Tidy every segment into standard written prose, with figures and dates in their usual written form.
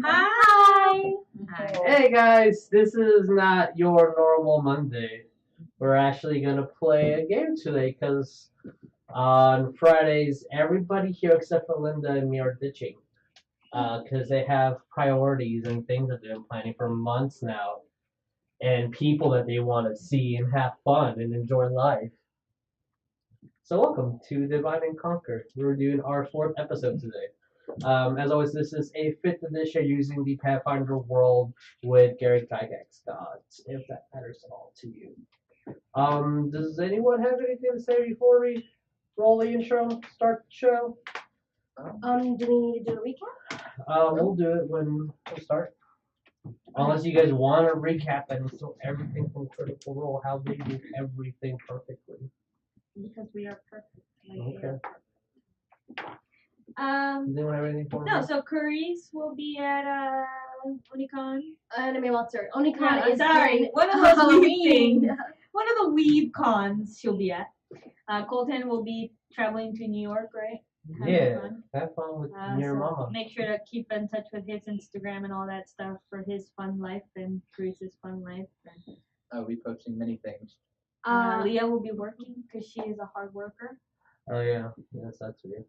Hi! Hey guys, this is not your normal Monday. We're actually gonna play a game today because on Fridays everybody here except for Linda and me are ditching because they have priorities and things that they've been planning for months now, and people that they want to see and have fun and enjoy life. So welcome to Divide and Conquer. We're doing our 4th episode today. As always, this is a 5th edition using the Pathfinder world with Gary Gygax gods, if that matters at all to you. Does anyone have anything to say before we roll the intro, start the show? Do we need to do a recap? We'll do it when we start. Unless you guys want to recap and so everything from Critical Role, how they do everything perfectly. Because we are perfect. Okay. Does anyone have anything for me? No, so Curry's will be at Onicon. Anime Monster. Onicon is sorry, one of those weeb things. One of the weeb cons she'll be at. Colton will be traveling to New York, right? Have fun with your mama. Make sure to keep in touch with his Instagram and all that stuff for his fun life and Teresa's fun life. I'll be posting many things. Leah will be working because she is a hard worker. Oh yeah, yes, that's weird.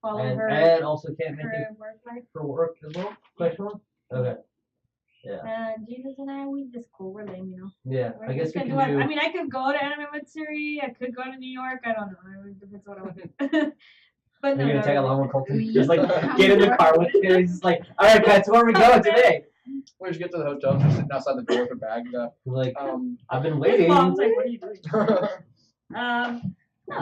Follow And her. Ed also can't make it work life. for work as well? Question mark? Okay. Yeah. Jesus and I, we just cool. We're lame, you know. Yeah, I guess we can do. I mean, I could go to Anime Matsuri. I could go to New York. I don't know. It depends what I want to do. But no, You're gonna take along with Colton. Just like Yeah. get in the car with him. He's just like, all right, guys, where are we going today? We just get to the hotel, just sitting outside the door with a bag. Like, Um, I've been His waiting. mom's like, what are you doing? No,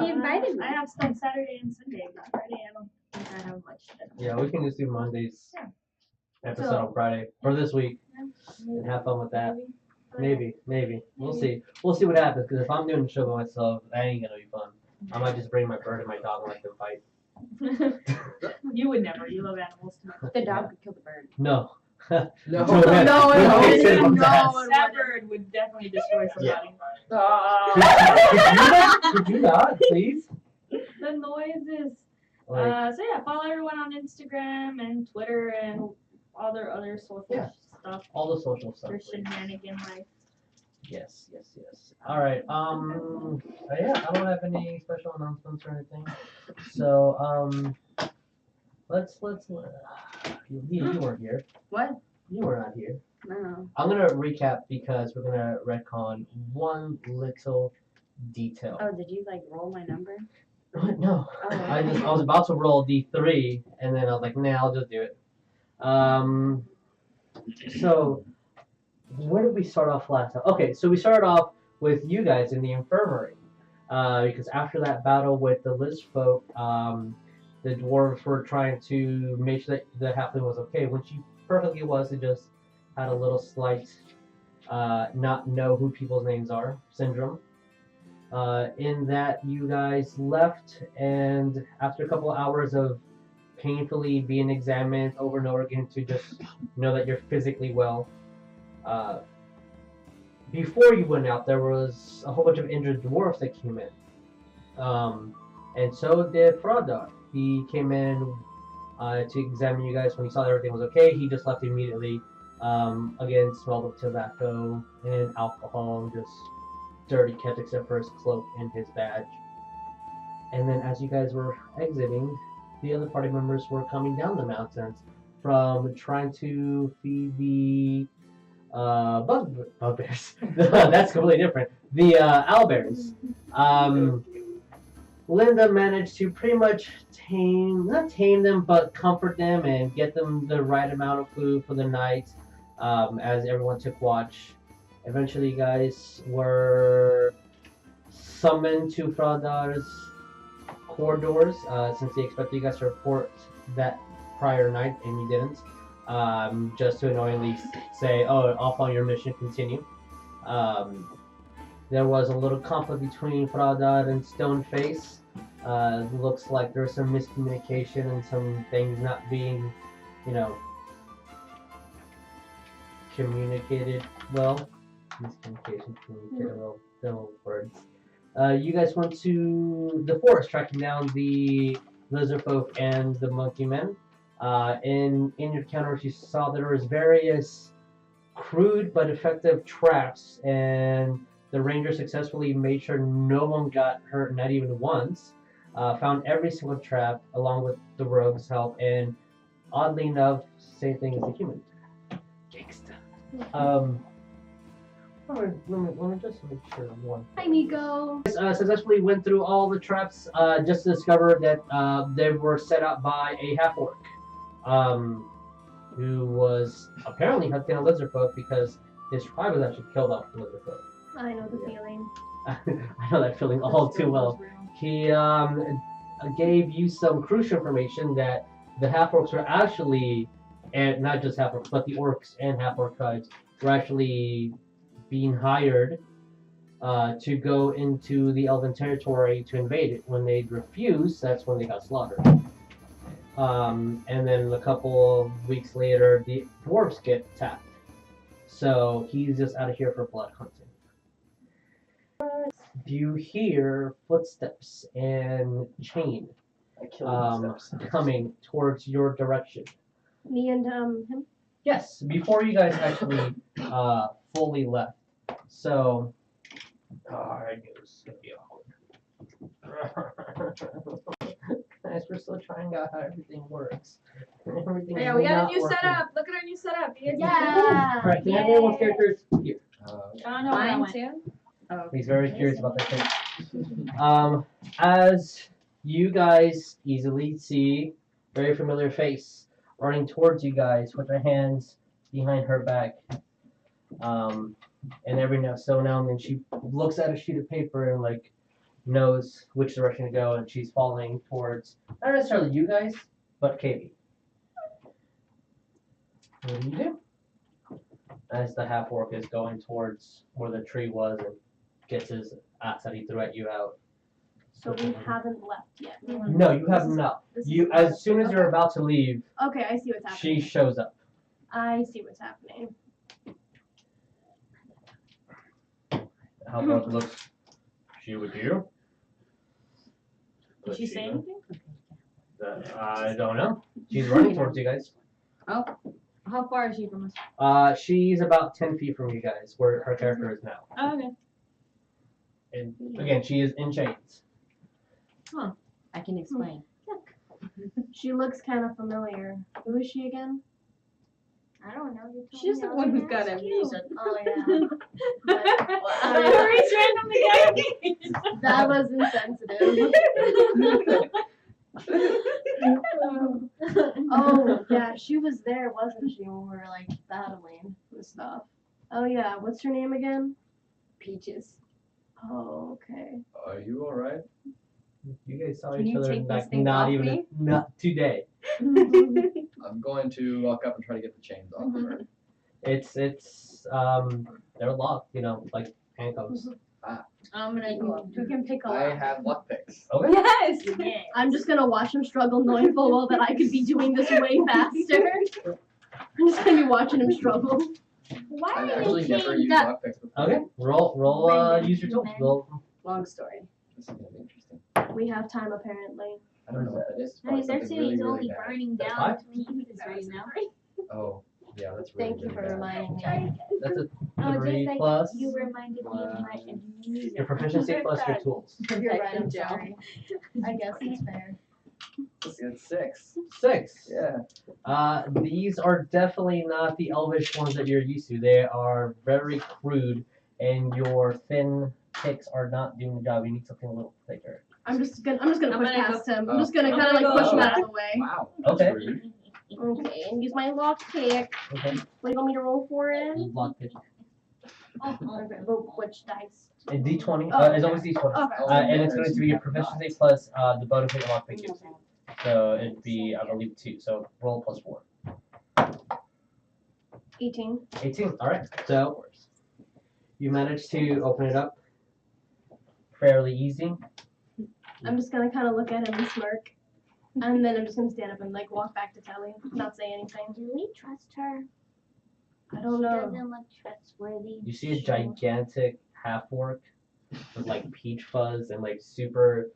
He invited me. I have stuff Saturday and Sunday, but Friday I don't think I have much. Yeah, we can just do Monday's Yeah. episode So- on Friday for this week and have fun with that. Maybe. We'll see. We'll see what happens. Because if I'm doing the show by myself, that ain't gonna be fun. I might just bring my bird and my dog and let them fight. You would never. You love animals too much. The dog could kill the bird. No. No. No, it wouldn't. That bird would definitely destroy somebody. Could you not, please? The noises. Like, So yeah, follow everyone on Instagram and Twitter and all their other social stuff. all the social stuff. Their please. shenanigan life. Yes. All right. Yeah, I don't have any special announcements or anything. So, let's. You weren't here. What? You were not here. No. I'm gonna recap because we're gonna retcon one little detail. Oh, did you like roll my number? No. Oh, I was about to roll D3 and then I was like, nah, I'll just do it. So where did we start off last time? Okay, so we started off with you guys in the infirmary. Because after that battle with the Liz folk, the dwarves were trying to make sure that the halfling was okay, when she perfectly was. It just had a little slight not know who people's names are syndrome. In that you guys left, and after a couple of hours of painfully being examined over and over again to just know that you're physically well, before you went out, there was a whole bunch of injured dwarfs that came in. And so did Fradar. He came in to examine you guys. When he saw that everything was okay, he just left immediately. Again, smelled of tobacco and alcohol and just dirty kept except for his cloak and his badge. And then as you guys were exiting, the other party members were coming down the mountains from trying to feed the bugbears. That's completely different. The owlbears. Linda managed to pretty much not tame them, but comfort them and get them the right amount of food for the night as everyone took watch. Eventually, you guys were summoned to Fradar's corridors since they expected you guys to report that prior night and you didn't. Just to annoyingly say, oh, off on your mission, continue. There was a little conflict between Fradar and Stoneface. Looks like there's some miscommunication and some things not being, communicated well. Miscommunication, communicated well, no words. You guys went to the forest, tracking down the lizard folk and the monkey men. In your encounters, you saw there was various crude but effective traps, and the ranger successfully made sure no one got hurt, not even once. Found every single trap along with the rogue's help, and oddly enough, same thing as the human. Gangsta. Let me just make sure one. Hi, Nico. Successfully went through all the traps, just to discover that they were set up by a half-orc, who was apparently hunting a lizard folk because his tribe was actually killed off the lizard folk. I know the feeling. I know that feeling all too well. He gave you some crucial information that the half-orcs were actually, and not just half-orcs, but the orcs and half-orc tribes were actually being hired to go into the Elven territory to invade it. When they refused, that's when they got slaughtered. And then a couple of weeks later, the dwarves get attacked. So he's just out of here for blood hunting. You hear footsteps and chain I killed the steps. coming towards your direction. Me and him. Yes, before you guys actually fully left. So, I knew this was gonna be awkward. Guys, we're still trying out how everything works. Everything Yeah, is we got not a new working. setup. Look at our new setup. You guys Yeah. Alright, can I have everyone's characters here? I don't know where I Mine went. too. Oh, He's very curious about that thing. As you guys easily see, very familiar face running towards you guys with her hands behind her back. And every now and then she looks at a sheet of paper and like knows which direction to go, and she's falling towards not necessarily you guys, but Katie. What do you do? As the half orc is going towards where the tree was and gets his axe that he threw at you out. So we haven't left yet. No, you have not. This is- You as soon as you're about to leave, Okay, I see what's happening. she shows up. I see what's happening. How about it looks she with you? Did she say anything? I don't know. She's running towards you guys. How far is she from us? She's about 10 feet from you guys, where her character is now. Oh, okay. And again, she is in chains. I can explain. She looks kind of familiar. Who is she again? I don't know. You told She's me the I was one who's gonna got ask you. amnesia. Oh yeah. Maurice randomly got amnesia. That was insensitive. Oh yeah, she was there, wasn't she, when we were like battling and stuff. Oh yeah, what's her name again? Peaches. Oh okay. Are you alright? You guys saw Can each you other take these like things not off even me? not today. I'm going to walk up and try to get the chains off of her. It's they're locked, you know, like handcuffs. I'm gonna go up. We can pick a I lock. have lockpicks. Okay. Yes! I'm just gonna watch him struggle, knowing full well that I could be doing this way faster. I'm just gonna be watching him struggle. Why I've are actually you never chained used up? lockpicks before. Okay. Roll Random use your tool. human. Roll. Long story. This is gonna be interesting. We have time apparently. I don't know what that is. It's I mean, probably they're something saying he's really, only really bad. burning That's down fine. pieces right now. Oh, yeah, that's really, Thank you really for bad. reminding me. That's a Oh, 3 just like plus you reminded me of my amnesia. your proficiency plus your tools. You're right, I'm Jail. sorry. I guess it's fair. It's 6. 6. Yeah. These are definitely not the elvish ones that you're used to. They are very crude, and your thin picks are not doing the job. You need something a little thicker. I'm just gonna push past him. I'm Oh. just gonna I'm kind of gonna like push him go. out of the way. Wow. That's Okay. rude. Okay, and use my lock pick. Okay. What do you want me to roll for it? Lock pitch. Okay, but which dice? A D20. Oh, It's always D20. Okay. And it's going to be your proficiency plus the bonus that your lock pick gives. So it'd be, I believe, 2. So roll plus 4. 18. 18. All right. So you managed to open it up fairly easy. I'm just gonna kind of look at him and smirk, and then I'm just gonna stand up and like walk back to Telly, not say anything. Do we trust her? I don't She know. doesn't look trustworthy. You see a gigantic half orc with like peach fuzz and like super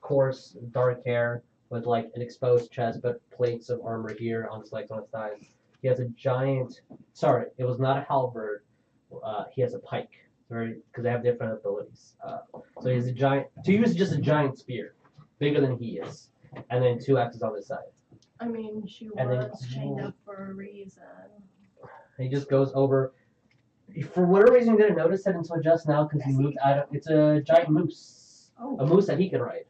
coarse dark hair with like an exposed chest but plates of armor here on his legs, on his thighs. He has a giant. Sorry, it was not a halberd. He has a pike. Because they have different abilities. So he has a giant. To use just a giant spear, bigger than he is, and then 2 axes on his side. I mean, she And then- was chained up for a reason. He just goes over. For whatever reason, you didn't notice it until just now because he moved out of. It's a giant moose. Oh. A moose that he can ride.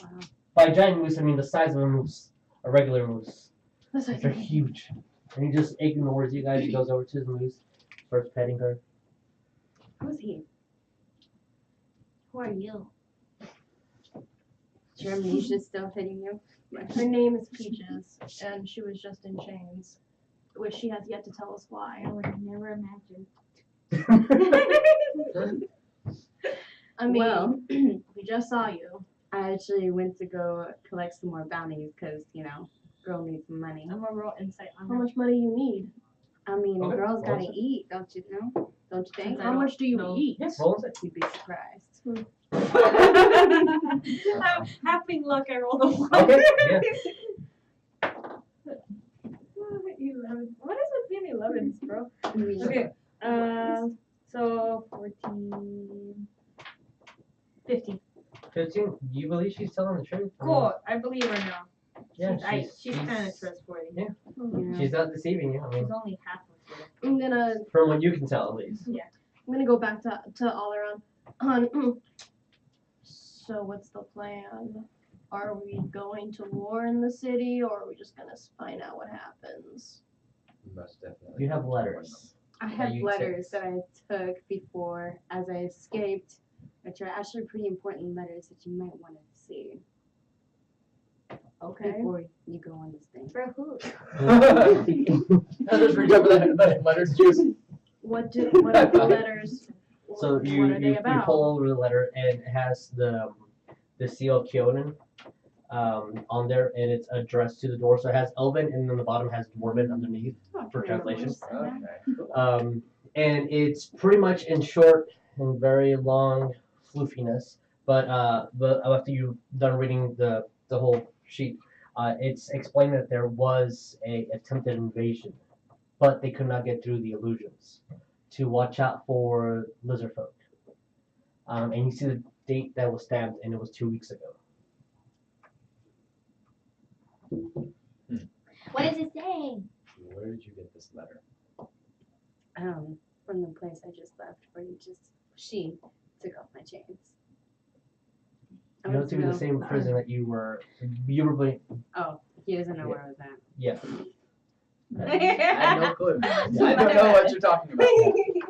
Wow. By giant moose, I mean the size of a moose, a regular moose. That's like, They're huge. And he just ignores you guys. He goes over to his moose, starts petting her. Who's he? Who are you? Is your amnesia still hitting you? her name is Peaches, and she was just in chains, which she has yet to tell us why. I would have never imagined. I mean, Well, we just saw you. I actually went to go collect some more bounties because, you know, girl needs some money. I'm gonna roll insight on How her. much money you need? I mean, Okay, a girl's roll gotta it. eat, don't you know? Don't you think? I How don't much do you know. eat? Yes, roll it. You'd be surprised. Having luck, I rolled a 1. Okay, yeah. 11. What is with being 11s, bro? I mean, Okay. So 14, 15. 15. You believe she's telling the truth? Cool. I believe her now. Yeah, She's kind of trustworthy. Yeah. you know. She's not deceiving you. I mean, She's only half of it. I'm gonna from what you can tell, at least. go back to Alaron. So what's the plan? Are we going to war in the city, or are we just gonna find out what happens? Most definitely. You have letters. I have you letters took. that I took before as I escaped, which are actually pretty important letters that you might want to see Okay. before you go on this thing. For who? I just reach up with that letters juice. What are the letters? So what you, are they you about? pull over the letter and it has the seal of Kyonin on there, and it's addressed to the door. So it has Elven, and then the bottom has Dwarven underneath for translation. Okay. And it's pretty much in short and very long floofiness. But after you've done reading the whole sheet, it's explained that there was a attempted invasion, but they could not get through the illusions. To watch out for lizard folk. And you see the date that was stamped, and it was 2 weeks ago. What does it say? Where did you get this letter? From the place I just left, where she took off my chains. I You know, went to be the go- same prison that you were being, Oh, he doesn't know where I was at. yeah. I have no clue. I don't know what you're talking about.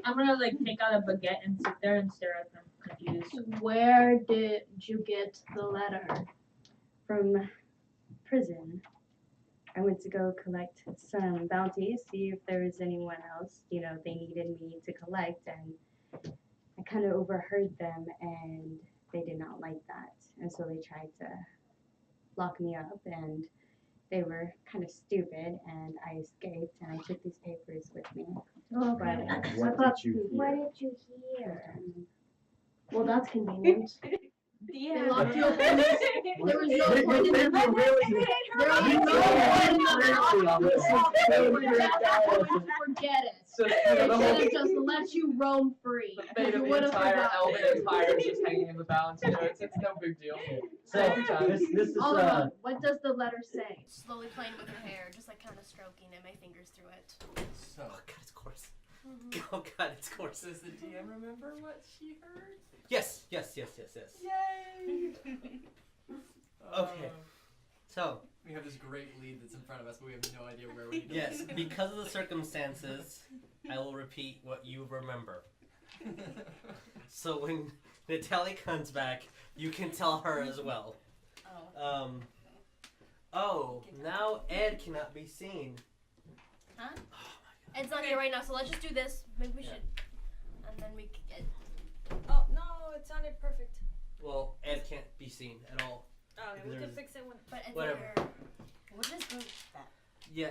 I'm gonna like take out a baguette and sit there and stare at them confused. Where did you get the letter? From prison. I went to go collect some bounties, see if there was anyone else, you know, they needed me to collect, and I kind of overheard them, and they did not like that, and so they tried to lock me up, and they were kind of stupid, and I escaped, and I took these papers with me. Okay. What did you What hear? did you hear? Well, that's convenient. They locked you up in this. There was no They- point in they the were really- There was no point in the Forget it. So, They the should whole have just let you roam free. the fate You of the would have entire forgotten. Elven Empire is just hanging in the balance. You know, it's no big deal. So this is Oliver, what does the letter say? Slowly playing with her hair, just like kind of stroking it, my fingers through it. So, oh god, it's coarse. Oh god, it's coarse. Does the DM remember what she heard? Yes. Yay! Okay. So, We have this great lead that's in front of us, but we have no idea where we go. yes, because of the circumstances, I will repeat what you remember. So when Natalie comes back, you can tell her as well. Oh. Now Ed cannot be seen. Huh? Ed's not here right now, so let's just do this. Maybe we should. And then we can get. Oh, no, it sounded perfect. Well, Ed can't be seen at all. Oh, yeah, we There's- could fix it when. But Ed's Whatever. not here. What is that? Yeah,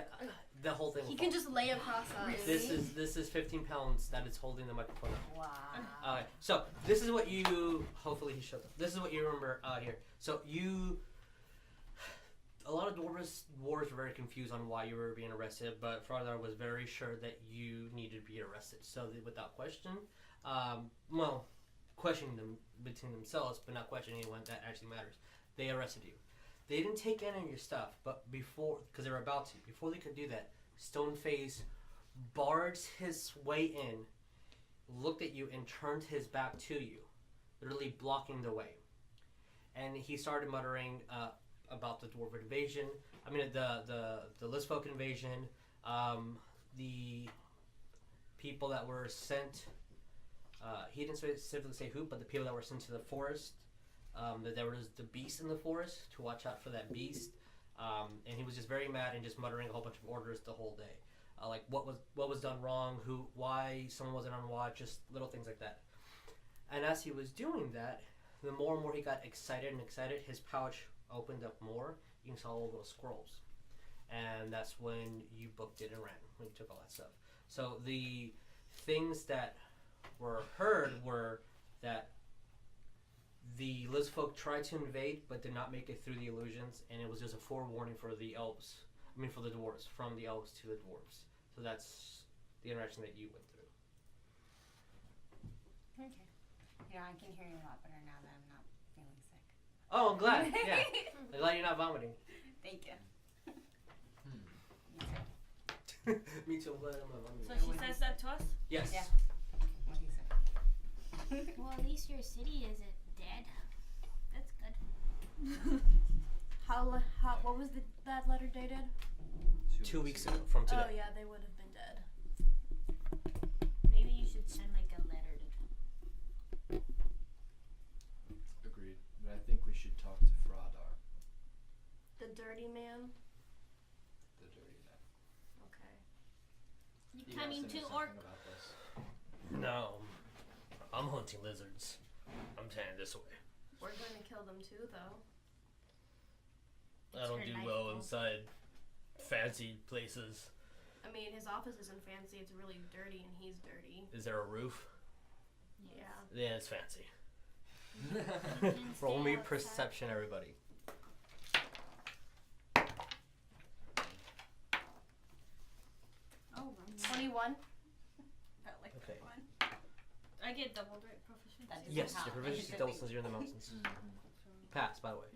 the whole thing. He will can fall. just lay across us. This is 15 pounds that is holding the microphone up. Wow. Okay, so this is what you. Hopefully he shows up. This is what you remember here. So you. A lot of dwarves were very confused on why you were being arrested, but Fradar was very sure that you needed to be arrested. So they, without question, well, questioning them between themselves, but not questioning anyone that actually matters, they arrested you. They didn't take any of your stuff, but before, because they were about to, before they could do that, Stoneface barged his way in, looked at you, and turned his back to you, literally blocking the way. And he started muttering about the Dwarven invasion. I mean, the Listfolk invasion, the people that were sent. He didn't specifically say who, but the people that were sent to the forest. That there was the beast in the forest to watch out for that beast, and he was just very mad and just muttering a whole bunch of orders the whole day, like what was done wrong, why someone wasn't on watch, just little things like that. And as he was doing that, the more and more he got excited, his pouch opened up more. You saw all those scrolls, and that's when you booked it and ran. When you took all that stuff. So the things that were heard were that the Lizfolk tried to invade, but did not make it through the illusions, and it was just a forewarning for the elves. I mean, for the dwarves, from the elves to the dwarves. So that's the interaction that you went through. Okay. You know, I can hear you a lot better now that I'm not feeling sick. Oh, I'm glad. Yeah, I'm glad you're not vomiting. Thank you. Me too. I'm glad I'm not vomiting. So she says that to us? Yes. Yeah. What do you say? Well, at least your city isn't dead. That's good. What was that letter dated? 2 weeks ago from today. Oh yeah, they would have been dead. Maybe you should send like a letter to. Agreed. But I think we should talk to Fradar, The dirty man. the dirty man. Okay. He You wants coming to to know Orc? something about this. No, I'm hunting lizards. I'm saying this way. We're going to kill them too, though. I don't do well inside fancy places. I mean, his office isn't fancy. It's really dirty, and he's dirty. Is there a roof? Yeah. Yeah, it's fancy. You can Roll stay me outside. perception, everybody. Oh, 21. Felt like Okay. one. I get double proficiency. That is Yes, how your it proficiency should doubles be. since you're in the mountains. Pass, by the way.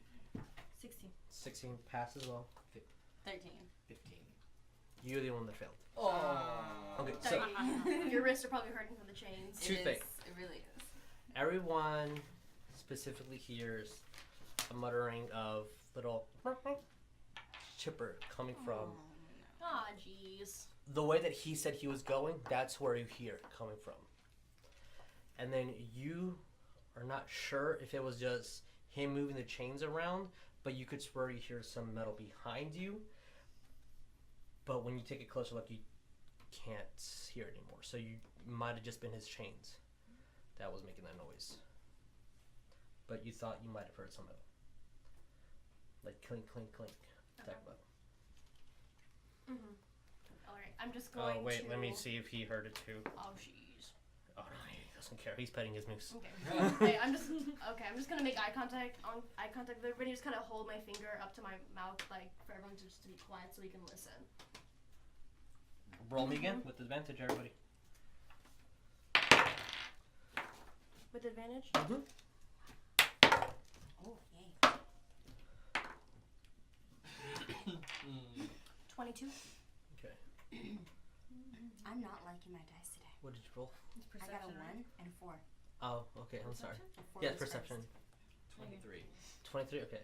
16. 16 pass as well. 13. 15. You're the one that failed. Oh. Okay, so Your wrists are probably hurting from the chains. Two It things. is. It really is. everyone specifically hears a muttering of little chipper coming from Aw, jeez. the way that he said he was going. That's where you hear it coming from. And then you are not sure if it was just him moving the chains around, but you could swear you hear some metal behind you. But when you take a closer look, you can't hear it anymore. So you might have just been his chains that was making that noise. But you thought you might have heard some metal. Like clink, clink, clink. Type of metal. Alright, I'm just going Oh, wait, to... let me see if he heard it too. Oh, jeez. Oh, no, he doesn't care. He's petting his moose. Okay. Okay, I'm just gonna make eye contact with everybody. Just kind of hold my finger up to my mouth, like for everyone to just be quiet so we can listen. Roll me again with advantage, everybody. With advantage? Mm-hmm. Oh, yay. 22. Okay. I'm not liking my dice today. What did you roll? I got a 1 and a 4. Oh, okay. I'm sorry. A 4 Yeah, was perception. first. 23. 23. Okay.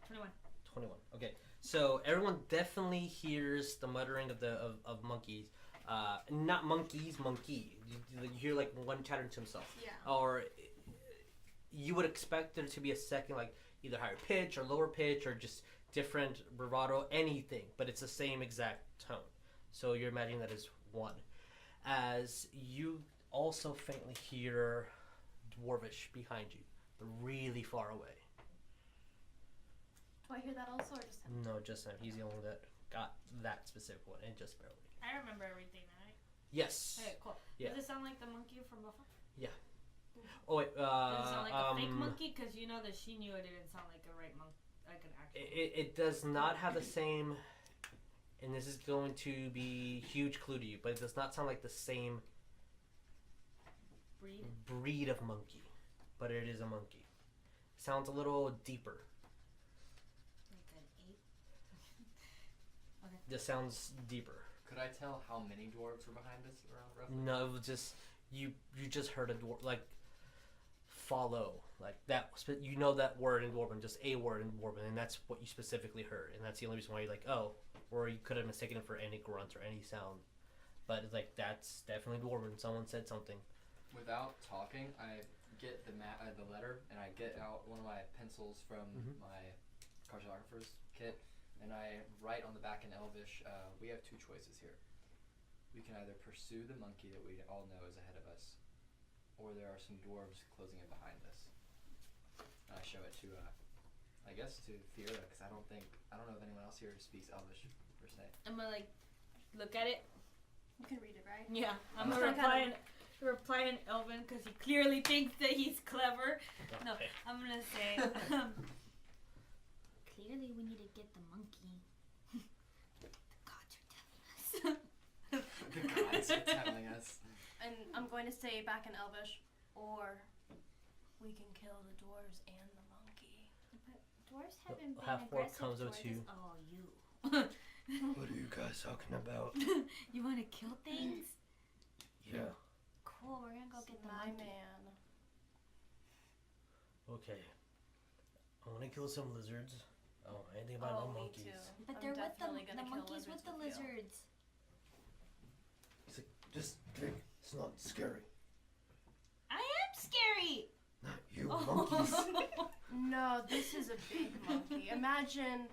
21. 21. Okay. So everyone definitely hears the muttering of monkeys. Not monkeys, monkey. You hear like one chattering to himself. Yeah. Or you would expect there to be a second, like either higher pitch or lower pitch or just different bravado, anything, but it's the same exact tone. So you're imagining that is one. As you also faintly hear Dwarvish behind you, but really far away. I hear that also, or just him? No, just him. He's the only one that got that specific one, and just barely. I remember everything, right? Yes. Okay, cool. Yeah. Does it sound like the monkey from before? Oh wait. Does it sound like a fake monkey? Because you know that she knew it didn't sound like a right monkey, like an actual. It does not have the same, and this is going to be a huge clue to you, but it does not sound like the same breed of monkey, but it is a monkey. Sounds a little deeper. Like an ape. Okay. This sounds deeper. Could I tell how many dwarves were behind us around roughly? No, it was just you just heard a dwarf like follow like that. You know that word in Dwarven, just a word in Dwarven, and that's what you specifically heard, and that's the only reason why you're like, oh, or you could have mistaken it for any grunt or any sound, but it's like that's definitely Dwarven. Someone said something. Without talking, I get the letter, and I get out one of my pencils from my cartographer's kit, and I write on the back in Elvish, we have two choices here. We can either pursue the monkey that we all know is ahead of us, or there are some dwarves closing in behind us. And I show it to, I guess to Fira, because I don't know if anyone else here speaks Elvish, per se. I'm gonna like look at it. You can read it, right? Yeah, I'm gonna reply in Elven because he clearly thinks that he's clever. No, I'm gonna say, clearly we need to get the monkey. The gods are telling us. The gods are telling us. And I'm going to say back in Elvish, or we can kill the dwarves and the monkey. But dwarves haven't been Half-orc aggressive comes up towards to you. us. Oh, you. What are you guys talking about? You want to kill things? Yeah. Cool, we're gonna go get the My monkey. man. Okay. I want to kill some lizards. Oh, anything about no me monkeys. too. But I'm they're with definitely the gonna kill monkeys with the lizards you. lizards. He's like, just drink. It's not scary. I am scary. Not you, Oh. No, this is a big monkey. Imagine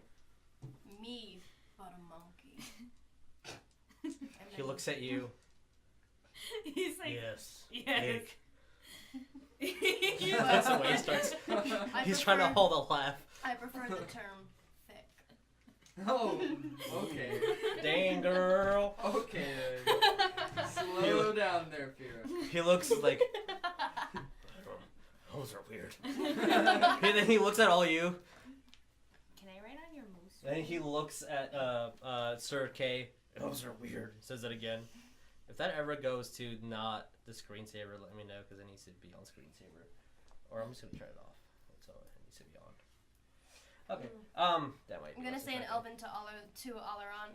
me, but a monkey. And He then- looks at you. He's like, Yes. yes. Big. That's the way he starts. I He's trying to prefer- hold a laugh. I prefer the term thick. Oh, okay. Dang, girl. Okay. Slow down there, Fira. He looks like. Those are weird. And then he looks at all you. Can I write on your moose? And he looks at Sir K. Those are weird. Says it again. If that ever goes to not the screensaver, let me know because it needs to be on screensaver. Or I'm just gonna turn it off. So it needs to be on. Okay. That might. I'm gonna say an Elven to Alaron.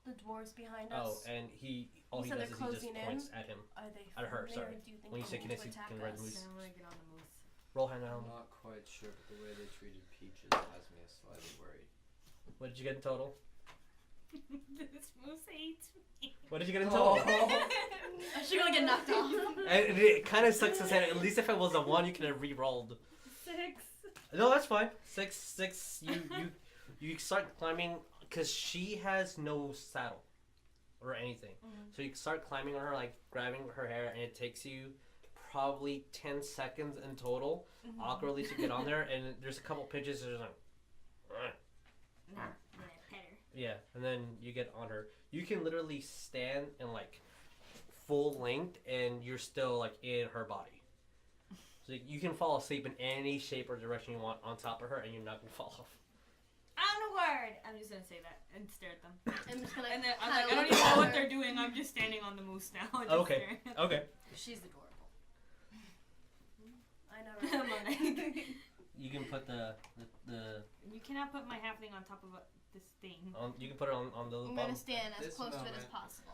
The dwarves behind us. Oh, and all he said does they're is he just closing in? points at him. Are they At her, friendly, sorry. or do you think When you say they're going kinesis, to you attack can read the us? moose. I'm gonna get on the moose. Roll hand I'm down. not quite sure, but the way they treated Peaches has me slightly worried. What did you get in total? This moose hates me. What did you get in total? Is she gonna get knocked off? And it kind of sucks to say. At least if it was a 1, you could have re-rolled. 6. No, that's fine. 6. You start climbing because she has no saddle or anything. So you start climbing on her, like grabbing her hair, and it takes you probably 10 seconds in total, awkwardly to get on there. And there's a couple pitches. There's like, Nah, pet her. yeah, and then you get on her. You can literally stand in like full length, and you're still like in her body. So you can fall asleep in any shape or direction you want on top of her, and you're not gonna fall off. Onward! I'm just gonna say that and stare at them. I'm just gonna. And then I'm kinda like, I don't look even know at what her. they're doing. I'm just standing on the moose now. Just Okay. staring at Okay. She's adorable. I know. them. Right? You can put the You cannot put my halfling on top of this thing. you can put it on the I'm bottom. gonna stand as This close to it as moment. possible.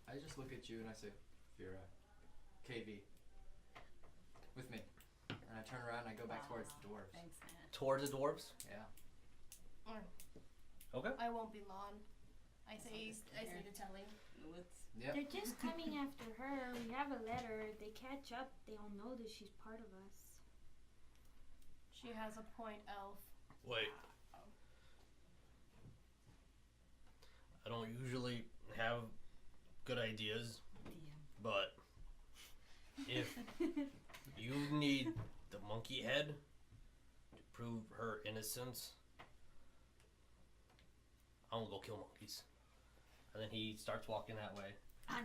I just look at you and I say, Fira, KV, with me. And I turn around and I go back towards the dwarves. Thanks, man. Towards the dwarves. Yeah. Okay. I won't be long. I say to Telly. Yep. They're just coming after her. We have a letter. They catch up. They all know that she's part of us. She has a point, elf. Wait. I don't usually have good ideas, but if you need the monkey head to prove her innocence, I'm gonna go kill monkeys. And then he starts walking that way,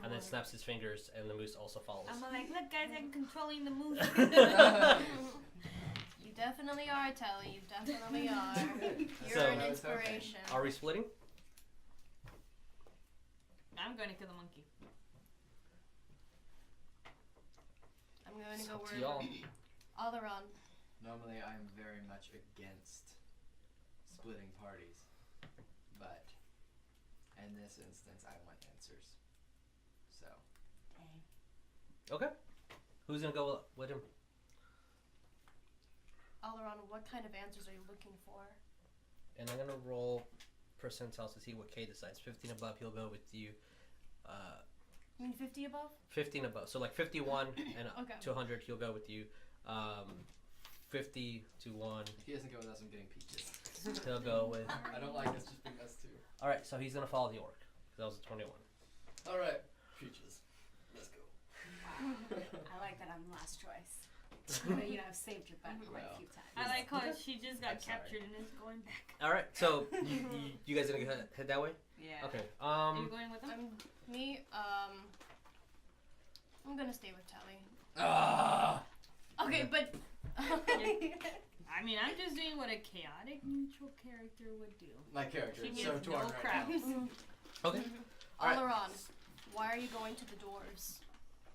and then snaps his fingers, and the moose also follows. I'm like, look, guys, I'm controlling the moose. You definitely are, Telly. You definitely are. You're So- an inspiration. Are we splitting? I'm going to kill the monkey. I'm going to It's go up to where y'all. Alderon. Normally, I'm very much against splitting parties, but in this instance, I want answers. So, Okay. Who's gonna go with him? Alderon, what kind of answers are you looking for? And I'm gonna roll percentiles to see what Kay decides. 15 above, he'll go with you. You mean 50 above? 15 above. So like 51 and Okay. to 100, he'll go with you. 50 to 1, if he doesn't go with us, I'm getting peaches. he'll go with. I don't like us just being us two. All right, so he's gonna follow the orc. That was a 21. All right, peaches. Let's go. Wow. I like that I'm last choice. But, I've saved your butt quite a few times. I like how she just got I'm sorry. captured and is going back. All right, so you guys gonna head that way? Yeah. Okay. Are you going with them? I'm gonna stay with Telly. Ah! Okay, but I mean, I'm just doing what a chaotic neutral character would do. My character She is gives so no torn right crap. now. Okay. All right. Alderon, why are you going to the dwarves?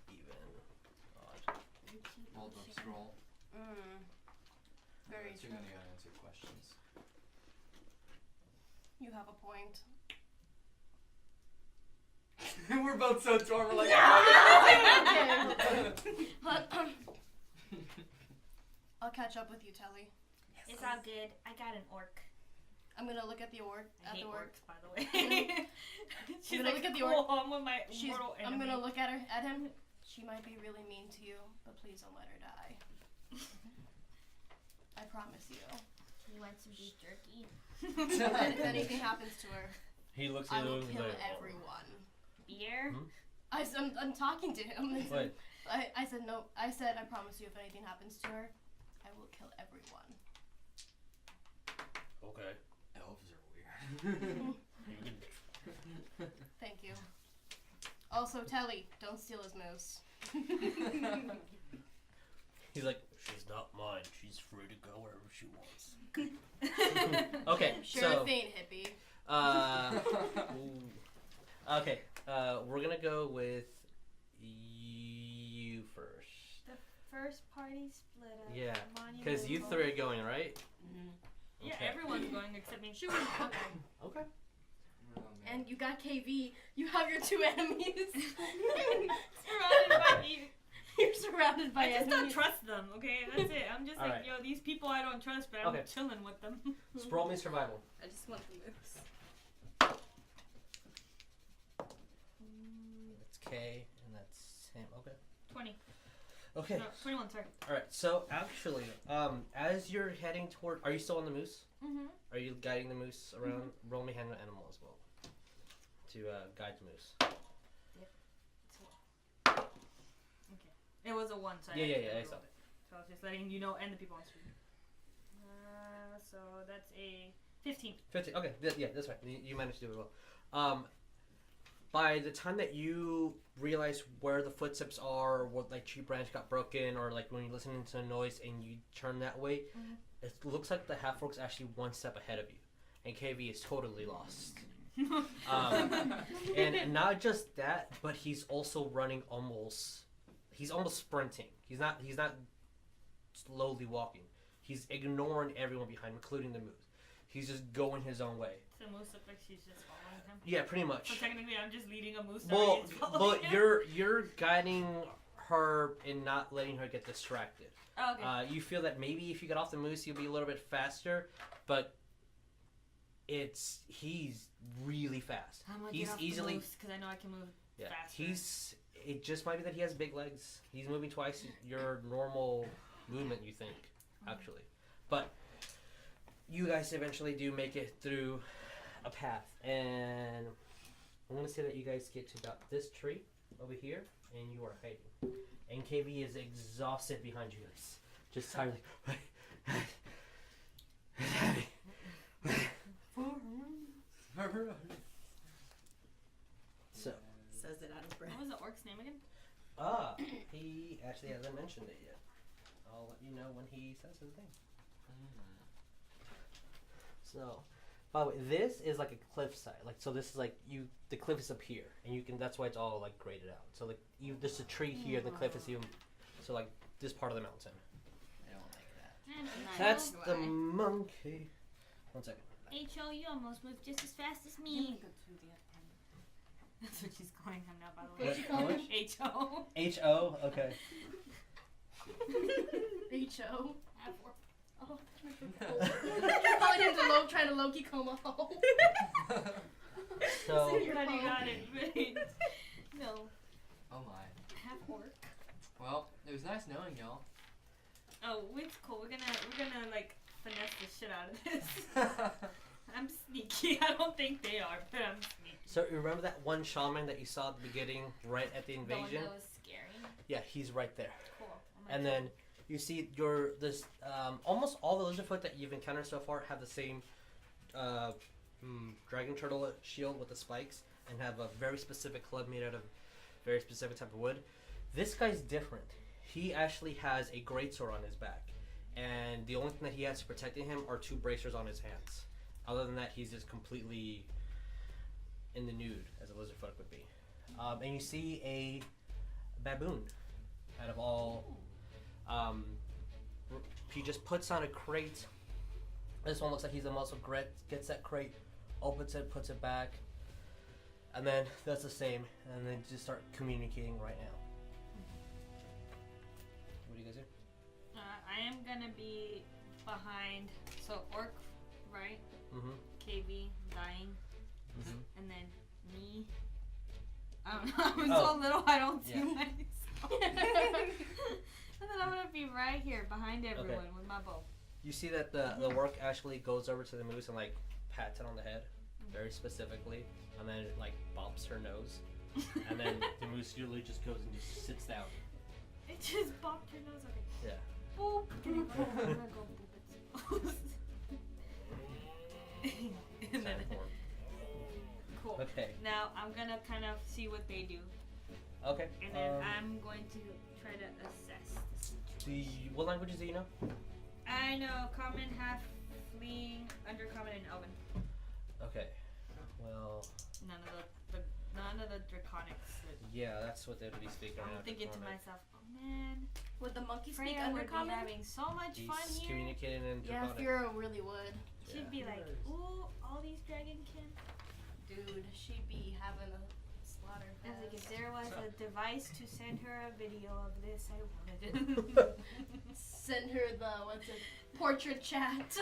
Even. Odd. Hold up, scroll. Very Too true. many unanswered questions. You have a point. We're both so torn. We're like, I'll catch up with you, Telly. It's all good. I got an orc. I'm gonna look at the orc. I At hate the orc. orcs, by the way. She's gonna like, look at the cool, orc. I'm with my mortal I'm enemy. gonna look at her, at him. She might be really mean to you, but please don't let her die. I promise you. You want some beef jerky? And if anything happens to her, He looks I at you will and kill like, everyone. Beer? I'm talking to him. Wait. I said no. I said I promise you, if anything happens to her, I will kill everyone. Okay. elves are weird. Thank you. Also, Telly, don't steal his moose. He's like, she's not mine. She's free to go wherever she wants. Okay, Sure so thing, hippie. okay, we're gonna go with you first. The first party split up. Yeah, because you three are going, right? Yeah, Okay. everyone's going except me. Shoot. Okay. Oh, man. And you got KV. You have your two enemies. Surrounded by you. You're surrounded by I just enemies. don't trust them, okay? That's it. I'm just like, Alright. yo, these people I don't trust, but I'm Okay. chilling with them. Sprawl me survival. I just want the moose. That's K, and that's Sam. Okay. 20. Okay. No, 21, sorry. All right. So actually, as you're heading toward, are you still on the moose? Mm-hmm. Are you guiding the moose around? Roll me hand on animal as well to guide the moose. It was a 1, so I Yeah, actually I rolled saw it. So I was just letting you know, and the people on stream. So that's a 15. 15. Okay. Yeah, that's right. You managed to do it well. By the time that you realize where the footsteps are, what like tree branch got broken, or like when you're listening to the noise and you turn that way, it looks like the half orc's actually one step ahead of you, and KV is totally lost. And not just that, but he's also running almost. He's almost sprinting. He's not slowly walking. He's ignoring everyone behind him, including the moose. He's just going his own way. So moose looks like she's just following him. Yeah, pretty So much. technically, I'm just leading a moose. Well, It's following but him. you're guiding her and not letting her get distracted. Oh, okay. You feel that maybe if you get off the moose, you'll be a little bit faster, but he's really fast. I'm gonna He's get off easily the moose because I know I can move yeah. faster. It just might be that he has big legs. He's moving twice your normal movement, you think, actually. But you guys eventually do make it through a path, and I'm gonna say that you guys get to about this tree over here, and you are hiding. And KV is exhausted behind you guys, just tired. Like, So, Says it out of breath. What was the orc's name again? he actually hasn't mentioned it yet. I'll let you know when he says his name. So, by the way, this is like a cliffside. Like, so this is like the cliff is up here, and you can. That's why it's all like graded out. So like, there's a tree here. The cliff is even. So like this part of the mountain. I don't like that. That's the monkey. 1 second. H.O., you almost moved just as fast as Let me. me go through the pen. That's what she's calling him now, by the way. What'd you call him? H.O. H.O. Okay. H.O. Half orc. Oh, probably him to trying to Loki coma home. So You're glad you got it, but no. Oh my. Half orc. Well, it was nice knowing y'all. Oh, it's cool. We're gonna like finesse the shit out of this. I'm sneaky. I don't think they are, but I'm sneaky. So you remember that one shaman that you saw at the beginning, right at the The one invasion? that was scary. Yeah, he's right there. Cool. I'm gonna And then you see this almost all the lizardfolk that you've encountered so far have the same dragon turtle shield with the spikes and have a very specific club made out of very specific type of wood. This guy's different. He actually has a greatsword on his back, and the only thing that he has protecting him are 2 bracers on his hands. Other than that, he's just completely in the nude, as a lizardfolk would be. And you see a baboon out of all. He just puts on a crate. This one looks like he's a muscle grit. Gets that crate, opens it, puts it back, and then does the same, and then just start communicating right now. What do you guys do? I am gonna be behind. So orc, right? Mm-hmm. KV dying, Mm-hmm. and then me. I don't know. I'm so little. I don't see Yeah. myself. And then I'm gonna be right here behind everyone with my bow. You see that the work actually goes over to the moose and like pats it on the head, very specifically, and then it like bumps her nose, and then the moose usually just goes and just sits down. It just bopped her nose. Okay. Yeah. Boop. I'm gonna go boop it. And then, cool. Okay. Now I'm gonna kind of see what they do, Okay. and then I'm going to try to assess the situation. What languages do you know? I know Common, Halfling, Undercommon, and Elven. Okay. Well, None of the Draconics. yeah, that's what they would be speaking right now. I'm thinking to Draconic. myself, oh man, Would the monkey speak Freya would be Undercommon? having so much He's fun here. communicating in Yeah, Draconic. Fira really would. She'd be like, ooh, all these dragonkin. Dude, she'd be having a slaughter I was like, if fest. there was a device to send her a video of this, I wanted it. Send her the, portrait chat.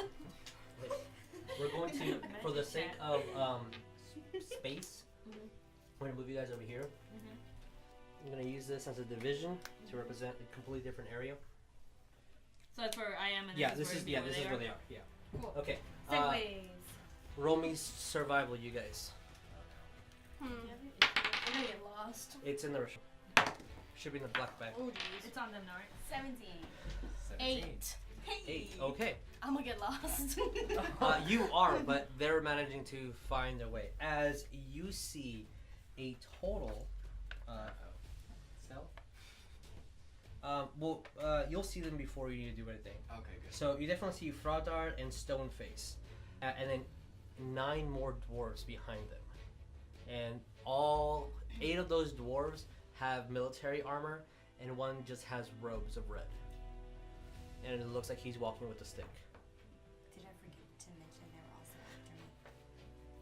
We're going to, for the sake of space, we're going to move you guys over here. I'm going to use this as a division to represent a completely different area. So that's where I am, and Yeah, this is where they are. Yeah. Cool. Okay. Segways. Roll me survival, you guys. I'm gonna get lost. It's in the should be in the black bag. Oh jeez. It's on them now, right? 17. 8. 8. Okay. I'm gonna get lost. You are, but they're managing to find their way. As you see a total. Stealth? You'll see them before you need to do anything. Okay, good. So you definitely see Fradar and Stoneface, and then 9 more dwarves behind them, and all 8 of those dwarves have military armor, and one just has robes of red, and it looks like he's walking with a stick. Did I forget to mention they were also after me?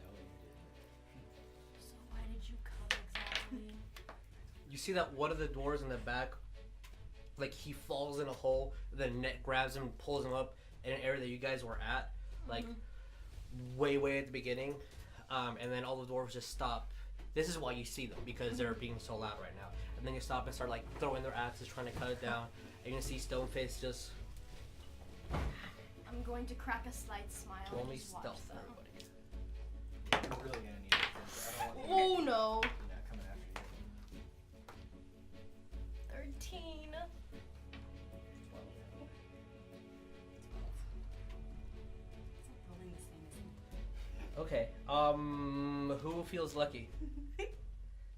No, you didn't. So why did you come exactly? You see that one of the dwarves in the back, like he falls in a hole, the net grabs him and pulls him up in an area that you guys were at, like way at the beginning, and then all the dwarves just stop. This is why you see them, because they're being so loud right now. And then you stop and start like throwing their axes, trying to cut it down. And you can see Stoneface just I'm going to crack a slight smile roll and me just watch stealth, them. everybody. You're really gonna need it. I don't want Oh no. yeah, coming after you. 13. 12. It's not building the same as me. Okay. Who feels lucky?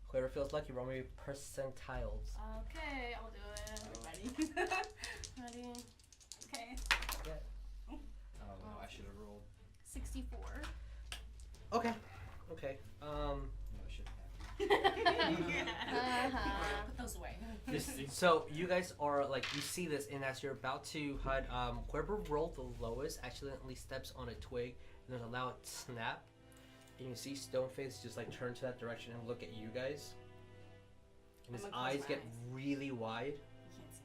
Whoever feels lucky, roll me percentiles. Okay, I'll do it. Ready? Ready? Okay. Oh no, I should have rolled. 64. Okay. Okay. No, I shouldn't have. Put those away. So you guys are like, you see this, and as you're about to hide, whoever rolled the lowest accidentally steps on a twig, and there's a loud snap, and you see Stoneface just like turn to that direction and look at you guys, and his I'm gonna close eyes my get eyes. really wide, You can't see.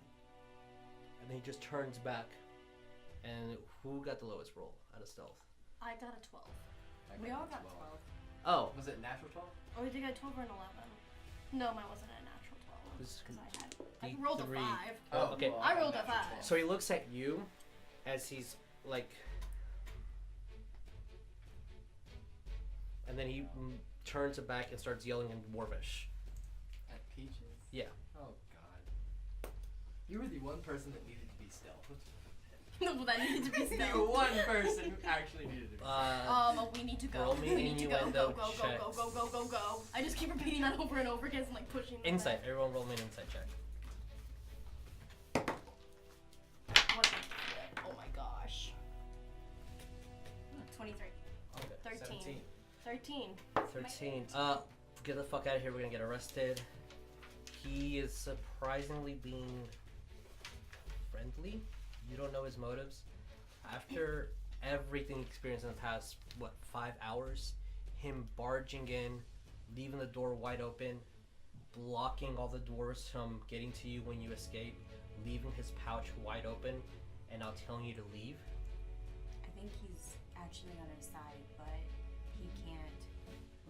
and then he just turns back. And who got the lowest roll out of stealth? I got a 12. We all got 12. Oh, Was it natural 12? Oh, we did get a 12 or an 11. No, mine wasn't a natural 12. Who's- Because I rolled a D3. 5. Oh, okay. well, I rolled a natural 5. So he looks at you as he's like, and then he turns it back and starts yelling in Dwarvish. At Peaches? Yeah. Oh god. You were the one person that needed to be stealth. No, that needed to be The stealth. one person who actually needed to be We need to go. roll me We need to go. innuendo Go. I just keep repeating that over and over again, and like pushing. them Insight. back. Everyone roll me an insight check. What the flip? Oh my gosh. 23. Okay. 13. 17. 13. 13. Get the fuck out of here. We're gonna get arrested. He is surprisingly being friendly. You don't know his motives. After everything experienced in the past, 5 hours, him barging in, leaving the door wide open, blocking all the dwarves from getting to you when you escape, leaving his pouch wide open, and now telling you to leave. I think he's actually on our side, but he can't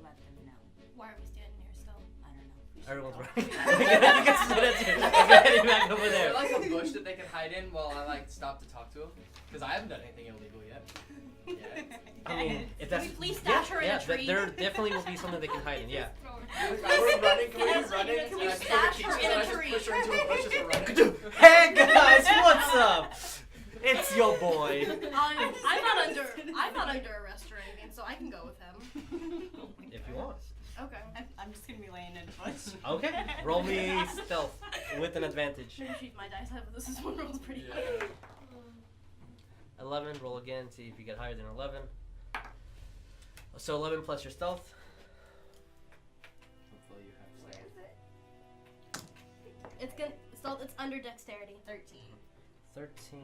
let them know. Why are we standing here still? I don't know. We should Everyone's go. running. You guys split it too. We're heading back over Is there. there like a bush that they can hide in while I like stop to talk to him? Because I haven't done anything illegal yet. Yeah. I mean, if that's Can we please stash her in a tree? there definitely will be something they can hide in. Yeah. We're running. Can we Yes, be running? can we And I stash push her her in a and I just tree? push her into a bush as we're running. Hey guys, what's up? It's your boy. I'm not under arrest or anything, so I can go with him. If you want. Okay. I'm just gonna be laying in a bush. Okay. Roll me stealth with an advantage. Maybe she's my dice. This is one rolls pretty Yeah. high. 11. Roll again. See if you get higher than 11. So 11 plus your stealth. Hopefully you have stealth. It's under dexterity. 13. 13.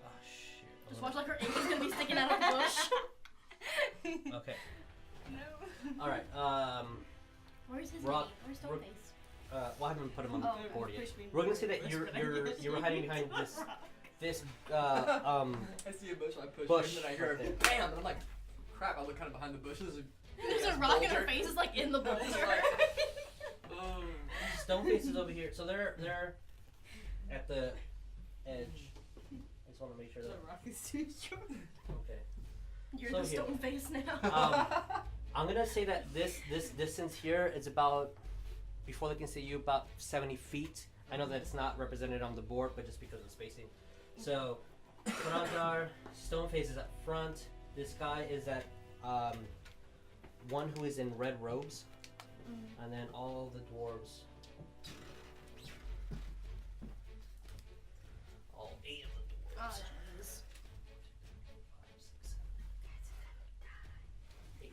Oh shit. Just watch like her ink is gonna be sticking out of the bush. Okay. No. All right. Where's his Rock- name? Where's Rock- Stoneface? Well, I haven't put him on the Oh, board yet. push me. We're gonna say that you were hiding behind this I see a bush, I push Bush him, and I hear right a bam, and I'm like, crap, I look kind of behind the bushes. There's a rock in her face. It's like in the boulder. Oh. Stoneface is over here. So they're at the edge. I just want to make sure The that. rock is too strong. Okay. You're So the here. Stoneface now. I'm gonna say that this distance here is about, before they can see you, about 70 feet. I know that it's not represented on the board, but just because of spacing. So, Fradar, Stoneface is at front. This guy is at one who is in red robes, and then all the dwarves. All 8 of the Oh, dwarves. jeez. 5, 6, 7, 8.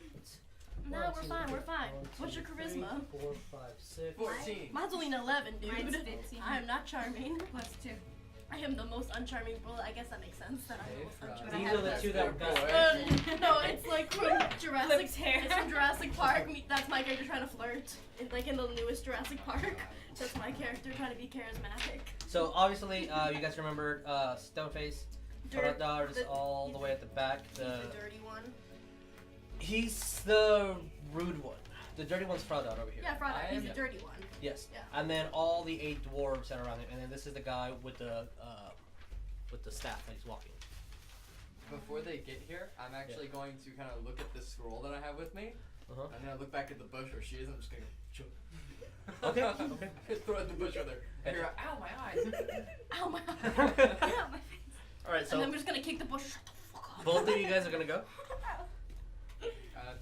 No, One, we're two, fine. We're three, fine. one, What's two, your charisma? 3, 4, 5, 6. 14. Mine's only an 11, dude. Mine's 15. I am not charming. Plus 2. I am the most uncharming. Well, I guess that makes sense that I'm the Hey, most Fradar. uncharming. These are the two that got. No, it's like from Jurassic. Flipped hair. It's from Jurassic Park. That's my character trying to flirt. It's like in the newest Jurassic Park. That's my character trying to be charismatic. So obviously, you guys remember Stoneface. Fradar is all the way at the back. He's the dirty one. He's the rude one. The dirty one's Fradar over here. Yeah, Fradar. I He's am- the dirty one. Yes. Yeah. And then all the 8 dwarves that are around him, and then this is the guy with the staff that he's walking. Before they get here, I'm actually going to kind of look at this scroll that I have with me, Uh-huh. and then I look back at the bush where she is. I'm just gonna Okay. Okay. throw at the bush with her. And hear, ow, my eyes. Ow, my All right. And So then we're just gonna kick the bush. Shut the fuck up. Both of you guys are gonna go.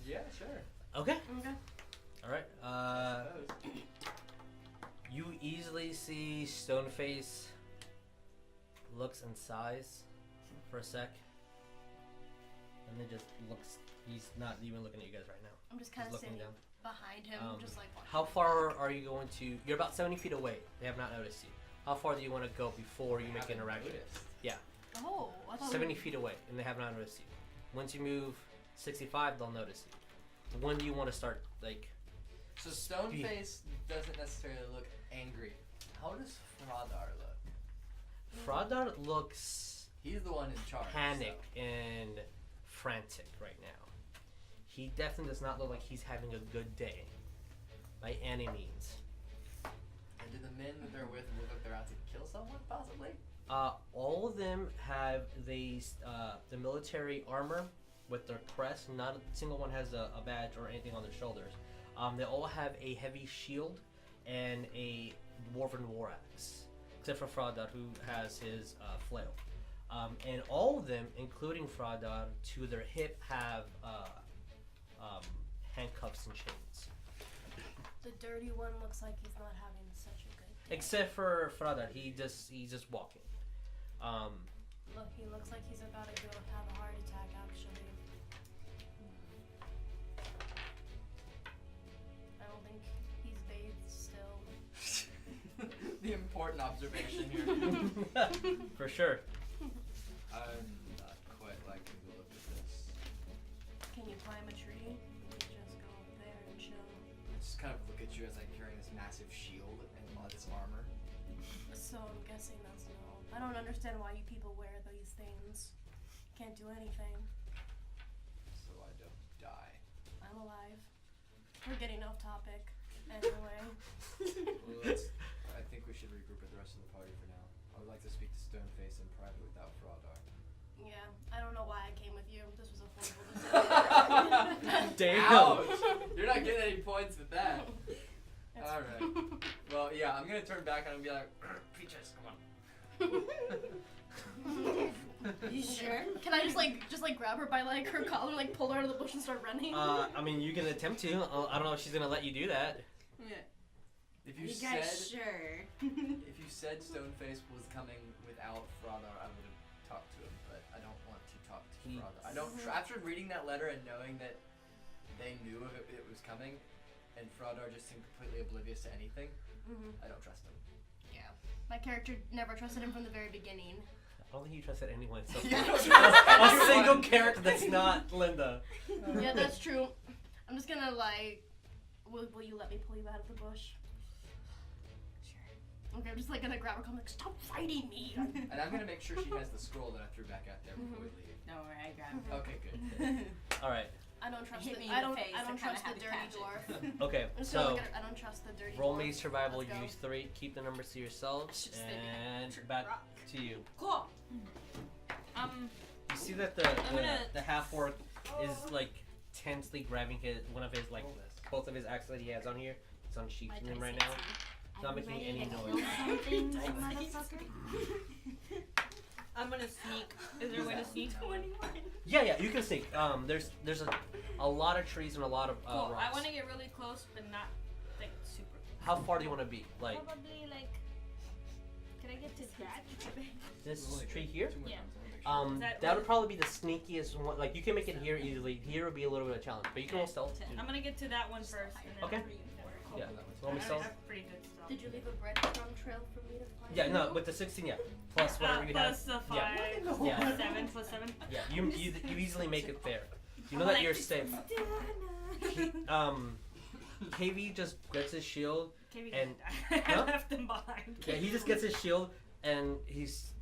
Yeah, sure. Okay. Okay. All right. You easily see Stoneface looks and sighs for a sec, and then just looks. He's not even looking at you guys right now. I'm just kind He's of looking standing down. behind him, just like watching. How far are you going to? You're about 70 feet away. They have not noticed you. How far do you want to go before you make an interaction? Oh, I thought 70 feet away, and they have not noticed you. Once you move 65, they'll notice you. When do you want to start? Like, So Stoneface doesn't necessarily look angry. How does Fradar look? Fradar looks He's the one in charge. panicked and frantic right now. He definitely does not look like he's having a good day, by any means. And do the men that they're with look like they're out to kill someone, possibly? All of them have the military armor with their crest. Not a single one has a badge or anything on their shoulders. They all have a heavy shield and a dwarven war axe, except for Fradar, who has his flail. And all of them, including Fradar, to their hip have handcuffs and chains. the dirty one looks like he's not having such a good day. Except for Fradar, he's just walking. Look, he looks like he's about to have a heart attack, actually. I don't think he's bathed still. The important observation here. For sure. I'm not quite liking the look of this. Can you climb a tree? Or just go up there and chill. I just kind of look at you as I'm carrying this massive shield and all this armor. So I'm guessing that's no. I don't understand why you people wear these things. Can't do anything. So I don't die. I'm alive. We're getting off topic. Anyway. Well, I think we should regroup with the rest of the party for now. I would like to speak to Stoneface in private without Fradar. Yeah, I don't know why I came with you. This was a horrible decision. Damn. Ouch! You're not getting any points with that. That's Alright. Well, yeah, I'm gonna turn back and I'm gonna be like, Peaches, come on. You sure? Can I just grab her by like her collar, like pull her out of the bush and start running? I mean, you can attempt to. I don't know if she's gonna let you do that. Yeah. If you, You said guys sure? if you said Stoneface was coming without Fradar, I would have talked to him, but I don't want to talk to Fradar. I don't after reading that letter and knowing that they knew if it was coming and Fradar just seemed completely oblivious to anything, I don't trust him. Yeah. My character never trusted him from the very beginning. I don't think you trusted anyone so You far. don't trust A anyone. single character that's not Linda. Yeah, that's true. I'm just gonna like, will you let me pull you out of the bush? Sure. Okay, I'm just like gonna grab her, come like, stop fighting me. And I'm gonna make sure she has the scroll that I threw back out there before we leave. Don't worry, I grabbed it. Okay, good. All right. I don't trust Hit the me in I the don't face, I I don't kinda trust the had to dirty catch it. dwarf. Okay. I'm just gonna So look at it, I don't trust the dirty roll dwarf. me survival. Let's go. Use 3. Keep the numbers to yourselves. Just stay there. And back to you. Cool. You see that gonna- the half orc is like tensely grabbing one of his like both of his axes that he has on here. It's unsheathing them right now. It's not making any noise. I'm gonna sneak. Is there a way to sneak? Yeah, you can sneak. There's a lot of trees and a lot of Cool. rocks. I want to get really close, but not like super close. How far do you want to be? Like Probably like. Can I get to that? this tree here? Yeah. That that would really- probably be the sneakiest one. Like you can make it here easily. Here would be a little bit of a challenge, but you can all stealth. I'm gonna get to that one first. And then Okay. Cool. Yeah. Roll me I stealth. have pretty good stuff. Did you leave a breadcrumb trail for me to find? Yeah, no, with the 16, yeah. Plus whatever you have. Plus the 5. Yeah. Yeah. 7 plus 7. Yeah, you easily make it there. You know that you're safe. KV just gets his shield. And And- I Huh? left them behind. Yeah, he just gets his shield, and he's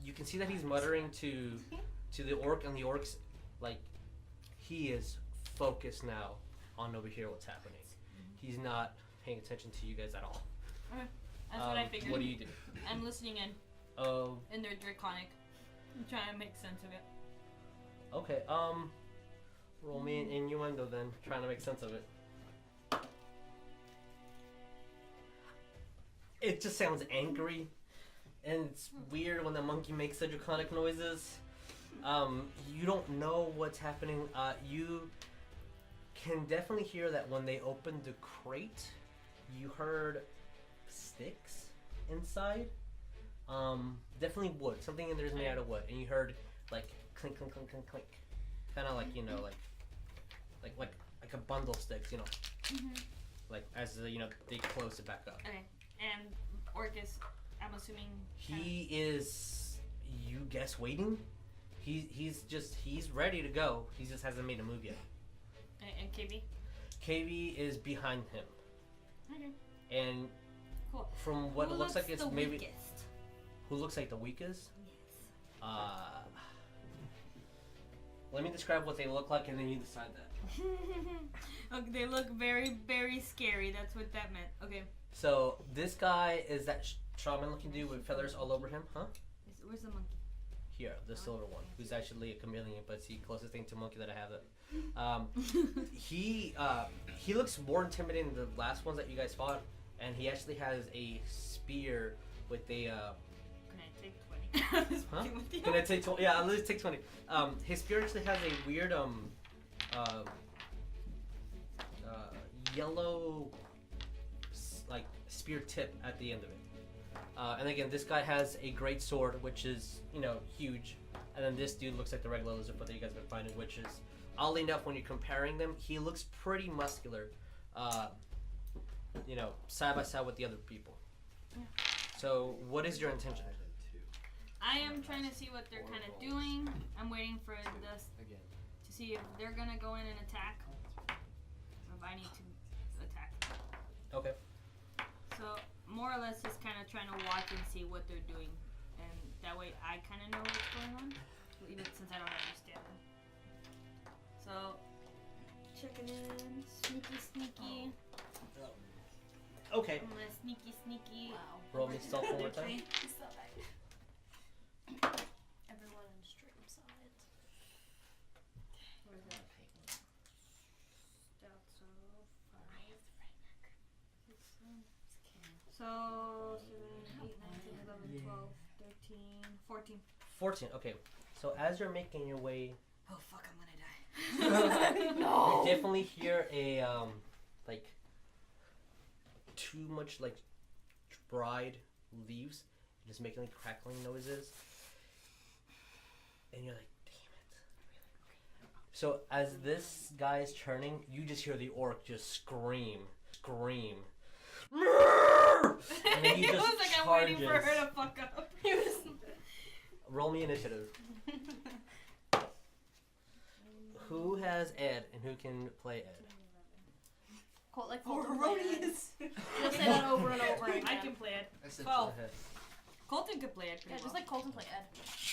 you can see that he's muttering to the orc, and the orc's like he is focused now on over here what's happening. He's not paying attention to you guys at all. That's what I figured. What do you do? I'm listening Oh, in their draconic. I'm trying to make sense of it. okay. Roll me an innuendo then, trying to make sense of it. It just sounds angry, and it's weird when the monkey makes the draconic noises. You don't know what's happening. You can definitely hear that when they opened the crate, you heard sticks inside. Definitely wood. Something in there is made out of wood, and you heard like clink, clink, clink, clink, clink. Kind of like like a bundle of sticks, like as they close it back up. Okay. And Orcus, I'm assuming. He is, you guess, waiting. He's ready to go. He just hasn't made a move yet. And KB. KB is behind him. Okay. And Cool. from what Who it looks like, it's the maybe weakest? who looks like the weakest. Yes. Let me describe what they look like, and then you decide that. Okay, they look very, very scary. That's what that meant. Okay. So this guy is that shaman-looking dude with feathers all over him, huh? Where's the monkey? Here, the silver one, who's actually a chameleon, but it's the closest thing to monkey that I have. He looks more intimidating than the last ones that you guys fought, and he actually has a spear with a. Can I take 20? Just Huh? fucking with you. Can I take 20? Yeah, I'll just take 20. His spear actually has a weird yellow like spear tip at the end of it. And again, this guy has a great sword, which is huge, and then this dude looks like the regular lizard foot that you guys have been finding, which is oddly enough when you're comparing them, he looks pretty muscular, side by side with the other people. Yeah. So, what is your intention? I am trying to see what they're kind of doing. I'm waiting for this Again. to see if they're gonna go in and attack, or if I need to attack. Okay. So more or less, just kind of trying to watch and see what they're doing, and that way I kind of know what's going on, even since I don't understand them. So checking in, sneaky. Okay. I'm gonna sneaky. Wow. Roll me stealth one more time. Everyone in stream saw it. Where's that? Stealth, so 5. 6, 7. So 7, 8, 9, 10, 11, 12, 13, 14. 14. Okay. So as you're making your way, Oh fuck! I'm gonna die. you definitely hear a like too much like dried leaves, just making like crackling noises, and you're like, damn it. So as this guy is turning, you just hear the orc just scream. And then he It just was like I'm waiting for charges. her to fuck up. Roll me initiative. Who has Ed and who can play Ed? Colt, like Oh, Colton play Ed. erroneous. Just say that over and over again. I can play it. Essentially. 12. Go ahead. Colton could play it Yeah, pretty just well. like Colton play Ed.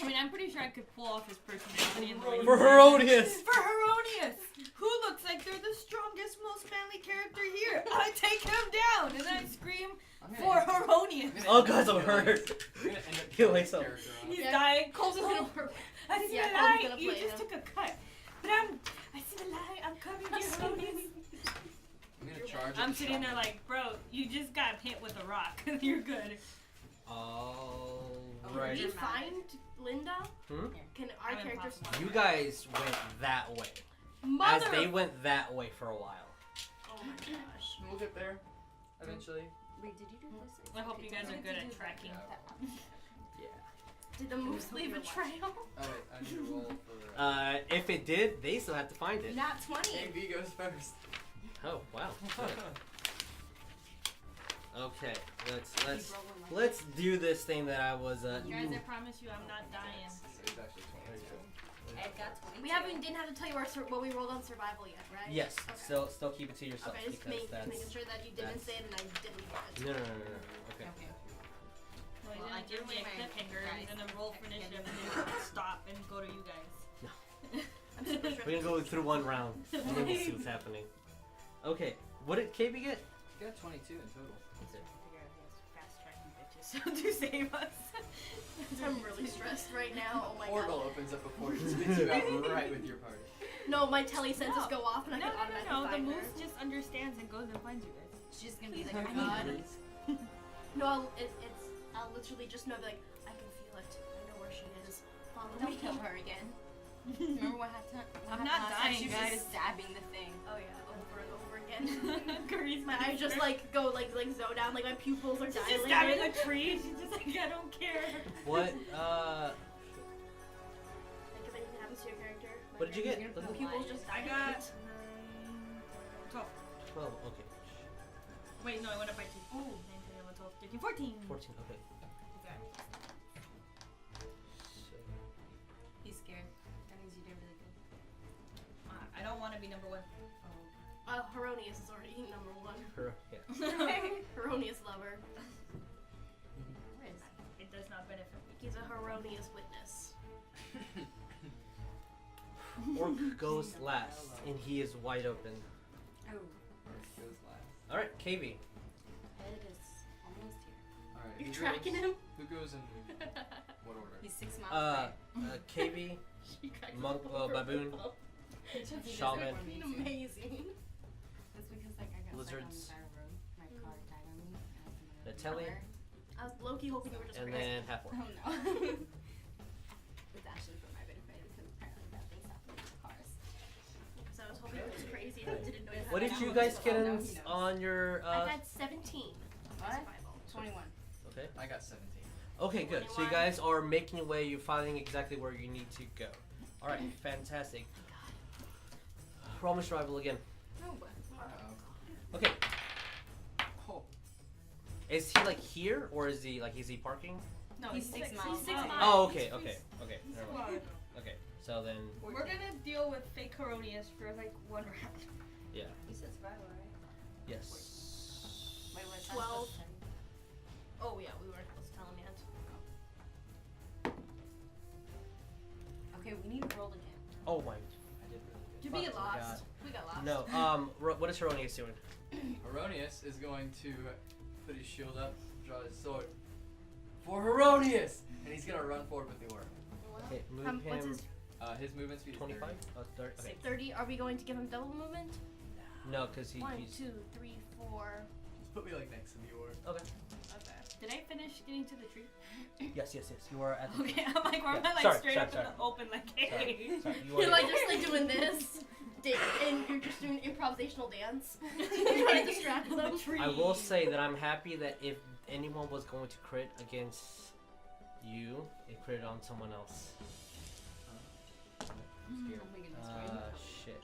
I mean, I'm pretty sure I could pull off his personality and the way he For plays. Herodias! For Herodias! Who looks like they're the strongest, most manly character here? I take him down! And then I scream for Herodias! Oh god, I'm hurt. I'm gonna end up Kill killing myself. this character off. He's Yeah, dying. Colton's gonna work. I see Yeah, the Colton's light! gonna You play just him. took a cut. But I see the light. I'm coming, you Herodias. I'm gonna charge I'm at the sitting there shaman. like, bro, you just got hit with a rock. You're good. Did Alright. we find Linda? Hmm? Can our I'm characters impossible. You guys went that way. Mother As they of- went that way for a while. Oh my gosh. We'll get there eventually. Wait, did you do this? I hope you guys are good at tracking. Did the moose leave a trail? Oh wait, I need to roll for. If it did, they still have to find it. Not 20. AB goes first. Oh wow. Good. Okay, let's do this thing that I was Guys, I promise you I'm not dying. It's actually 20. Ed got 22. We didn't have to tell you what we rolled on survival yet, right? yes. Okay. Still keep it to yourself Okay, just because that's making sure that you didn't say it and I didn't get it. no. Okay. Well, Well, I you didn't give me a did my cliffhanger guys. and then roll for initiative and then stop and go to you guys. I'm super stressed. We're gonna go through one round and then we'll see what's happening. Okay, what did KB get? You got 22 in total. Figure out these fast tracking bitches to save us. I'm really stressed right now. Oh my Portal god. opens up before it spits you out right with your party. No, my tele senses No. go off and I No, can automatically the find moose her. just understands and goes and finds you guys. She's gonna be like, Oh I my need God. these. No, I'll literally just know like I can feel it. I know where she is. Follow Don't me. kill her again. Remember what happened? I'm not dying, She was guys. just stabbing the thing. Oh yeah, over and over again. Grease My eyes just like go like zone down, like my pupils are She's just dilated. stabbing the tree. She's just like, I don't care. What? Like if anything happens to your character. my What did you get? character- Let's The pupils just I dilate. got 12. 12. Okay. Wait, no, I went up by 2. Oh, 9, 10, 11, 12, 13, 14. 14. Okay. Okay. So, He's scared. That means you did really good. I don't want to be number 1. Heronius is already number 1. her. Yeah. Heronius lover. Where is he? It does not benefit me. He's a Heronius witness. Orc goes last, and he is wide open. Oh, Goes last. All right, KV. Ed is almost here. Alright. You're who tracking goes, him? Who goes in what order? He's 6 miles away. KV, She cracked monk, him over. baboon, He does it shaman. for me, too. Amazing. That's because like I got Lizards. stuck on the side of the road. My car died on me. And I was in The the telly. car. I was low-key hoping you were just and crazy. then half orc. Oh no. It's actually for my benefit because apparently bad things happen with cars. So I was hoping it was crazy and I didn't know What did you guys get in on your? I got 17. What? Survival. 21. Okay. I got 17. Okay, good. So you 21. guys are making your way. You're finding exactly where you need to go. All right, fantastic. Roll me survival again. No, but Okay. Oh. Is he like here, or is he parking? No, He's 6 miles He's 6 away. miles. Oh, okay. Never mind. Well, Okay, so then, we're gonna deal with fake Heronius for like 1 round. yeah, You said survival, right? yes. Wait, what's 12. Oh yeah, we weren't supposed to tell him yet. Okay, we need to roll again. Oh my. I did really good. Did we get Fuck, I lost? We got lost. No. What is Heronius doing? Heronius is going to put his shield up, draw his sword. For Heronius! And he's gonna run forward with the orc. Okay, move What's him. his His movement speed is 25. 30. Oh, 30. Okay. 30? Are we going to give him double movement? No, because he's. 1, 2, 3, 4. Just put me like next to the orc. Okay. Okay. Did I finish getting to the tree? Yes. You are at the. Okay, I'm like, why am I like Sorry, straight sorry, up sorry. in the open like, hey? Sorry, you You're are. like just like doing this, and you're just doing improvisational dance. You're trying to distract them. I will say that I'm happy that if anyone was going to crit against you, it critted on someone else. Oh my goodness, wait. Shit.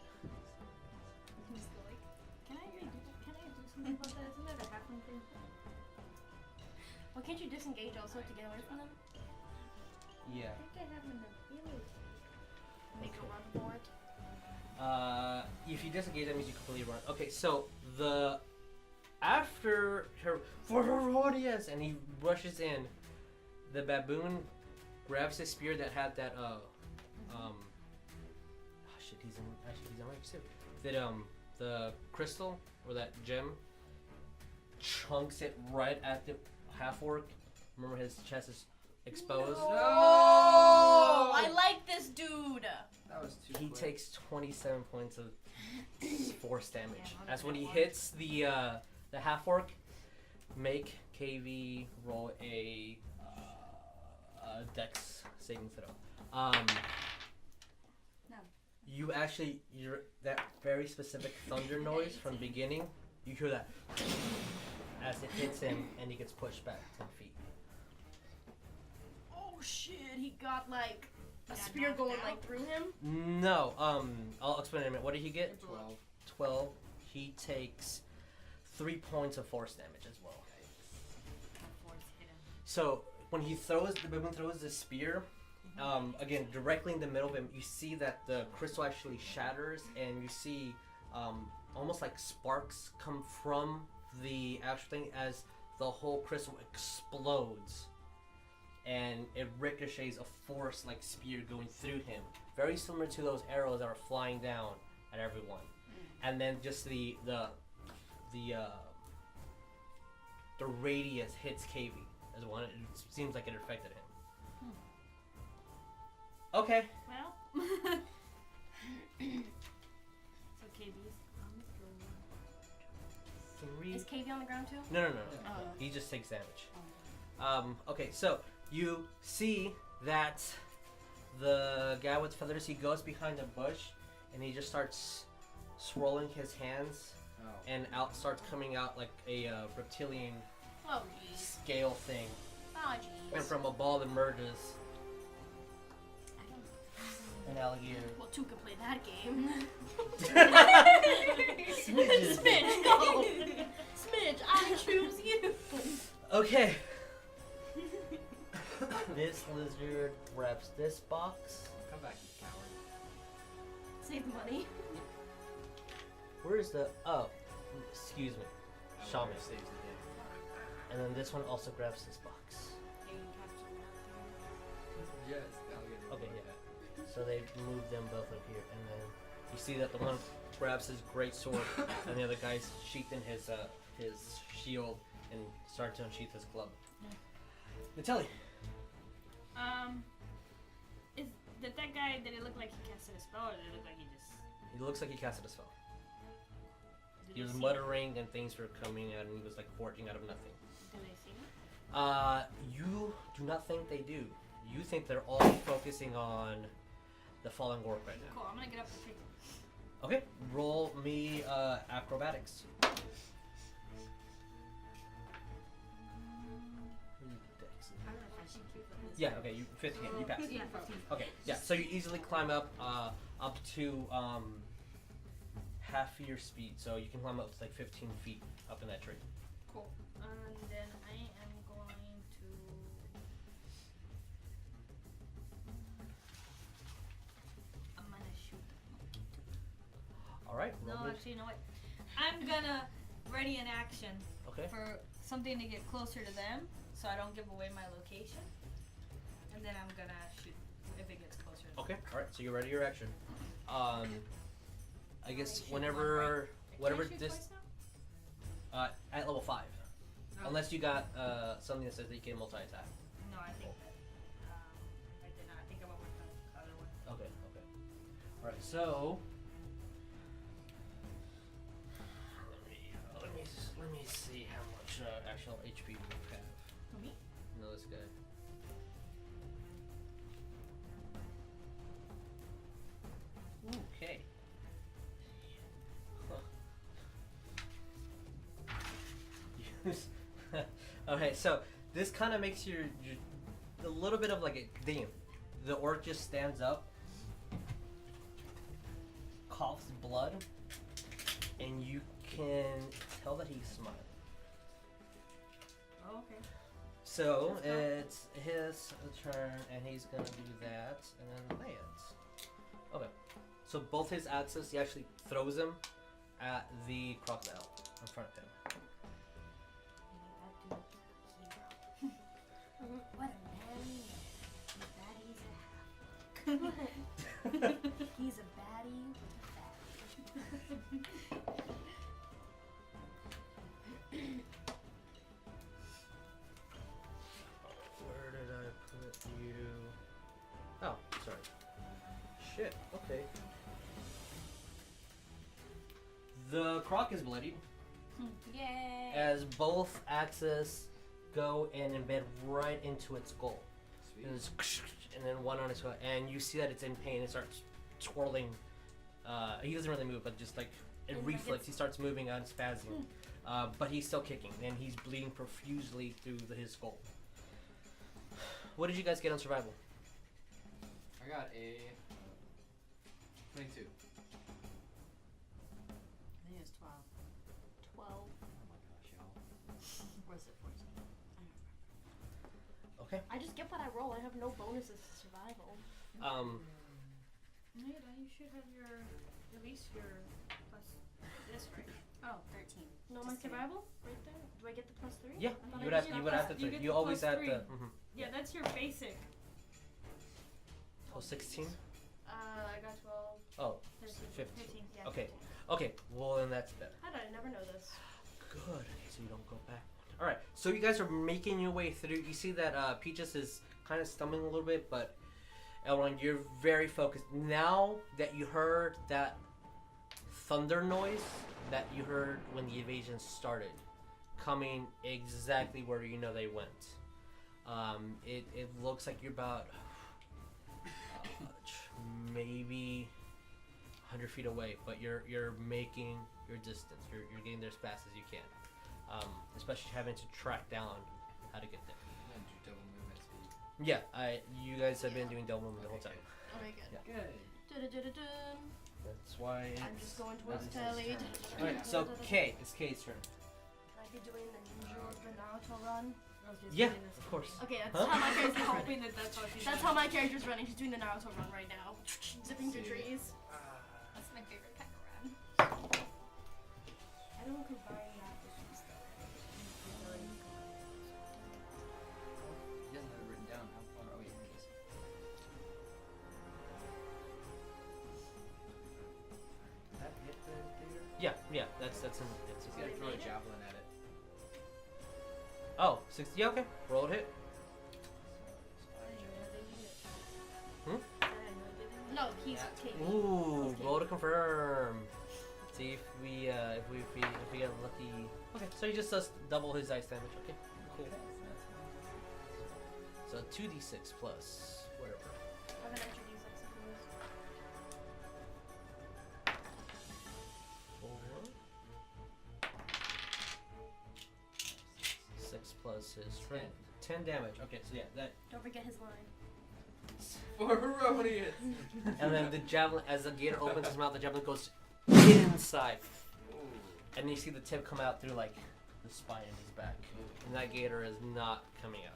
He's still like, can I do something about that? Isn't that a halfling thing? Why can't you disengage also to get away from them? Yeah. I think I have enough healing. Make Okay. a run for it. If you disengage, that means you completely run. Okay, so after her for Herodias, and he rushes in, the baboon grabs his spear that had that shit, he's in range too. That the crystal or that gem chunks it right at the half orc. Remember, his chest is exposed. No! I like this dude. That was too He quick. takes 27 points of force damage. Yeah, I'm That's when he gonna hits the half orc. Make KV roll a Dex saving throw. No. You actually that very specific thunder noise from the beginning. You hear that as it hits him, and he gets pushed back 10 feet. Oh shit, he got like a Got spear knocked going out? like through him. No. I'll explain in a minute. What did he get? 12. 12. He takes 3 points of force damage as well. Force hit him. So when the baboon throws the spear, again directly in the middle of him, you see that the crystal actually shatters, and you see almost like sparks come from the actual thing as the whole crystal explodes, and it ricochets a force like spear going through him, very similar to those arrows that are flying down at everyone, and then just the radius hits KV as well. It seems like it affected him. Okay. Well. So KB's on the floor. 3. Is KV on the ground too? No. Oh. He just takes damage. Okay, so you see that The guy with feathers, he goes behind a bush, and he just starts swirling his hands, Oh. and out starts coming out like a reptilian Oh, jeez. scale thing, Oh, and jeez. from a ball emerges an alligator. Well, two can play that game. Smidge. Smidge, go! Smidge, I choose you! Okay. This lizard grabs this box. Come back, you coward. Save the money. Where's the... Oh, excuse me. Shaman. Saves the day. And then this one also grabs this box. Yes, alligator. Okay, yeah. So they move them both up here, and then you see that the one grabs his great sword, and the other guy's sheathed in his shield and starts to unsheath his club. Natalie. Did that guy, did it look like he casted a spell, or did it look like he just... He looks like he casted a spell. Did He was see- muttering and things were coming out, and he was like forging out of nothing. Do they see me? You do not think they do. You think they're all focusing on the fallen orc right now. Cool, I'm gonna get up and take him. Okay, roll me acrobatics. I don't know if I should keep them this Yeah, way. okay, you 15, you pass. Yeah, 15. Okay, yeah, so you easily climb up to half your speed, so you can climb up to like 15 feet up in that tree. Cool. And then I am going to... I'm gonna shoot. Alright, No, roll me. actually, you know what? I'm gonna ready an action Okay. for something to get closer to them, so I don't give away my location. And then I'm gonna shoot if it gets closer. Okay, alright, so you're ready your action. I guess shoot whenever Can I shoot this twice now? at level 5. No. Unless you got something that says that you can multi-attack. No, I think that I did not. I think I went with the other one. Okay, okay. Alright, so let me see how much actual HP you have. Me? No, this guy. Okay. Okay, so this kind of makes your a little bit of like a damn. The orc just stands up, coughs blood, and you can tell that he's smiling. Oh, okay. So That's it's his turn, and he's gonna do that, and then lands. Okay. So both his axes, he actually throws them at the crocodile in front of him. What a man. Baddie's a half. He's a baddie with a fat. Where did I put you? Oh, sorry. Shit, okay. The croc is bloodied Yay! as both axes go and embed right into its skull. Sweet. And then one on its foot, and you see that it's in pain. It starts twirling. He doesn't really move, but just like a And reflex, he starts moving and spazzing. But he's still kicking, and he's bleeding profusely through his skull. What did you guys get on survival? I got a 22. I think it's 12. 12. Oh my gosh, y'all. Or is it 14? Okay. I just get what I roll. I have no bonuses to survival. Nita, you should have at least your plus this, right? Oh, 13. No, my Just kidding. survival? Right there? Do I get the plus 3? Yeah, I thought you would I have. did. You would have to. You get You the always plus have 3. to. Yeah, that's your basic. Oh, 16. I got 12. Oh, 13. 15. 15, yeah. Okay. 15. Okay. Well, then that's better. How did I never know this? Good. Okay, so you don't go back. All right. So you guys are making your way through. You see that Peaches is kind of stumbling a little bit, but Elrond, you're very focused. Now that you heard that thunder noise that you heard when the invasion started, coming exactly where you know they went. It looks like you're about maybe 100 feet away, but you're making your distance. You're getting there as fast as you can. Especially having to track down how to get there. I'm gonna do double movement speed. Yeah, you guys have been doing double movement the whole time. Okay, good. Yeah. Good. Dun-dun-dun-dun-dun. That's why it's... I'm just going towards That is his Telid. turn. Alright, so Kay, it's Kay's turn. Can I be doing the ninja the Naruto run? Yeah, of course. Okay, that's Huh? how my character's running. Hoping that that's how she's That's how my character's running. She's doing the Naruto run right now. Zipping through trees. That's my favorite kind of run. I don't combine that with these though. He doesn't have it written down. How far? Oh, yeah, here it is. That hit the gator? Yeah, that's He's gonna throw a javelin at it. Oh, 60, yeah, okay. Roll a hit. No, he's taking. Ooh, roll to confirm. See if we get lucky. Okay, so he just does double his ice damage. Okay, cool. So 2d6 plus whatever. I have an extra D6 if you use. 4. 6 plus his strength. 10 damage. Okay, so yeah, that. Don't forget his line. For Herodias! And then the javelin, as the gator opens his mouth, the javelin goes inside. And you see the tip come out through like the spine in his back. And that gator is not coming out.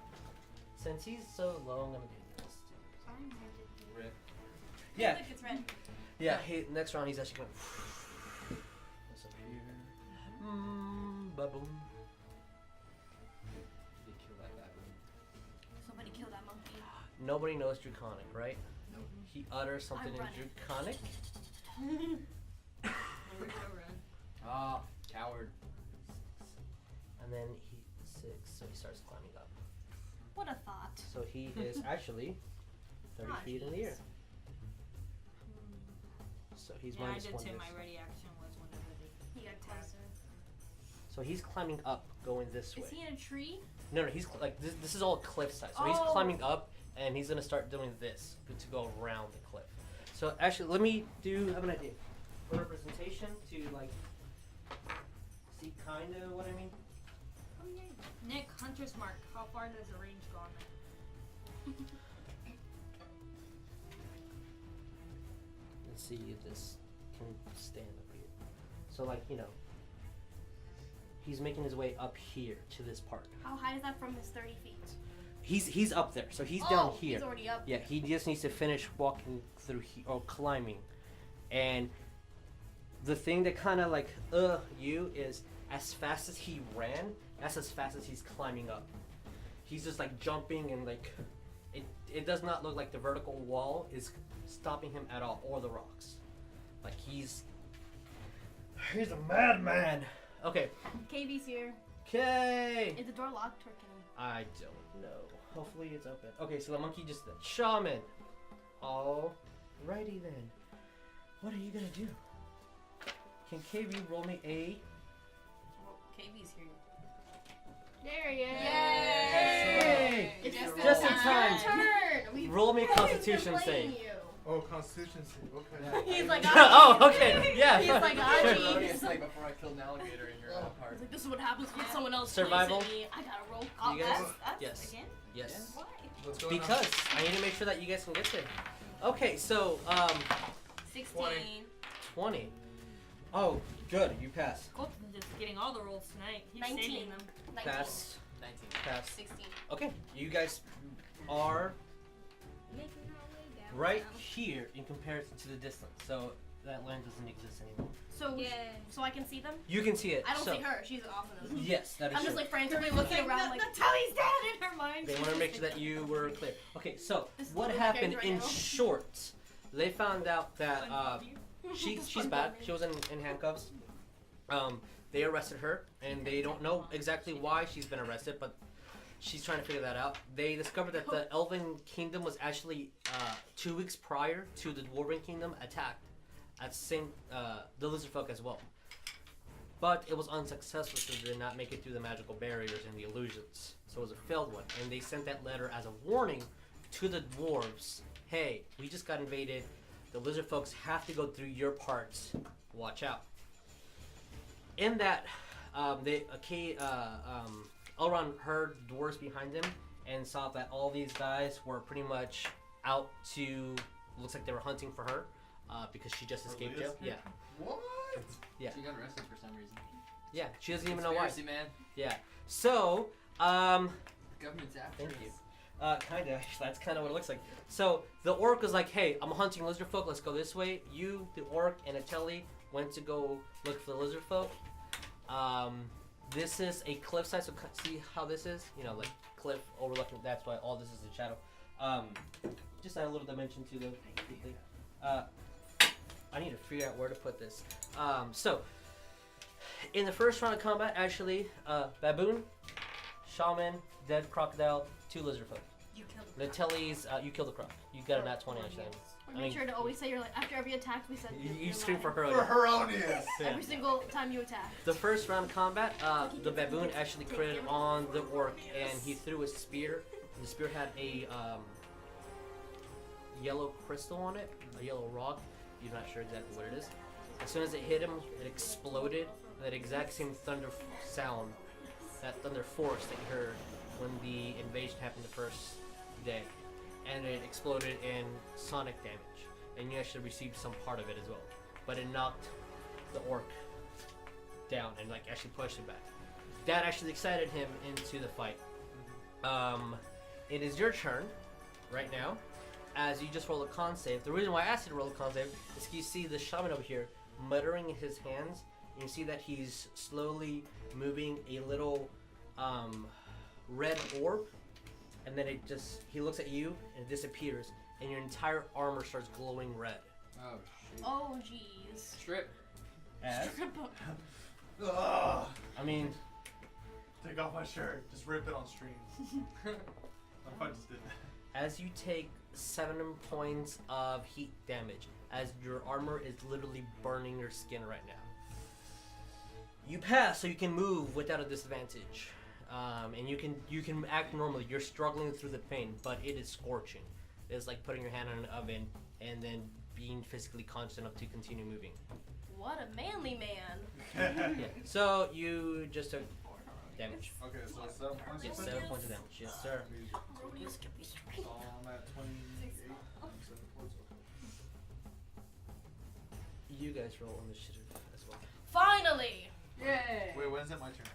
Since he's so low, I'm gonna do this. Rip. Yeah. Look, it's red. Yeah, next round he's actually going disappear. Ba-boom. Did kill that baboon. Somebody kill that monkey. Nobody knows Draconic, right? Nope. He utters something I'm in running. Draconic. Ah, coward. And then he 6, so he starts climbing up. What a thought. So he is actually 30 Ah, feet in the air. jeez. So he's Yeah, I minus did 1 say this my time. ready action was whenever they. He got closer. So he's climbing up, going this way. Is he in a tree? No, he's like this is all cliffside. So he's Oh. climbing up, and he's gonna start doing this to go around the cliff. So actually, let me have an idea for representation to like see kind of what I mean. Oh yeah. Nick, Hunter's Mark. How far does the range go on that? Let's see if this can stand up here. So like he's making his way up here to this part. How high is that from his 30 feet? He's up there, so he's down here. He's already up. Yeah, he just needs to finish walking through or climbing. And the thing that kind of like you is as fast as he ran, that's as fast as he's climbing up. He's just like jumping and like it does not look like the vertical wall is stopping him at all, or the rocks. Like he's a madman. Okay. KB's here. Okay. Is the door locked or can I don't know. Hopefully it's open. Okay, so the monkey just did. Shaman. Alrighty then. What are you gonna do? Can KB roll me a? KB's here. There he is. Yay! It's Just just in your time. turn. Roll me a We've Constitution been playing save. you. Oh, Constitution save. Okay. He's like, Oh, okay. Yeah. He's like, ah, Sure. geez. Herodias like before I killed an alligator in your part. He's like, this is what happens when someone else Survival? plays at me. I gotta roll. You guys? That's Yes. again? Yes. Why? What's going Because I need to make sure that you guys can get there. Okay, so 16. 20. Oh, good. You passed. Colton's just getting all the rolls tonight. He's 19. saving them. 19. Pass. 19. Pass. 16. Okay, you guys are Making our way down. right here in comparison to the distance. So that land doesn't exist anymore. So, Yeah. so I can see them? You can see it. I don't so, see her. She's off in the Yes, that is I'm true. just like frantically looking around like, Tally's dead in her mind. They want to make sure that you were clear. Okay, so This is what looking like happened right in now. short? They found out that she's bad. She was in handcuffs. They arrested her, and they don't know exactly why she's been arrested, but she's trying to figure that out. They discovered that the Elven Kingdom was actually 2 weeks prior to the Dwarven Kingdom attacked at the Lizard Folk as well. But it was unsuccessful, so they did not make it through the magical barriers and the illusions. So it was a failed one, and they sent that letter as a warning to the dwarves, hey, we just got invaded. The lizard folks have to go through your parts. Watch out. In that, Elrond heard dwarves behind him and saw that all these guys were pretty much out to, looks like they were hunting for her because she just escaped jail. Yeah. What? Yeah. She got arrested for some reason. Yeah, she doesn't even know why. Conspiracy, man. Yeah. So, Government's after thank us. you. Kinda. That's kind of what it looks like. So the orc was like, "Hey, I'm hunting lizard folk. Let's go this way." You, the orc, and Atelli went to go look for the lizard folk. This is a cliffside. So see how this is? You know, like cliff overlooking. That's why all this is in shadow. Just add a little dimension to the. I need to figure out where to put this. So in the first round of combat, actually, baboon, shaman, dead crocodile, 2 lizard folk. You killed the Natelli's, you killed the croc. You got a nat 20 actually. We I make mean- sure to always say you're like after every attack we said You scream for her. For Heronius. Yeah. every single time you attack. The first round of combat, the baboon actually critted on the orc, and he threw a spear. The spear had a yellow crystal on it, a yellow rock. You're not sure exactly what it is. As soon as it hit him, it exploded. That exact same thunder sound, that thunder force that you heard when the invasion happened the first day, and it exploded in sonic damage. And you actually received some part of it as well, but it knocked the orc down and like actually pushed him back. That actually excited him into the fight. It is your turn right now, as you just roll a con save. The reason why I asked you to roll a con save is you see the shaman over here muttering in his hands. And you see that he's slowly moving a little red orb, and then he looks at you and it disappears, and your entire armor starts glowing red. Oh, shoot. Oh jeez. Strip. As Ugh. I mean, Take off my shirt. Just rip it on stream. What if I just did that? as you take 7 points of heat damage, as your armor is literally burning your skin right now. You pass, so you can move without a disadvantage, and you can act normally. You're struggling through the pain, but it is scorching. It's like putting your hand on an oven and then being physically conscious enough to continue moving. What a manly man. Yeah. So you just took damage. Okay, so 7 points. Yes, 7 points of damage. Yes, sir. So I'm at 28. 7 points. You guys roll initiative as well. Finally. Yay! Wait, when's it my turn?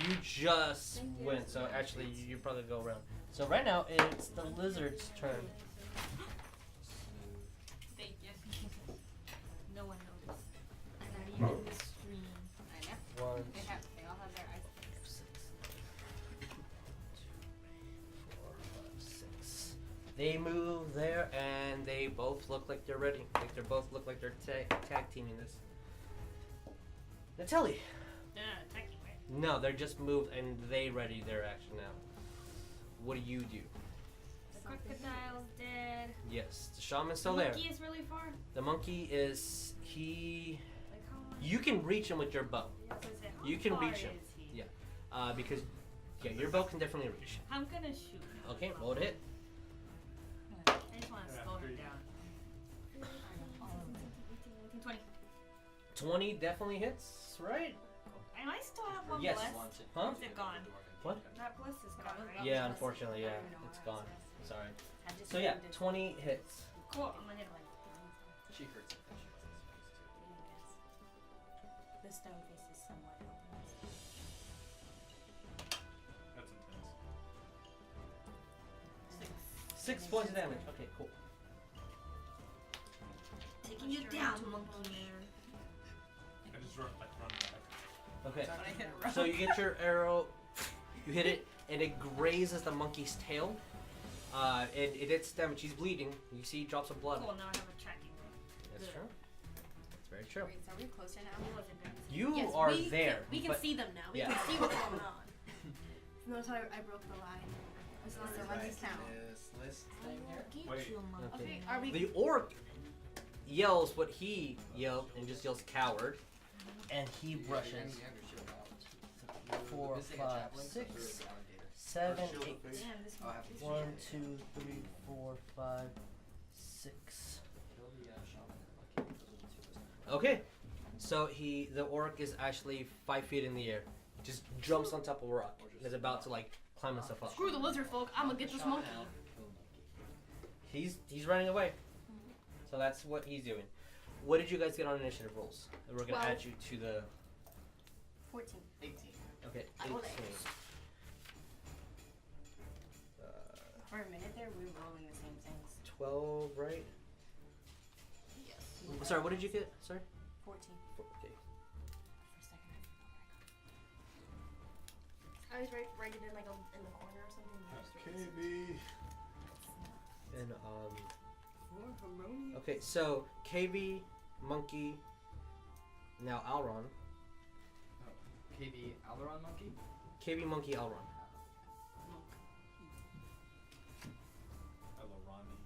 You just went, so actually you probably go around. So right now it's the lizard's turn. Thank you. No one noticed. Not even the stream. I know. 1, They all have their eyes. 6, 4, 5, 6. They move there, and they both look like they're ready. Like they both look like they're tag teaming this. Natelli. They're not attacking, right? No, they're just moved, and they ready their action now. What do you do? The crocodile's dead. Yes, the shaman's still the there. monkey is really far. The monkey is he. Like how much? You can reach him with your bow. I was gonna say, how You can far reach him. is he? Yeah. Because your bow can definitely reach him. I'm gonna shoot him. Okay, roll to hit. I just want to slow him down. 20. 20 definitely hits, right? And I still have one Yes. bless. Huh? Is it gone? What? That bless is gone, right? Yeah, unfortunately, yeah, it's gone. Sorry. So yeah, 20 hits. Cool. I'm gonna hit him. She hurts it. The stone face is somewhat open. That's intense. 6 points of damage. Okay, cool. Taking you down, monkey man. I just run back. Okay. So you get your arrow, you hit it, and it grazes the monkey's tail. And it hits damage. He's bleeding. You see drops of blood. Cool. Now I have a tracking. That's true. That's very true. Wait, so are we closer now? He wasn't there. You Yes, are we there. We can but see them now. We yeah. can see what's going on. Notice how I broke the line. This is the monkey's town. This list thing here. Wait. Okay, are we? The orc yells what he yelled and just yells coward, and he rushes. 4, 5, 6, 7, shield 8. of faith. Damn, this I'll have to 1, 2, 3, 4, 5, 6. Kill the shaman and lucky. Those are the two. Okay, so the orc is actually 5 feet in the air. Just jumps on top of a rock. And is about to like climb himself up. Screw the lizard folk. I'm gonna get this monkey. He's running away. So that's what he's doing. What did you guys get on initiative rolls? And we're gonna Well- add you to the 14. 18. okay I 18. will For a minute there, we were rolling the same things. 12, right? Yes. Sorry, what did you get? Sorry. 14. Okay. For a second, I always write it in like in the corner or something. and just write it. KB. And For Hermione. okay, so KB, Monkey, now Alron. KB Aileron monkey. KB, Monkey, Alron. Elorani.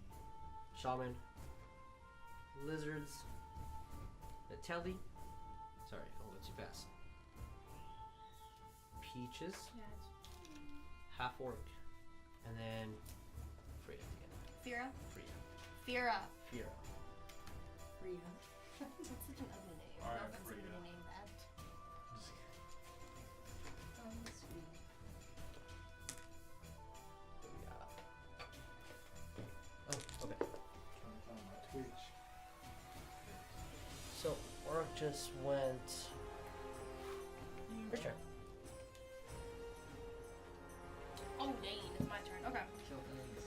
Shaman. Lizards. Natelli. Sorry, I went too fast. Peaches. Yeah, Half orc. And then Freya again. Fira. Freya. Fira. Fira. Frida. That's such an ugly name. Alright, No offense to Frida. any name that. Oh, okay. Trying to find my Twitch. So orc just went. Your turn. Oh, Dane. It's my turn. Okay. Kill things.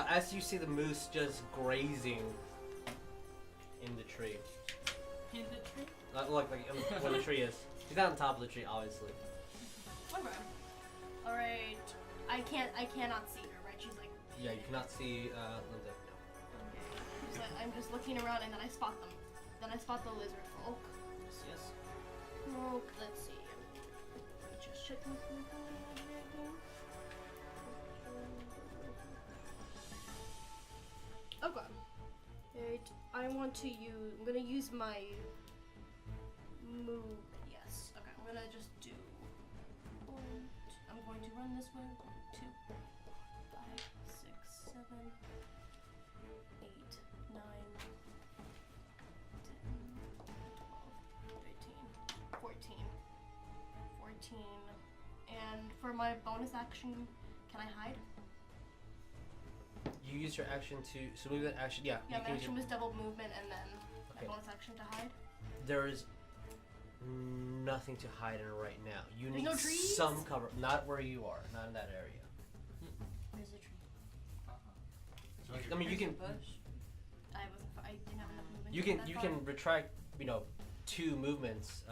As you see the moose just grazing in the tree. In the tree? Look, like where the tree is. He's not on top of the tree, obviously. Okay. All right. I cannot see her. Right? She's like. Yeah, you cannot see Linda. I'm just looking around and then I spot them. Then I spot the lizard folk. Yes, yes. Oh, let's see. Let me just check my phone. Okay. Right. I want to use. I'm gonna use my move. Yes. Okay. I'm gonna just do. I'm going to run this way. 2, 5, 6, 7, 8, 9, 10, 12, 13, 14. 14. And for my bonus action, can I hide? You use your action to so move that action. Yeah. Yeah, you my can action use was double movement and then Okay. my bonus action to hide. There is nothing to hide in right now. You There's need no trees? some cover. Not where you are. Not in that area. Where's the tree? I mean, you can I didn't have enough movement. you to get can that you far. can retract 2 movements,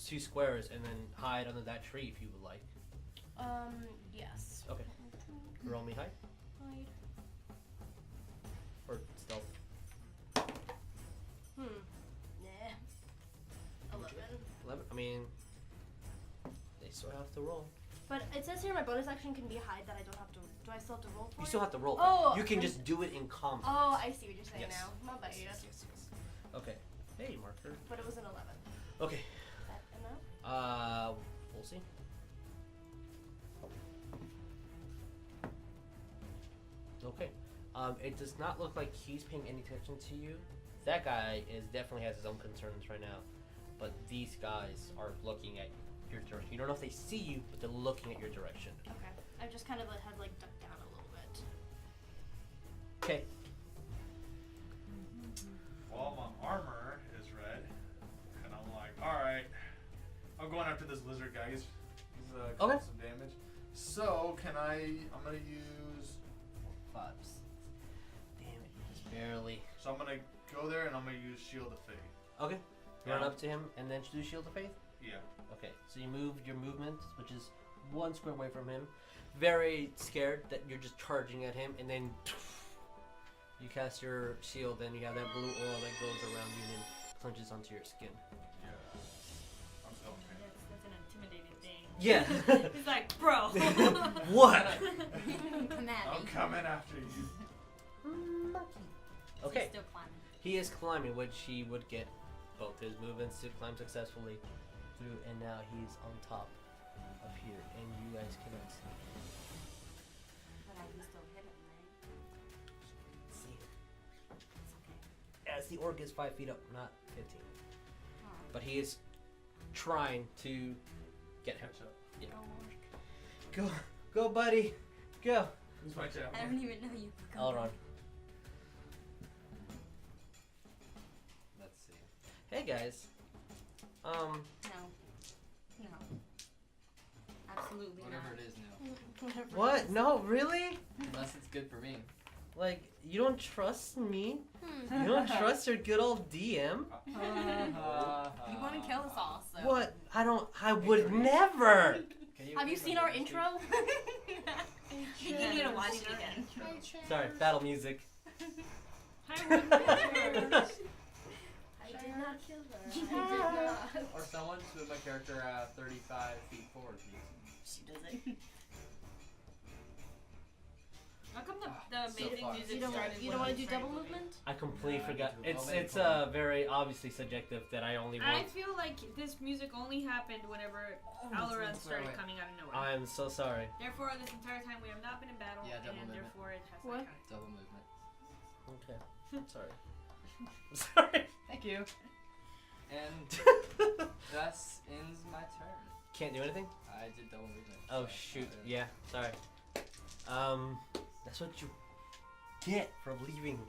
2 squares, and then hide under that tree if you would like. Yes. Okay. Roll me hide Hide. or stealth. Nah. 11. 11. I mean, they still have to roll. But it says here my bonus action can be hide that I don't have to. Do I still have to roll for You it? still have to roll. for it. Oh, You can I'm- just do it in combat. Oh, I see what you're saying Yes. now. My bad. Yes. Okay. Hey, marker. But it was an 11. Okay. Is that enough? We'll see. Okay. It does not look like he's paying any attention to you. That guy definitely has his own concerns right now. But these guys are looking at your direction. You don't know if they see you, but they're looking at your direction. Okay. I just kind of had like ducked down a little bit. Okay. Well, my armor is red, and I'm like, all right, I'm going after this lizard guy. He's causing Okay. some damage. So can I'm gonna use 5, 6. Damn it. Just barely. So I'm gonna go there and I'm gonna use Shield of Faith. Okay. Run Yeah. up to him and then do Shield of Faith? Yeah. Okay, so you move your movement, which is 1 square away from him. Very scared that you're just charging at him, and then you cast your shield, and you have that blue oil that goes around you and then plunges onto your skin. Yeah. I'm still okay. That's an intimidating thing. Yeah. He's like, bro. What? Come at I'm me. coming after you. Okay. He's still climbing. He is climbing, which he would get both his movements to climb successfully through, and now he's on top up here, and you guys cannot see. orc is 5 feet up, not 15. But he is trying to get him. Catch up. Yeah. Go, buddy, go. Who's my chap? I don't even know you. Elrond. Let's see. Hey guys. No. Absolutely Whatever not. it is now. What? No, really? Unless it's good for me. Like, you don't trust me? You don't trust your good old DM? You want to kill us all, so. What? I would never! Have you seen our intro? You need to watch it again. Sorry, battle music. I did not kill her. I did not. Or someone with my character at 35 feet forward. She doesn't. How come the So amazing far. music You don't started? want when to we do started double moving? movement? I completely Yeah, I forgot. can do- It's I'll make it's fun. very obviously subjective that I only I want. feel like this music only happened whenever Alorun started coming out of nowhere. I'm so sorry. Therefore, this entire time we have not been in battle, Yeah, double and movement. therefore it has What? not counted. Double movement. Okay. I'm sorry. I'm sorry. Thank you. And thus ends my turn. Can't do anything? I did double movement. Oh so shoot. I- Yeah, sorry. That's what you get for leaving.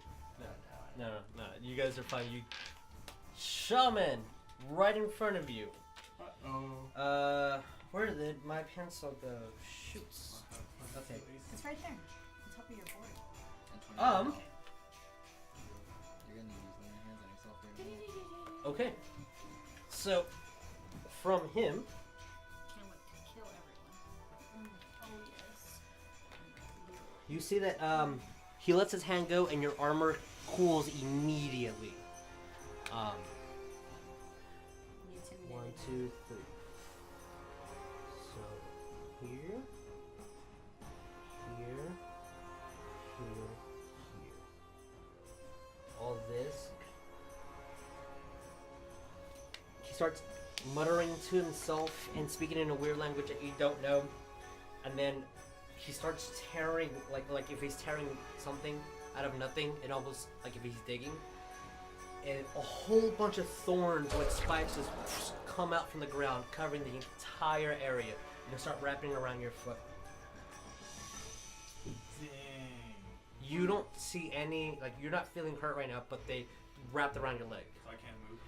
No. You guys are fine. You shaman right in front of you. Uh-oh. Where did my pencil go? Shoots. Okay. It's right there. On top of your board. And 20 Um. now. You're gonna use them in your hands on yourself for your move. Okay. So, from him, Can't wait to kill everyone. Oh yes. you see that he lets his hand go and your armor cools immediately. You intimidated. 1, 2, 3. So here, here. All this. He starts muttering to himself and speaking in a weird language that you don't know, and then he starts tearing like if he's tearing something out of nothing, and almost like if he's digging. And a whole bunch of thorns with spikes just come out from the ground, covering the entire area. And they start wrapping around your foot. Dang. You don't see any, like, you're not feeling hurt right now, but they wrapped around your leg. So I can't move.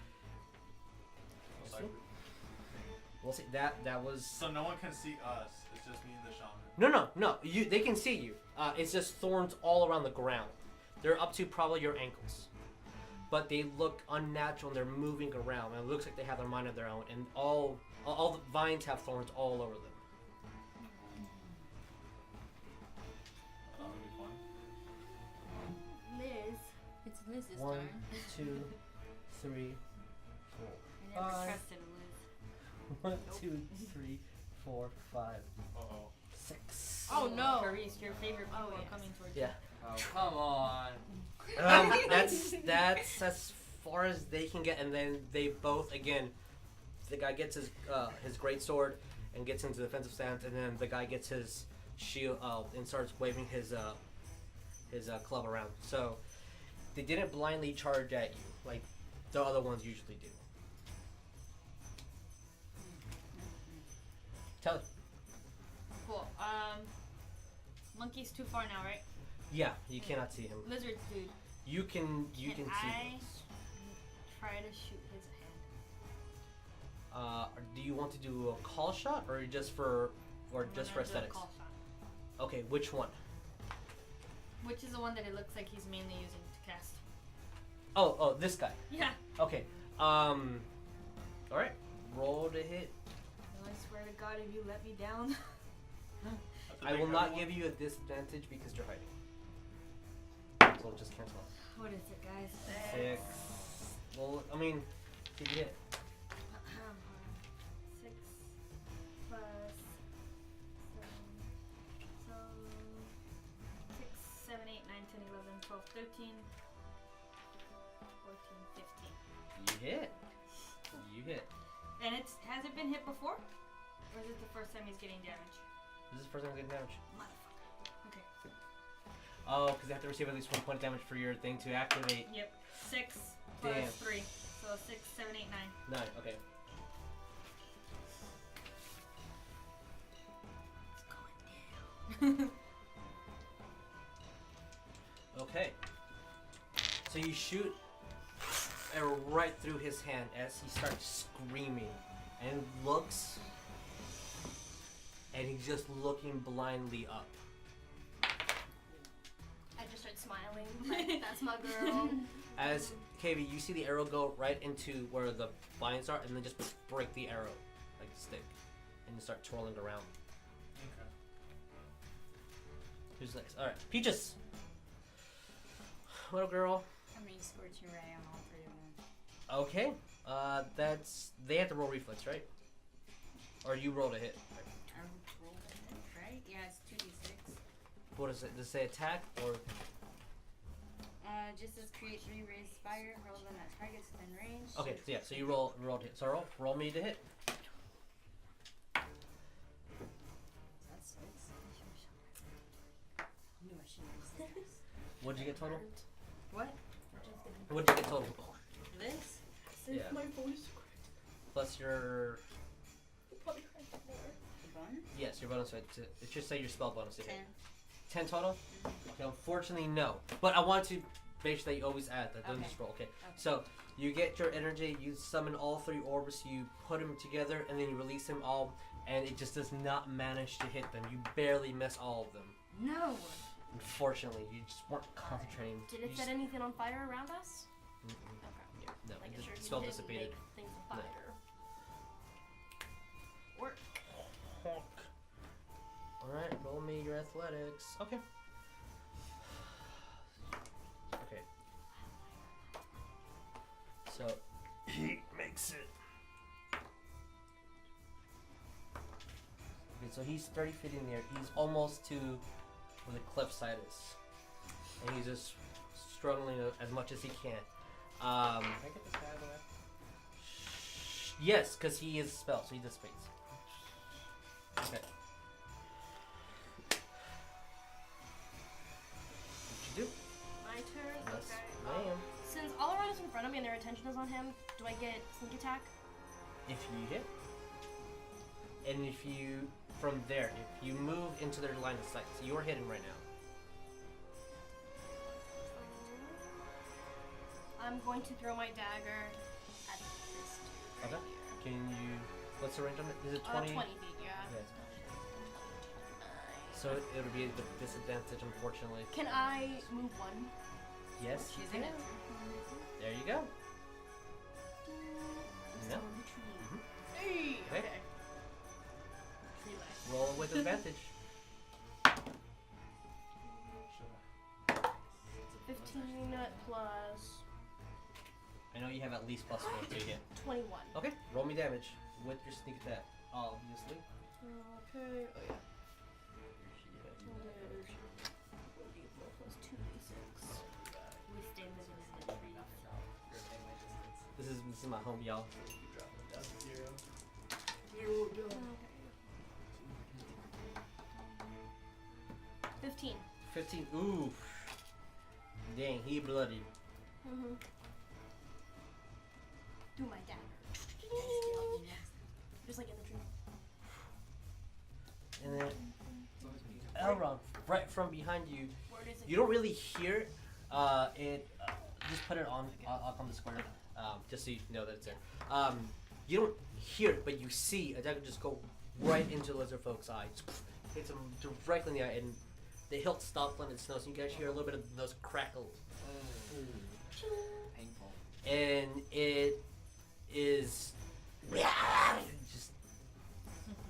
We'll see. We'll see. That was. So no one can see us. It's just me and the shaman. No. They can see you. It's just thorns all around the ground. They're up to probably your ankles. But they look unnatural and they're moving around. And it looks like they have their mind of their own. And all the vines have thorns all over them. That'll be fun. Liz. It's Liz's 1, turn. 2, 3, 4. I never Five. trusted Liz. 1, 2, 3, 4, 5, Uh-oh. 6. Oh no. Carice, your favorite people Oh, are yes. coming towards Yeah. Oh, come on. That's as far as they can get, and then they both again. The guy gets his great sword and gets into defensive stance, and then the guy gets his shield and starts waving his club around. So they didn't blindly charge at you like the other ones usually do. Tell it. Cool. Monkey's too far now, right? Yeah, you cannot see him. Lizard dude. You can see him. Try to shoot his hand? Do you want to do a call shot or just for I'm gonna do a aesthetics? call shot. Okay, which one? Which is the one that it looks like he's mainly using to cast. Oh, this guy. Yeah. Okay. All right. Roll to hit. I swear to God, if you let me down. That's a I will big not one. give you a disadvantage because you're hiding. So it'll just cancel out. What is it, guys? 6. Well, I mean, did you hit? 6 plus 7. So 6, 7, 8, 9, 10, 11, 12, 13, 14, 15. You hit. You hit. And has it been hit before? Or is it the first time he's getting damage? This is the first time I'm getting damage. Okay. Oh, because you have to receive at least 1 point of damage for your thing to activate. Yep. 6 plus Damn. 3. So 6, 7, 8, 9. 9. Okay. It's going down. Okay. So you shoot arrow right through his hand as he starts screaming and looks, and he's just looking blindly up. I just start smiling. Like, that's my girl. As KV, you see the arrow go right into where the vines are, and then just break the arrow like a stick, and start twirling around. Okay. Who's next? All right, Peaches. Little girl. How many scorching ray on all 3 of them? Okay. That's they have to roll reflex, right? Or you roll to hit. Right? I rolled it, right? Yeah, it's 2d6. What is it? Does it say attack or? Just says create 3 rays of fire, roll them at targets within range. Okay, so yeah, so you roll to hit. So roll me to hit. That's 6. Knew I should have used this. What'd you get total? What? What'd you get total? This? Yeah. My voice cracked. Plus your Probably cracked more. The bonus? yes, your bonus. It should say your spell bonus to 10. hit. 10 total. Okay, unfortunately no. But I want to make sure that you always add that. Don't Okay. just roll. Okay. So you get your energy. You summon all 3 orbs. You put them together, and then you release them all, and it just does not manage to hit them. You barely miss all of them. No! Unfortunately, you just weren't concentrating. Did You it set anything on fire around us? Mm-mm. Okay. Yeah, no, Like, the sure spell didn't dissipated. make things on No. fire. Work. Alright, roll me your athletics. Okay. Okay. So, he makes it. Okay, so he's 30 feet in the air. He's almost to where the cliffside is. And he's just struggling as much as he can. Can I get this guy out of the way? Yes, because he is a spell, so he dissipates. Okay. What'd you do? My turn. Yes, Okay. ma'am. Since all around is in front of me and their attention is on him, do I get sneak attack? If you hit, and if you, from there, if you move into their line of sight, so you're hidden right now. I'm going to throw my dagger at this dude right Okay. here. Can you, what's the range on it? Is it 20? 20 feet, yeah. Yeah. So it would be a disadvantage, unfortunately. Can I move 1? Yes, you She's can. in it. There you go. No. Hey! Okay. Okay. Relay. Roll with advantage. 15 plus I know you have at least +4 to hit. 21. Okay, roll me damage with your sneak attack, obviously. Okay. Oh yeah. Plus 2d6. We stand this in the tree. This is my home, y'all. Okay. 15. 15. Ooh. Dang, he bloody. Mm-hmm. Do my dagger. Just like in the tree. And then Elrond, right from behind you. Where is it? You don't really hear it. Just put it on up on the square, just so you know that it's there. You don't hear it, but you see a dagger just go right into Lizardfolk's eye. Hits him directly in the eye, and the hilt stops when it snows. And you guys hear a little bit of those crackles, Painful. and it is just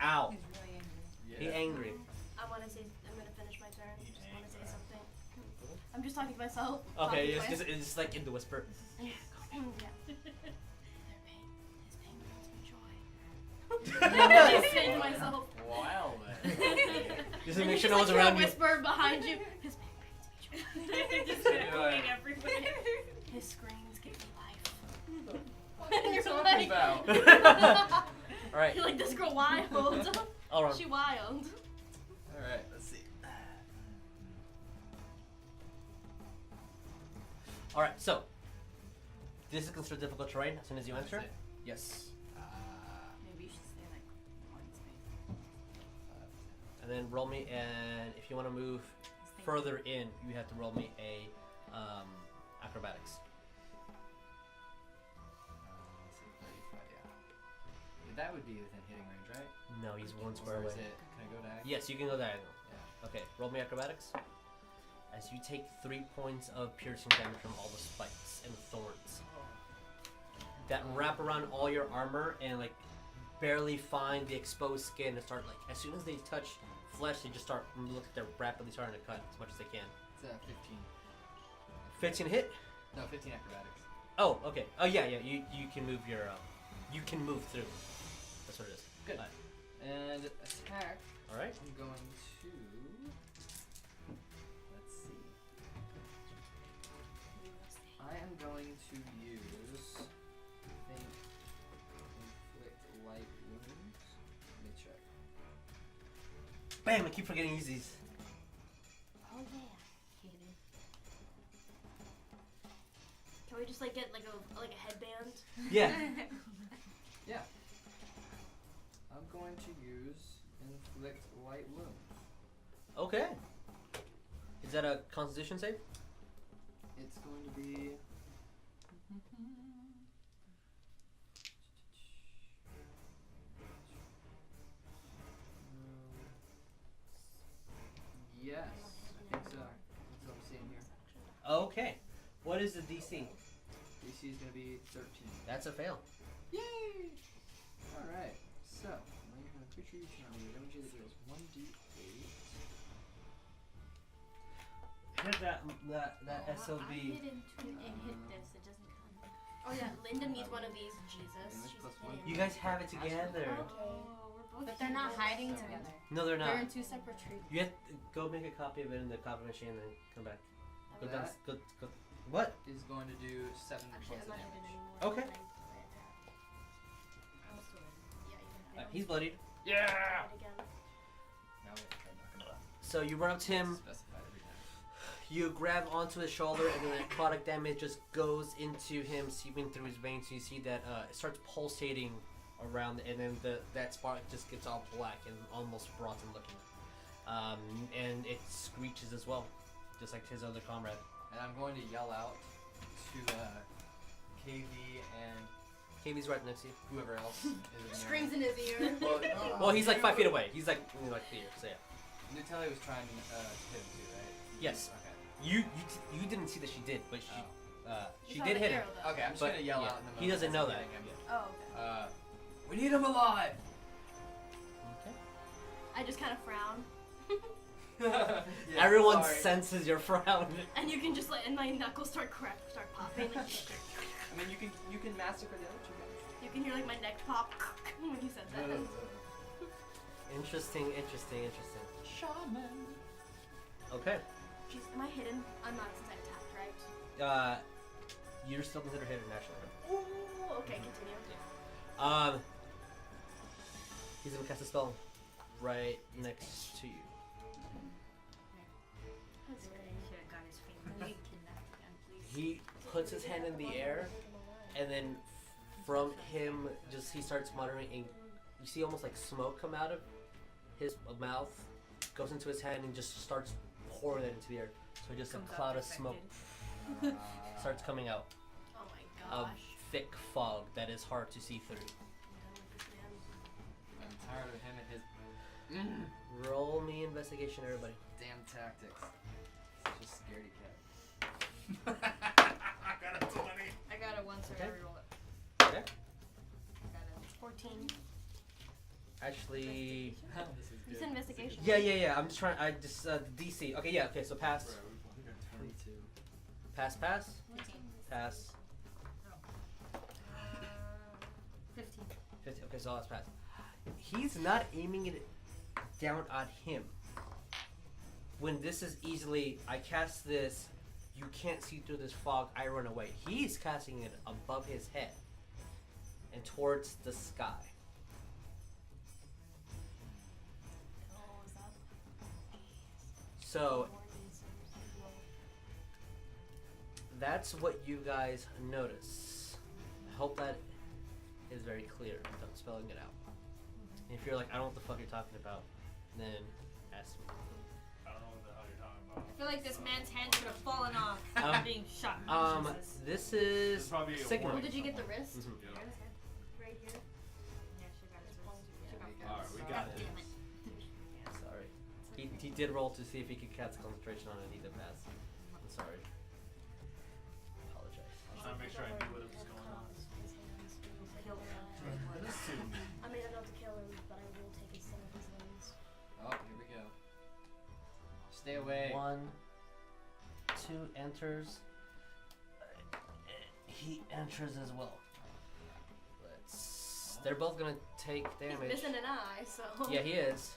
ow. He's really angry. He angry. I want to say. I'm gonna finish my turn. Just want to say something. I'm just talking to myself. Okay, talking it's to just like in the whisper. yeah. Their pain. His pain brings me joy. I'm just saying to myself. Wow, then. Just to And make you sure just, no one's like, hear a around you. whisper behind you. His pain brings me joy. Just echoing everybody. His screams give me life. What are you You're talking like- about? All right. You're like, this girl wild. Elrond. She wild. Alright, let's see. All right. So This is considered difficult terrain as soon as you enter. Is it? Yes. Maybe you should stay like one space. And then roll me, and if you want to move further in, you have to roll me a acrobatics. Let's see, 35, yeah. That would be within hitting range, right? No, he's one square Or away. is it? Can I go diagonal? Yes, you can go diagonal. Yeah. Okay, roll me acrobatics. As you take 3 points of piercing damage from all the spikes and thorns that wrap around all your armor and like barely find the exposed skin and start like as soon as they touch flesh, they just start look like they're rapidly starting to cut as much as they can. It's 15. 15 hit. No, 15 acrobatics. Oh, okay. Oh yeah, yeah. You can move your you can move through. That's what it is. Good. And attack. All right. I'm going to. Let's see. I am going to use. I think inflict light wounds. Let me check. Bam! I keep forgetting to use these. Oh yeah. Can we just like get like a headband? Yeah. Yeah. I'm going to use inflict light wounds. Okay. Is that a Constitution save? It's going to be. Yes, I think so. That's what I'm seeing here. Okay. What is the DC? DC is going to be 13. That's a fail. Yay! Alright, so when you have a creature you can only damage that deals 1d8. Here's that I SOB. hit into and hit this. It doesn't come. Oh yeah, Linda needs one of these. Jesus. Damage She's plus a one. kid. You guys have it together. Oh, we're both. But they're not hiding Seven. together. No, they're They're not. in two separate trees. You have to go make a copy of it in the copy machine and then come back. Go down. That Go. What? is going to do 7 Actually, points I'm of not damage. hidden anymore. Okay. I'm still in. Yeah, you can. He's bloodied. Yeah! Hide again. Now we have to try and knock him out. So you run up to him. Specified every time. You grab onto his shoulder, and then necrotic damage just goes into him, seeping through his veins. So you see that it starts pulsating around, and then that spark just gets all black and almost rotten looking. And it screeches as well, just like his other comrade. And I'm going to yell out to KV and KV's right next to you. whoever else is in there. Screams in his ear. Well, he's like 5 feet away. He's like here. So yeah. Nutella was trying to hit him too, right? Yes. Okay. You didn't see that she did, but she saw did the hit him. arrow, though. Okay, I'm just But, gonna yell yeah, out in the moment. he doesn't as know I'm that. hitting him. Oh, okay. We need him alive! Okay. I just kind of frown, Yeah, Everyone sorry. senses your frown. and you can just and my knuckles start popping. I mean, you can massacre the other two guys. You can hear like my neck pop when you said that. Interesting. Shaman. Okay. Jeez, am I hidden? I'm not since I attacked, right? You're still considered hidden nationally. Ooh, okay, continue. He's gonna cast a spell right next to you. That's great. Should have got his finger. He kidnapped him, please. He puts his hand in the air, and then from him, he starts muttering, and you see almost like smoke come out of his mouth, goes into his hand, and just starts pouring it into the air. So just Comes a out cloud of infected. smoke starts coming out Oh my of gosh. thick fog that is hard to see through. I'm tired of him and his Roll me investigation, everybody. damn tactics. Such a scaredy cat. I got a 20. I got a 1, so I Okay. gotta reroll it. Okay. I got a 14. Actually, This is You good. said investigation. yeah. I'm just trying. DC. Okay, yeah. Okay, so pass. 22. Pass. 14. Pass. 15. 50. Okay, so that's pass. He's not aiming it down at him. When this is easily, I cast this, you can't see through this fog, I run away. He's casting it above his head and towards the sky. So that's what you guys notice. hope that is very clear. I'm spelling it out. And if you're like, I don't know what the fuck you're talking about, then ask me. I don't know what the hell you're talking about. I feel like this man's hand should have fallen off being shot. Jesus. This This is is probably a signal. Oh, did you get the wrist? Mhm. Yeah. Right here. Yeah, she got his wrist. She got Yeah, Alright, we God got it. damn it. Sorry. He did roll to see if he could cast concentration on it. He did pass. I'm sorry. Apologize. I'm trying to make sure I knew what was going on. I may not know to kill him, but I will take some of his limbs. Oh, here we go. Stay away. 1, 2 enters. He enters as well. They're both gonna take He's damage. missing an eye, so. Yeah, he is.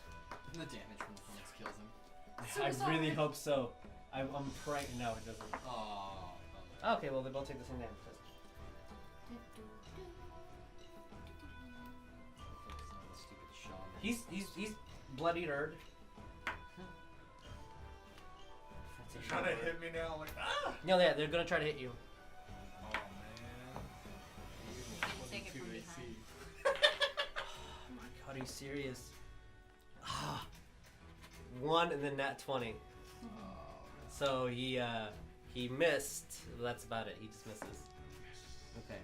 The damage from the phoenix kills him. I really hope so. I'm praying. No, it doesn't. Oh. Okay, well they both take the same damage. He's bloodied. They're trying to hit me now, like, ah! No, yeah, they're gonna try to hit you. Oh, man. Take it from behind. Oh my god, are you serious? 1 and then nat 20. So he missed. That's about it. He just misses. Okay,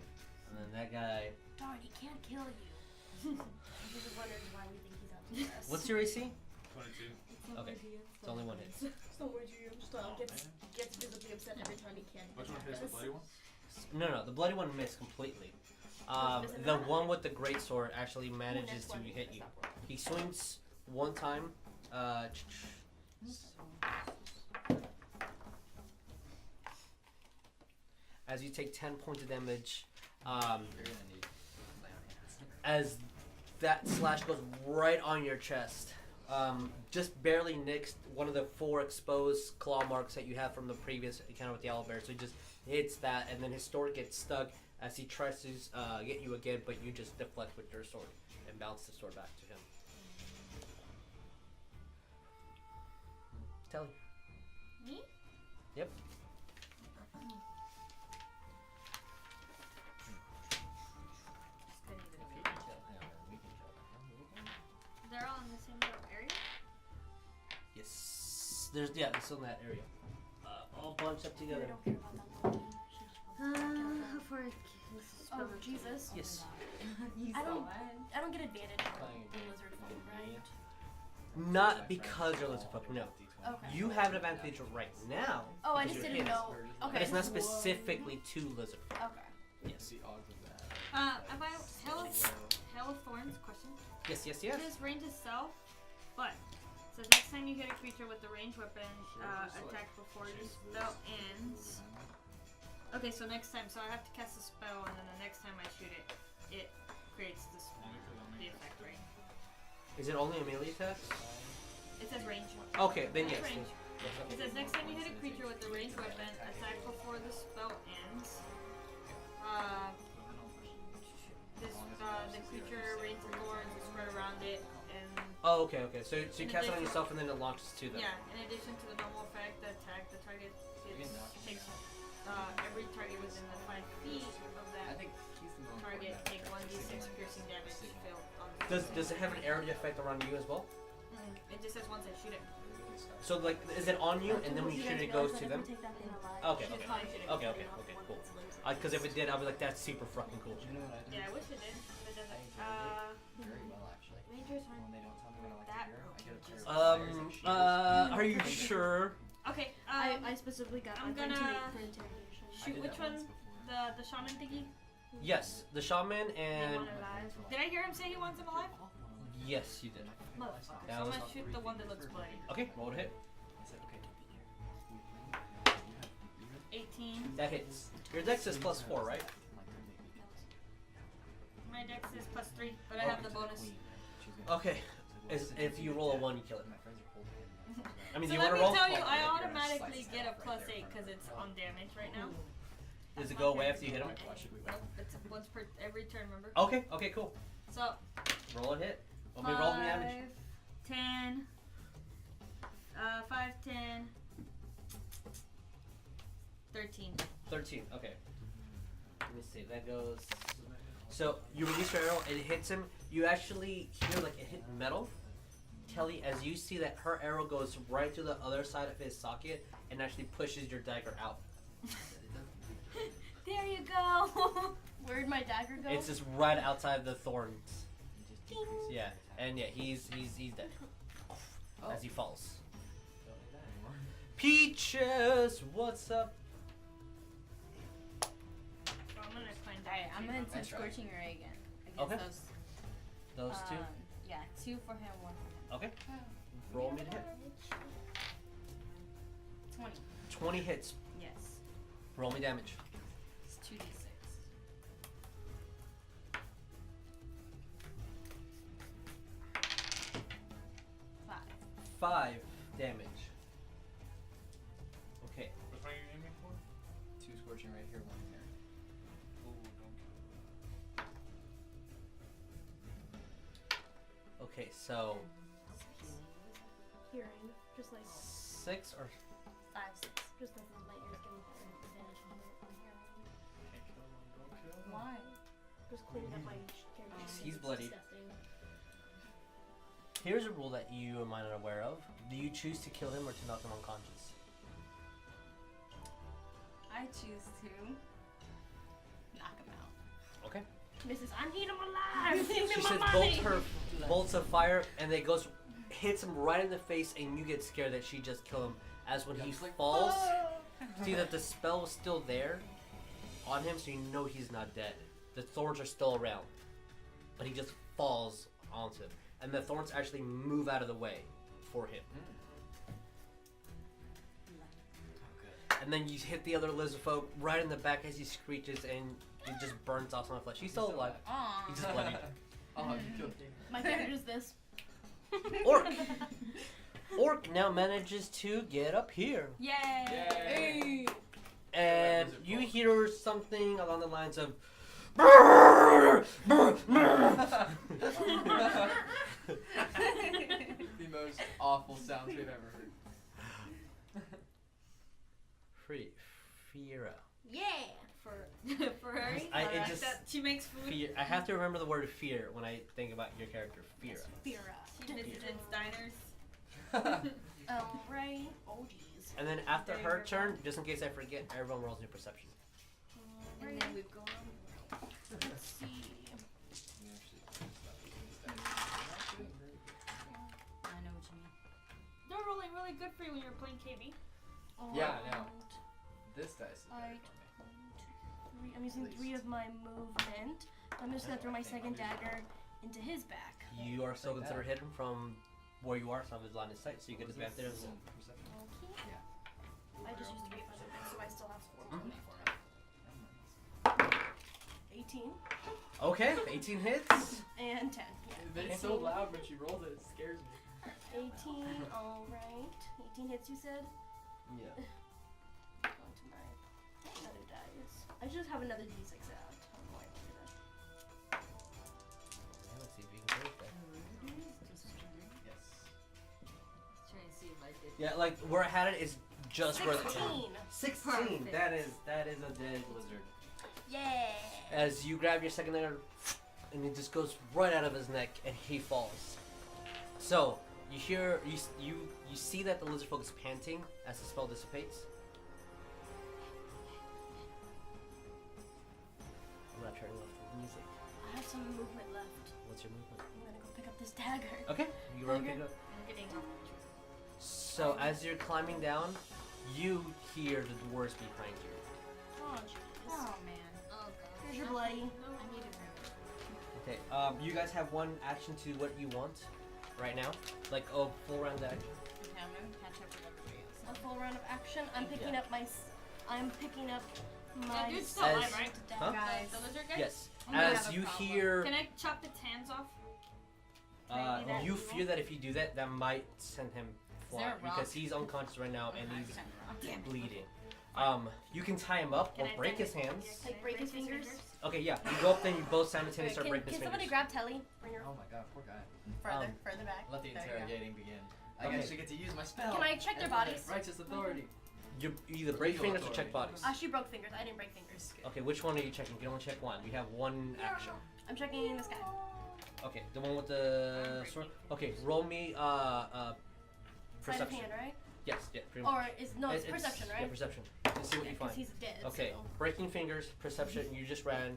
and then that guy. Darn, he can't kill you. I'm just wondering why we think he's out to us. What's your AC? 22. Okay, it's only 1 hit. So would you stop? Gets visibly upset every time he can. Which one hits the bloody one? No, the bloody one missed completely. The one with the great sword actually manages to hit you. He swings 1 time. As you take 10 points of damage, You're gonna need as that slash goes right on your chest. Just barely nicks one of the 4 exposed claw marks that you have from the previous encounter with the owlbear. So he just hits that, and then his sword gets stuck as he tries to get you again, but you just deflect with your sword and bounce the sword back to him. Tell you. Me? Yep. They're all in the same little area? Yes. They're still in that area. All bunched up together. How far is Oh, Jesus. Yes. I don't get advantage in lizard form, right? Not because you're lizard folk, no. Okay. You have an advantage right now. Oh, I because just you're didn't hit. know. Okay. But it's not specifically to lizard folk. Okay. Yes. the odds of that. About Hail of Thorns question. Yes. This range itself, but says next time you hit a creature with a ranged weapon, attack before your spell ends. Okay, so next time, so I have to cast a spell, and then the next time I shoot it, it creates the effect, right? Is it only a melee attack? It says range. Okay, then yes. Range. It says next time you hit a creature with a ranged weapon, attack before the spell ends. The creature rains the thorns is spread around it, and Oh, okay. So you cast it on yourself, and then it launches to them. yeah. In addition to the normal effect, the attack, the target takes every target within the 5 feet of I that think he's the one target take 1d6 piercing damage filled on. Does it have an area effect around you as well? It just says once I shoot it. So like, is it on you, and then when you shoot it, it goes to them? Okay. Shoot it, fine, shoot it. Okay, cool. Because if it did, I'd be like, that's super fucking cool. You know what I do? Yeah, I wish it did, but it doesn't. Very well, actually. Rangers When aren't they don't tell me what I like that to hear, I get a pair of Are you sure? Okay, I specifically got I'm my gonna for interrogation. shoot which one? The shaman thingy? Yes, the shaman They and want it alive. Did I hear him say he wants him alive? yes, you did. Motherfucker. That So I'm was- gonna shoot the one that looks bloody. Okay, roll to hit. I said, okay, 18. That hits. Your dex is +4, right? My dex is +3, but I have the bonus. Okay. If you roll a 1, you kill it. I mean, So do you let want me to roll? tell you, I automatically get a +8 because it's on damage right now. Does it go away after you hit him? Nope, it's once per every turn, remember? Okay, cool. So, Roll a hit. Want me to roll the damage? 10, 5, 10, 13. 13, okay. Let me see. That goes. So you release your arrow, it hits him. You actually hear like it hit metal. Kelly, as you see that her arrow goes right to the other side of his socket and actually pushes your dagger out. There you go. Where'd my dagger go? It's just right outside the thorns. Ding. Yeah, and yeah, he's dead as he falls. Don't like that anymore. Peaches, what's up? I'm gonna climb down. Alright, I'm gonna I send tried. Scorching Ray again. Okay. Against Those two. Yeah, 2 for him, 1 for me. Okay. Roll me to hit. 20. 20 hits. Yes. Roll me damage. It's 2d6. 5. 5 damage. Okay. Which one are you aiming for? 2 scorching right here, 1 here. Ooh, don't kill. Okay, so Hearing, just like 6 or 5, 6. just like my ears getting better advantage on hearing. Can't kill him, don't kill him. Why? Just cleaning up my character. He's It's bloody. disgusting. here's a rule that you might not aware of. Do you choose to kill him or to knock him unconscious? I choose to knock him out. Okay. Mrs. I need him alive. Give me She my says money. bolts her bolts of fire and they goes hits him right in the face and you get scared that she just killed him. As when he falls, see that the spell was still there on him, so you know he's not dead. The thorns are still around, but he just falls onto him, and the thorns actually move out of the way for him. And then you hit the other lizard folk right in the back as he screeches, and he just burns off some of the flesh. He's still alive. Aww. He's just bloody. Oh, you killed me. My character's this. Orc. Orc now manages to get up here. Yay! Yay. And Lizard you folk. hear something along the lines of The most awful sounds we've ever heard. Fira. Yeah. For Ferrari. I- it like just- that she makes food. Fear. I have to remember the word fear when I think about your character, Fira. Fira. She visited diners. Right. Oh jeez. And then after her turn, just in case I forget, everyone rolls new perception. And then we've gone. Let's see. I know what you mean. They're rolling really good for you when you're playing KB. Yeah, I know. And This dice is better for me. 3. I'm using 3 of my movement. I'm just gonna throw my second dagger into his back. You are still Like considered that. hidden from where you are, some of his line of sight, so you get advantage. Okay. I just used 3 of my movement, so I still have 4 movement for it. 18 Okay, 18 hits. and 10. Yeah. It's so loud when she rolls it, it scares me. 18. All right. 18 hits. You said. Yeah. Go to my other dice. I should just have another d6 out. I don't know why I did that. Let's see if we can break that. Yes. Trying to see if I did. Yeah, like where I had it is just where. 16. 16. Perfect. That is a dead lizard. Yeah. As you grab your second dagger, and it just goes right out of his neck, and he falls. So you hear you see that the lizard folk is panting as the spell dissipates. I'm not turning off the music. I have some movement left. What's your movement? I'm gonna go pick up this dagger. Okay, you run Okay. pick it up. I'm getting off. So as you're climbing down, you hear the dwarves behind you. Oh jeez. Oh man. Oh god. Here's your bloody. I need a room. Okay, you guys have one action to what you want right now, like a full round action. Okay, I'm gonna catch up with everybody else. A full round of action. I'm picking Yeah. up my. I'm picking up my. That dude's still As- alive, right? Huh? Guys. The lizard guy? Yes. I'm gonna As have a you problem. hear, Can I chop its hands off? Maybe that you evil? fear that if you do that, that might send him there flying a rock? because he's unconscious right now and Okay, he's kind of rock. Damn it. bleeding. You can tie him up Can or I break tie his him- hands. Can Like I break his fingers? Okay, yeah. You go up, then you both simultaneously start Can breaking his somebody fingers. grab Telly? Bring her. Oh my god, poor guy. Further, Um, further back. Let the There you go. interrogating begin. I Okay. actually get to use my spell. Can I check their as my bodies? Righteous authority. You either break fingers or check bodies. She broke fingers. I didn't break fingers. Okay, which one are you checking? You can only check one. You have one action. I'm checking this guy. Okay, the one with the sword. Okay, roll me Sleight of perception. hand, right? Yes, yeah, pretty much. Or it's perception, right? Yeah, perception. To see what you find. Because he's dead. Okay, So. breaking fingers, perception. You just ran.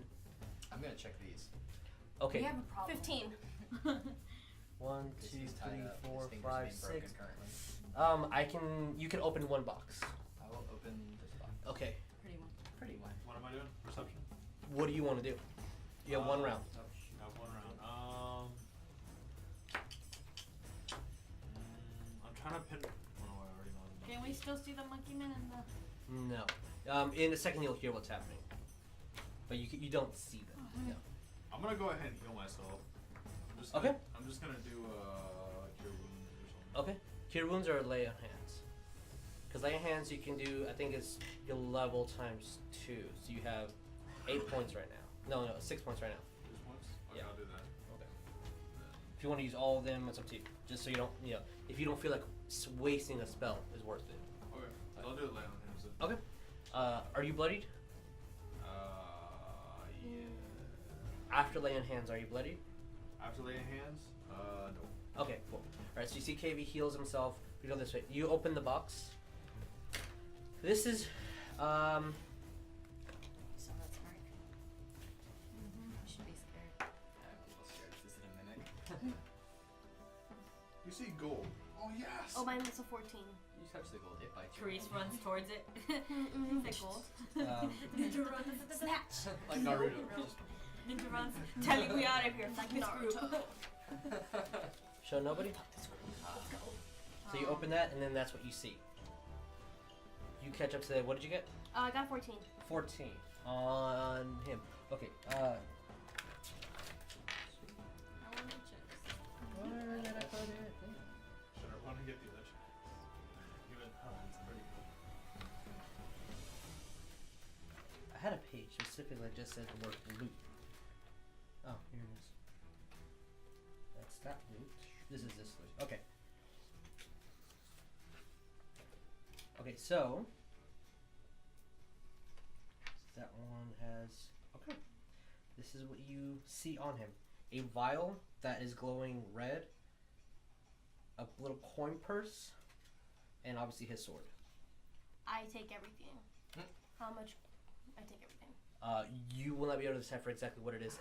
I'm gonna check these. Okay. We have a problem. 15. 1, Because 2, he's tied 3, up. 4, His fingers 5, being broken 6. currently. You can open one box. I will open this box. Okay. Pretty one. Pretty one. What am I doing? Perception? What do you want to do? You have one round. I have 1 round. I'm trying to pin. Oh, I already know. Can we still see the monkey man and the? No. In a second, you'll hear what's happening. But you don't see them. No. I'm gonna go ahead and heal myself. Okay. I'm just gonna do cure wounds or something. Okay. Cure wounds or lay on hands. Because lay on hands you can do, I think it's your level times 2. So you have 8 points right now. No, 6 points right now. 6 points? Okay, Yeah. I'll do that. Okay. If you want to use all of them, it's up to you. Just so you don't, if you don't feel like wasting a spell is worth it. Okay. So I'll do it lay on hands then. Okay. Are you bloodied? Yeah. After lay on hands, are you bloodied? After laying hands? No. Okay, cool. Alright, so you see KB heals himself. We go this way. You open the box. This is, So that's hard. You should be scared. I'm a little scared. Is this a mimic? You see gold. Oh, yes! Oh, mine was a 14. You touch the gold, it bites you. Therese runs towards it. Is that gold? Ninja runs. Snatch. Like Naruto. Ninja runs. Telling me out of here. Fuck this group. show nobody? So you open that, and then that's what you see. You catch up to the, what did you get? I got 14. 14 on him. Okay, I want the chips. where did I put it? Should I want to get the other chest? Even, it's pretty good. I had a page specifically that just said the word loot. Oh, here it is. That's that loot. This is this loot. Okay. Okay, so that one has, okay. This is what you see on him. A vial that is glowing red, a little coin purse, and obviously his sword. I take everything. How much? I take everything. You will not be able to decipher exactly what it is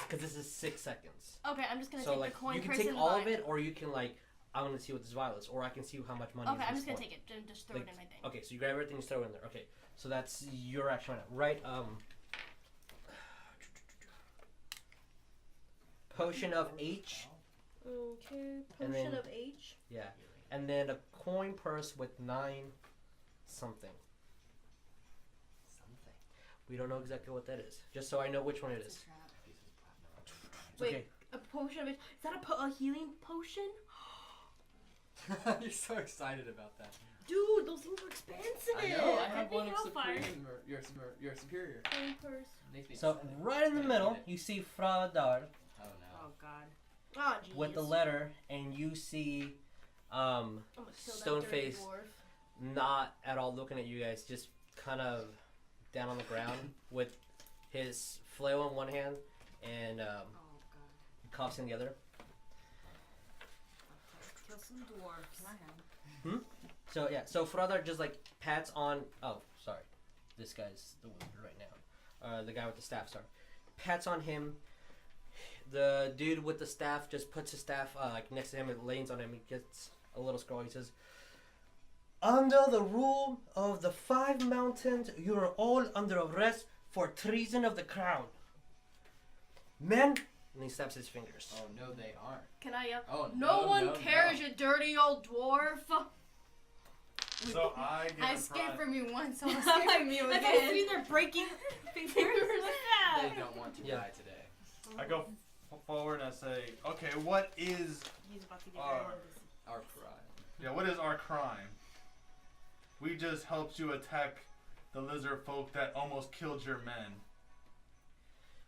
because this is 6 seconds. Okay, I'm just gonna So take like the coin you can purse take and all buy of it, or you can like I'm gonna see what this vial is, or I can see how much money. Okay, is I'm this just gonna coin. take it and just throw Like, it in my thing. Okay, so you grab everything, you throw it in there. Okay, so that's your action right now. Right, potion of H. Okay, And then- potion of H. Yeah, and then a coin purse with 9 something. Something. We don't know exactly what that is. Just so I know which one it It's is. a trap. It's Wait. okay. A potion of H. Is that a healing potion? You're so excited about that. Dude, those things are expensive. I know. I Happy have one of Hellfire. your superior. Coin purse. Makes me So excited. right in the Yeah, middle, eat it. you see Fradar Oh no. Oh god. Oh, jeez. with the letter, and you see I'm gonna kill that dirty Stoneface dwarf. not at all looking at you guys, just kind of down on the ground with his flail in one hand and Oh god. cuffs in the other. Kill some dwarves. Can I have? So yeah, so Fradar just like pats on. Oh, sorry, this guy's the wizard right now. The guy with the staff, sorry. Pats on him. The dude with the staff just puts his staff like next to him and leans on him. He gets a little scroll. He says, "Under the rule of the 5 mountains, you are all under arrest for treason of the crown. Men," and he snaps his fingers. Oh no, they aren't. Can I yell? Oh No one cares, you dirty old dwarf. So I get I in escaped front. from you once, so I'll escape from you Like I'm again. sitting there breaking fingers. What's They that? don't want to Yeah. die today. I go forward and I say, okay, what is, He's about to get Our- very on this. Our crime. yeah, what is our crime? We just helped you attack the lizard folk that almost killed your men.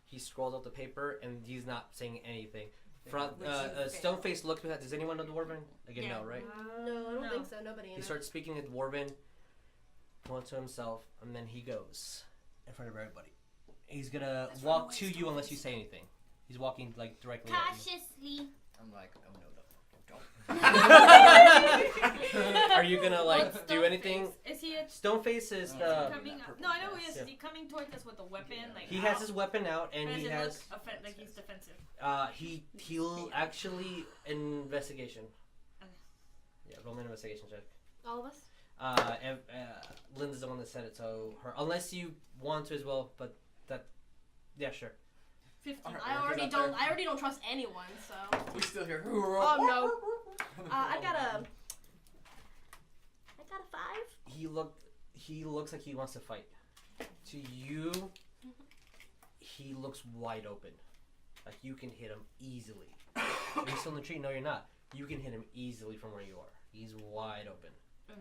He scrolls out the paper and he's not saying anything. Which is Stoneface looks at. Does anyone know Dwarven? Again, Yeah. no, right? No, I don't No. think so. Nobody in He it. starts speaking in Dwarven. Once to himself, and then he goes in front of everybody. He's gonna walk to you unless you say anything. He's walking like directly at you. Cautiously. I'm like, oh no, don't. Are you gonna like do anything? Is he a Stoneface is the. coming up? No, I know he is. Is he coming towards us with a weapon? Like He has his weapon out, and does he it has. look like he's defensive? He'll actually investigation. Yeah, roll me an investigation check. All of us? Linda's the one that said it, so unless you want to as well, but yeah, sure. 15. Alright, I already don't trust anyone, so. We still hear. Oh no. I got a 5. He looks like he wants to fight. To you, he looks wide open. Like you can hit him easily. Are you still in the tree? No, you're not. You can hit him easily from where you are. He's wide open. Okay.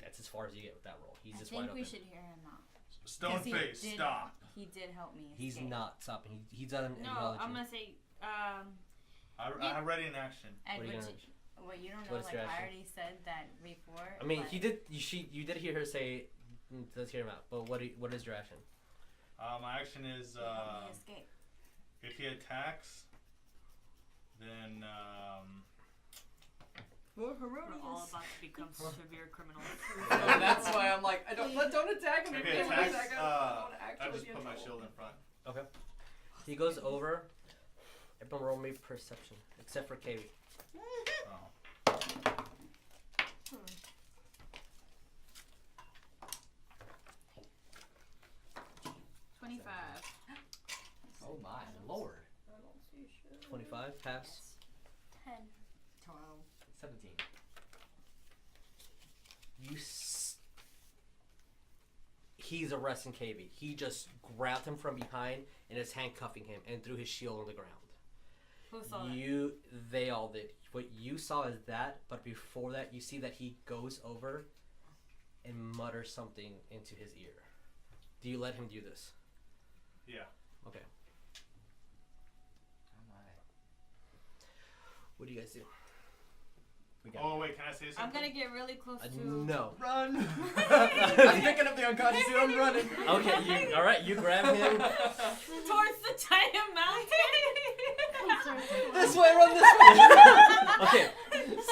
That's as far as you get with that roll. He's just I wide think we open. should hear him out. Stoneface, stop. He did help me. He's escape. not stopping. He doesn't No, acknowledge I'm you. gonna say. I'm ready in action. And What are you which, gonna- well, you don't what know. is Like your I action? already said that before. I mean, but he did. You did hear her say, "Let's hear him out." But what is your action? My action is he helped me escape. if he attacks, then We're all about to become severe criminals. That's why I'm like, don't attack him. if he If he attacks, attacks, I I don't actually just be in put my trouble. shield in front. Okay. He goes over. Everyone roll me perception, except for Katie. Oh. 25. Oh my lord. 25 pass. 10. 12. 17. He's arresting KB. He just grabbed him from behind and is handcuffing him and threw his shield on the ground. Who saw that? They all did. What you saw is that, but before that, you see that he goes over and mutters something into his ear. Do you let him do this? Yeah. Okay. Oh my. What do you guys do? Oh wait, can I say something? I'm gonna get really close to. No. Run! I'm picking up the unconscious dude. I'm running. Okay. All right. You grab him. Towards the giant mountain. This way, run this way. Okay.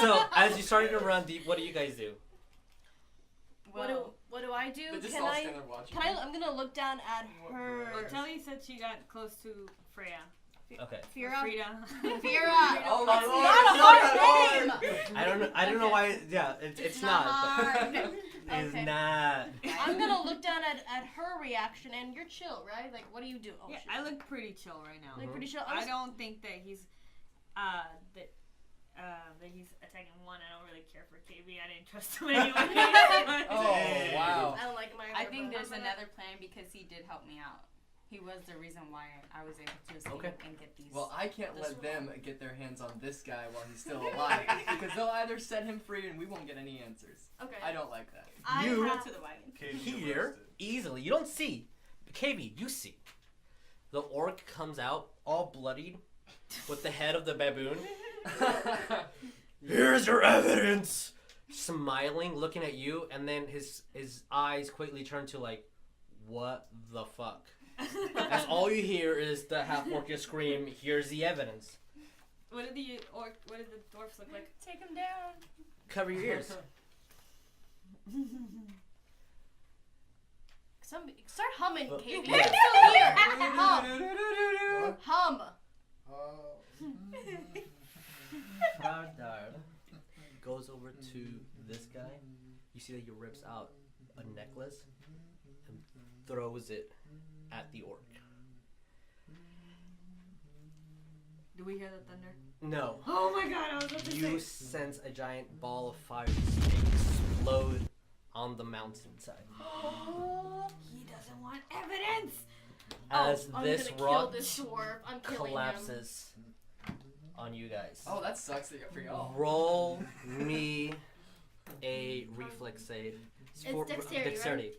So as you started to run deep, what do you guys do? What do I do? They just Can all I? stand there watching. I'm gonna look down at her. Well, Telly said she got close to Freya. Okay. Fira. Frida. Fira. Oh my It's lord. not a it's hard not name. I don't know why. Yeah, it's not. hard. But it's Okay. not. I'm gonna look down at her reaction, and you're chill, right? Like, what do you do? Oh, Yeah, shit. I look pretty chill right now. Like pretty chill. I don't think that he's that he's attacking one. I don't really care for KB. I didn't trust him anyway. Oh wow. I don't like my. I think there's another plan because he did help me out. He was the reason why I was able to escape and get these. Well, I can't let them get their hands on this guy while he's still alive because they'll either set him free and we won't get any answers. Okay. I don't like that. You- Go to the wagon. Katie Here, arrested. easily. You don't see. KB, you see. The orc comes out, all bloodied, with the head of the baboon. Here's your evidence! Smiling, looking at you, and then his eyes quickly turn to like, what the fuck? As all you hear is the half-orc just scream, here's the evidence. What did the dwarfs look like? Take him down. Cover your ears. Start humming, Well, Katie. yeah. I'm still here. Hum. Fradars goes over to this guy. You see that he rips out a necklace and throws it at the orc. Do we hear the thunder? No. Oh my god, I was about to You say. sense a giant ball of fire explode on the mountainside. He doesn't want evidence. As I'm this gonna kill rock this dwarf. I'm killing him. collapses on you guys. Oh, that sucks for y'all. Roll me a reflex save. It's dexterity, Dexterity.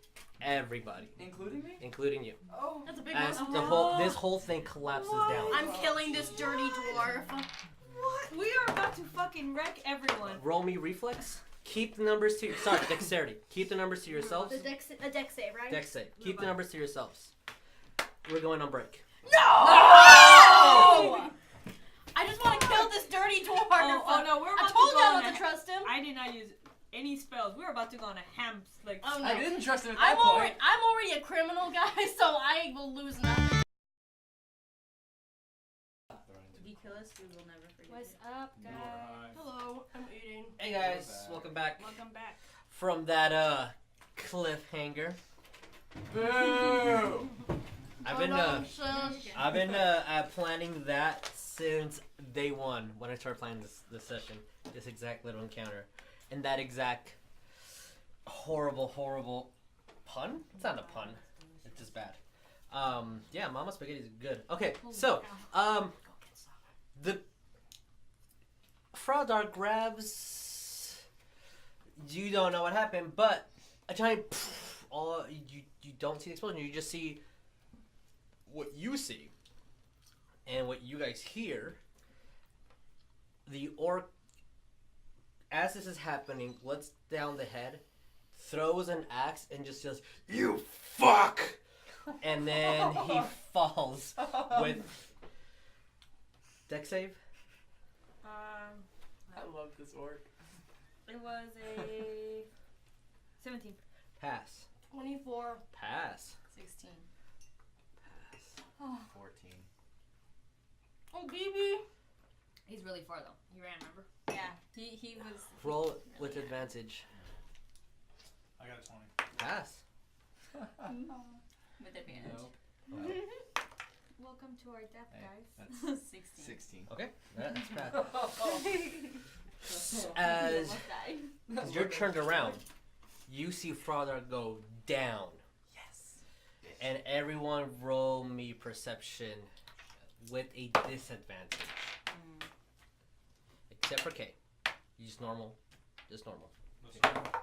Everybody, Including me? including you. Oh. That's a big As one. this whole thing collapses down. I'm killing this dirty dwarf. What? We are about to fucking wreck everyone. Roll me reflex. Keep the numbers to dexterity. Keep the numbers to yourselves. A dex save, right? Dex save. Keep the numbers to yourselves. We're going on break. No! I just want to kill this dirty dwarf. Oh no, we're I about to told go you on not a- to trust him. I did not use any spells. We're about to go on a ham like. Oh, no. I didn't trust him at I'm that point. already a criminal, guys, so I will lose nothing. If you kill us, we will never forget. What's it. up, guys? Hello, I'm eating. Hey guys, welcome back Welcome back. from that cliffhanger. Boo! I've been I've been planning that since day one when I started playing this session. This exact little encounter, and that exact horrible pun. It's not a pun. It's just bad. Yeah, Mama Spaghetti is good. Okay, so the Fradar grabs. You don't know what happened, but a giant. You don't see the explosion. You just see what you see and what you guys hear. The orc, as this is happening, lets down the head, throws an axe, and just says, "You fuck!" And then he falls with dex save. I love this orc. It was a 17. Pass. 24. Pass. 16. Oh. 14. Oh, BB. He's really far though. He ran, remember? Yeah, he was. Roll really with ran. advantage. I got a 20. Pass. With advantage. Nope. Welcome to our death, Hey, guys. that's 16. 16. Okay, that's pass. As you're turned around, you see Fradar go down. Yes. And everyone roll me perception with a disadvantage. Except for K. You just normal. Just normal.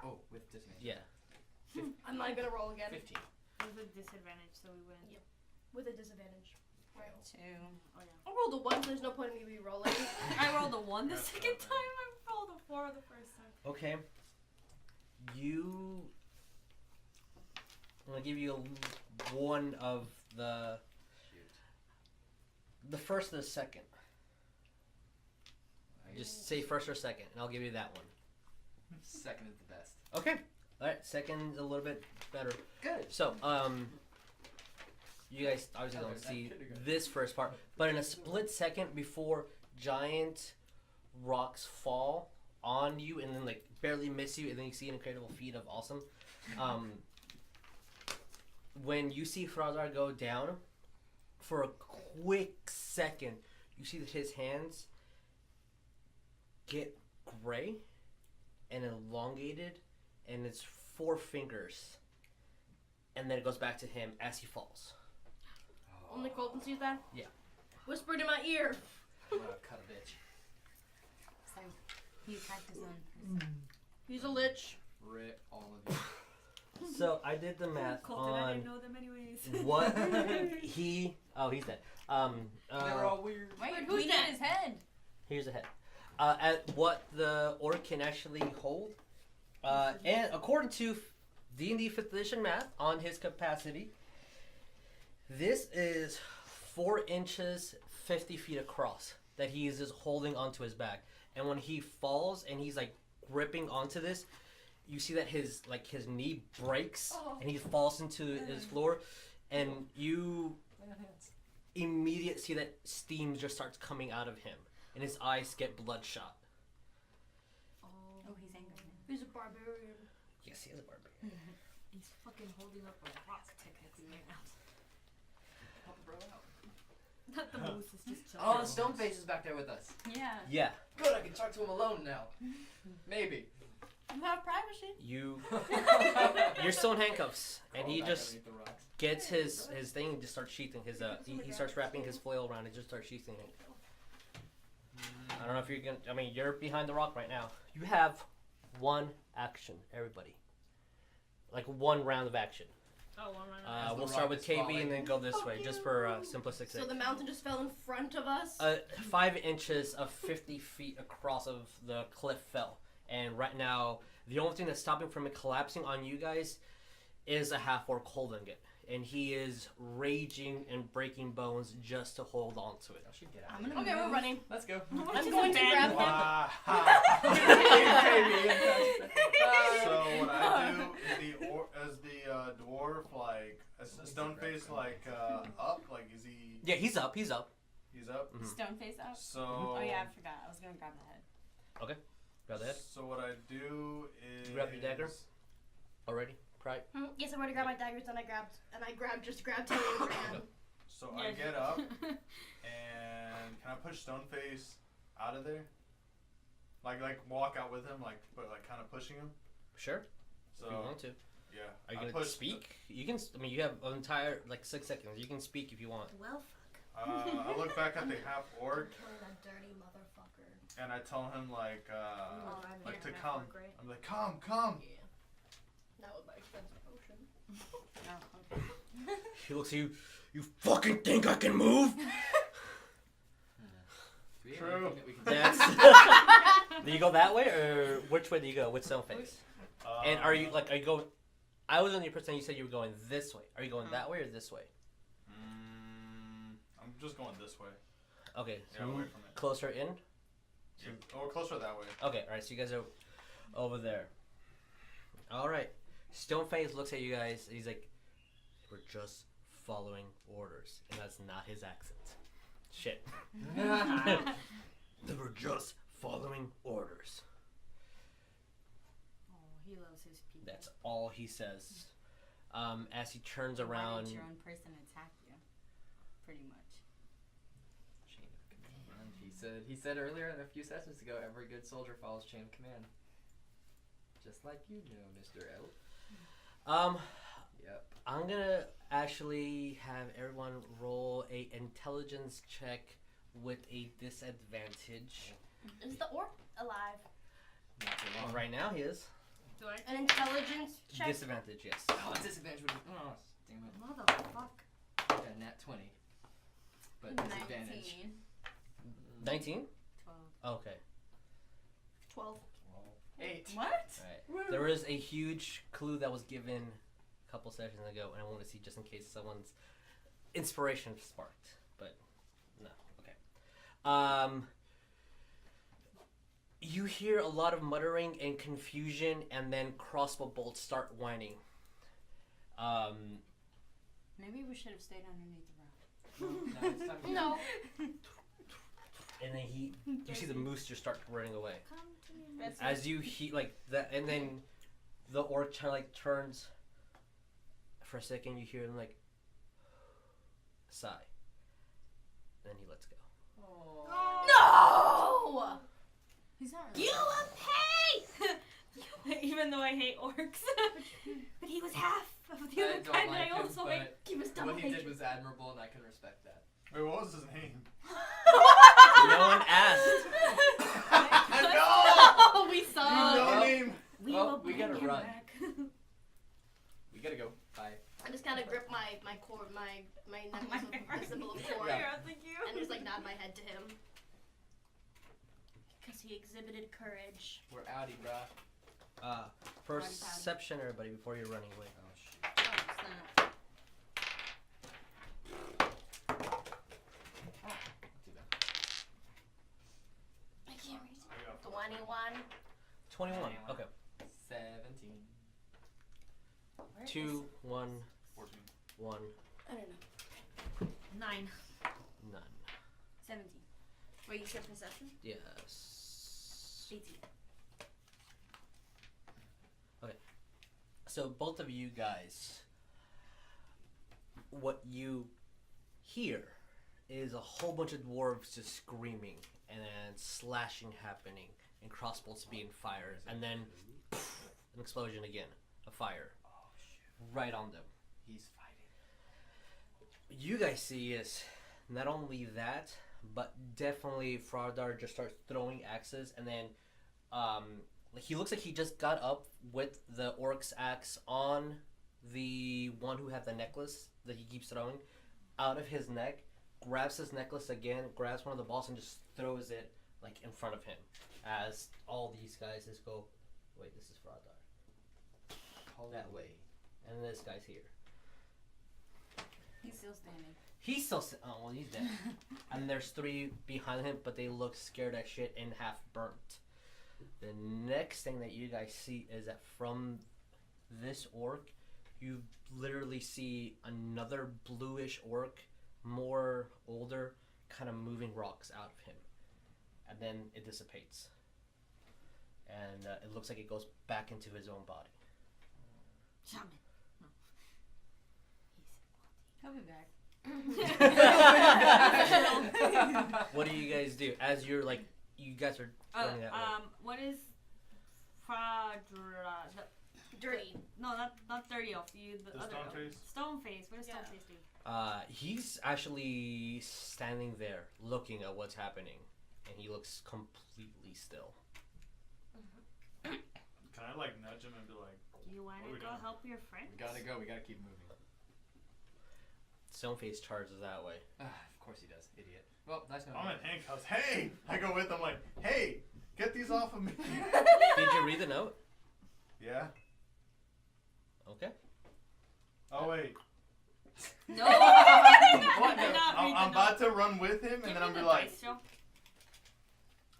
Oh, with disadvantage. Yeah. I'm not gonna roll again. 15. It was a disadvantage, so we win. Yep. With a disadvantage. Right. 2. Oh yeah. I rolled a 1, so there's no point in me re-rolling. I rolled a 1 the That's second not time. I rolled a 4 the first time. Okay. I'm gonna give you one of the first or the second. Just say first or second, and I'll give you that one. Second is the best. Okay. All right. Second a little bit better. Good. So, you guys obviously don't see this first part, but in a split second before giant rocks fall on you and then like barely miss you, and then you see an incredible feat of awesome. When you see Fradar go down, for a quick second, you see that his hands get gray and elongated, and it's 4 fingers, and then it goes back to him as he falls. Only Colton sees that? Yeah. Whispered in my ear. I'm gonna cut a bitch. So he attacked his own person. He's a lich. Rip all of you. So I did the math Colton, I on didn't know them anyways. what he. Oh, he's dead. They were all weird. Wait, Wait, who's who's in that? his head? Here's a head. At what the orc can actually hold, and according to D&D 5th edition math on his capacity, this is 4 inches, 50 feet across that he is just holding onto his back. And when he falls and he's like gripping onto this, you see that his knee breaks and he falls into his floor, and you immediately see that steam just starts coming out of him, and his eyes get bloodshot. Oh, he's angry. He's a barbarian. Yes, he is a barbarian. He's fucking holding up a rock technically right now. Help the bro out. Not the moose, it's just children. Oh, Stoneface is back there with us. Yeah. Yeah, Good, I can talk to him alone now. Maybe. You have privacy. you're still in handcuffs, and he Crawl back just underneath the rocks. gets his thing and just starts sheathing his he starts wrapping his flail around and just starts sheathing it. I don't know if you're gonna. I mean, you're behind the rock right now. You have 1 action, everybody. Like 1 round of action. Oh, one right We'll the start rock with is KB falling. and then go this way, just for simplistic So sake. the mountain just fell in front of us. 5 inches of 50 feet across of the cliff fell, and right now the only thing that's stopping from it collapsing on you guys is a half-orc holding it, and he is raging and breaking bones just to hold on to it. I should get out. I'm of gonna here. Okay, we're running. Let's go. I'm going to grab him. Wow. So what I do is the dwarf like is stone face like up, like is he? Yeah, he's up. He's up. He's up. Mhm. Stone face up. So. Oh yeah, I forgot. I was gonna grab the head. Grab that. So what I do is. Grab your dagger. Already. Pride. Yes, I've already grabbed my daggers, and I grabbed Taylor's hand. So I get up and can I push Stoneface out of there? Like walk out with him, but kind of pushing him. Sure. So If you want to. yeah. Are you I gonna push speak? You can. I mean, you have an entire 6 seconds. You can speak if you want. Well, fuck. I look back at the half orc Killing that dirty motherfucker. and I tell him like Yeah, to half come. orc, right? I'm like come. Yeah. That was my expensive potion. Oh, okay. He looks at you. You fucking think I can move? Do we have True. anything that we can That's. Do you go that way, or which way do you go? Which stone face? And are you going? I was on your person. You said you were going this way. Are you going that way or this way? I'm just going this way. Okay. So Yeah, away move from it. closer in. Yeah, or closer that way. Okay. All right. So you guys are over there. All right. Stoneface looks at you guys. And he's like, "We're just following orders," and that's not his accent. Shit. They were just following orders. Oh, he loves his people. That's all he says. As he turns Why around. did your own person attack you? Pretty much. chain of command? He said earlier in a few sessions ago, every good soldier follows chain of command. Just like you know, Mr. L. Yep. I'm gonna actually have everyone roll a intelligence check with a disadvantage. Is the orc alive? Not too long. Right now he is. Do I? An intelligence check? Disadvantage, yes. Oh, disadvantage would oh, damn it. Motherfuck. Yeah, nat 20. But disadvantage. 19? 12. Okay. 12. 8. What? Alright. There is a huge clue that was given a couple sessions ago, and I want to see just in case someone's inspiration sparked. But no. Okay. You hear a lot of muttering and confusion, and then crossbow bolts start whining. Maybe we should have stayed underneath the rock. No, it's time to No. And then you see the moose just start running away. Come to me. As you that, and then the orc turns. For a second, you hear him a sigh. And then he lets go. No! He's not. You will pay! Even though I hate orcs. But he was half of the I other don't kind, like and I him, also but hate. He was double what he did hatred. was admirable, and I can respect that. Wait, what was his name? No one asked. No! We saw. No name. We Well, will we bring gotta him run. back. We gotta go. Bye. I just kind of grip my cord, my necklace with the symbol of cord, Yeah. and just nod my head to him. Because he exhibited courage. We're outie, bruh. Perception, everybody, before you're running away. Oh, shit. Oh, snap. Too bad. I can't read. I got 21. 21. Okay. 17. 2, 1, 14. 1, I don't know. 9. none. 17. Wait, you said perception? Yes. 18. So both of you guys, what you hear is a whole bunch of dwarves just screaming and then slashing happening and crossbows being fired and then an explosion again, a fire right on them. He's fighting. You guys see is not only that, but definitely Fradar just starts throwing axes, and then he looks like he just got up with the orc's axe on the one who had the necklace that he keeps throwing out of his neck, grabs his necklace again, grabs one of the balls and just throws it like in front of him, as all these guys just go. Wait, this is Fradar. That way, and this guy's here. He's still standing. He's still. Oh well, he's dead. And there's 3 behind him, but they look scared as shit and half burnt. The next thing that you guys see is that from this orc, you literally see another bluish orc, more older, kind of moving rocks out of him. And then it dissipates. And it looks like it goes back into his own body. Shaman. No. He'll be back. What do you guys do as you're like? You guys are running that way. What is Fradra? Dirty. No, not dirty elf. The The other stone elf. face? Stone face. What does Yeah. stone face do? He's actually standing there looking at what's happening, and he looks completely still. Can I like nudge him and be like, Do you want What are we to go doing? help your friend? We gotta go. We gotta keep moving. Stoneface charges that way. Of course he does, idiot. Well, nice knowing I'm you. in handcuffs. Hey! I go with him like, hey, get these off of me. Did you read the note? Yeah. Okay. Oh wait. No. What? Do not read I'm the about to run with him, Give and then me I'm the be like, dice, Joe.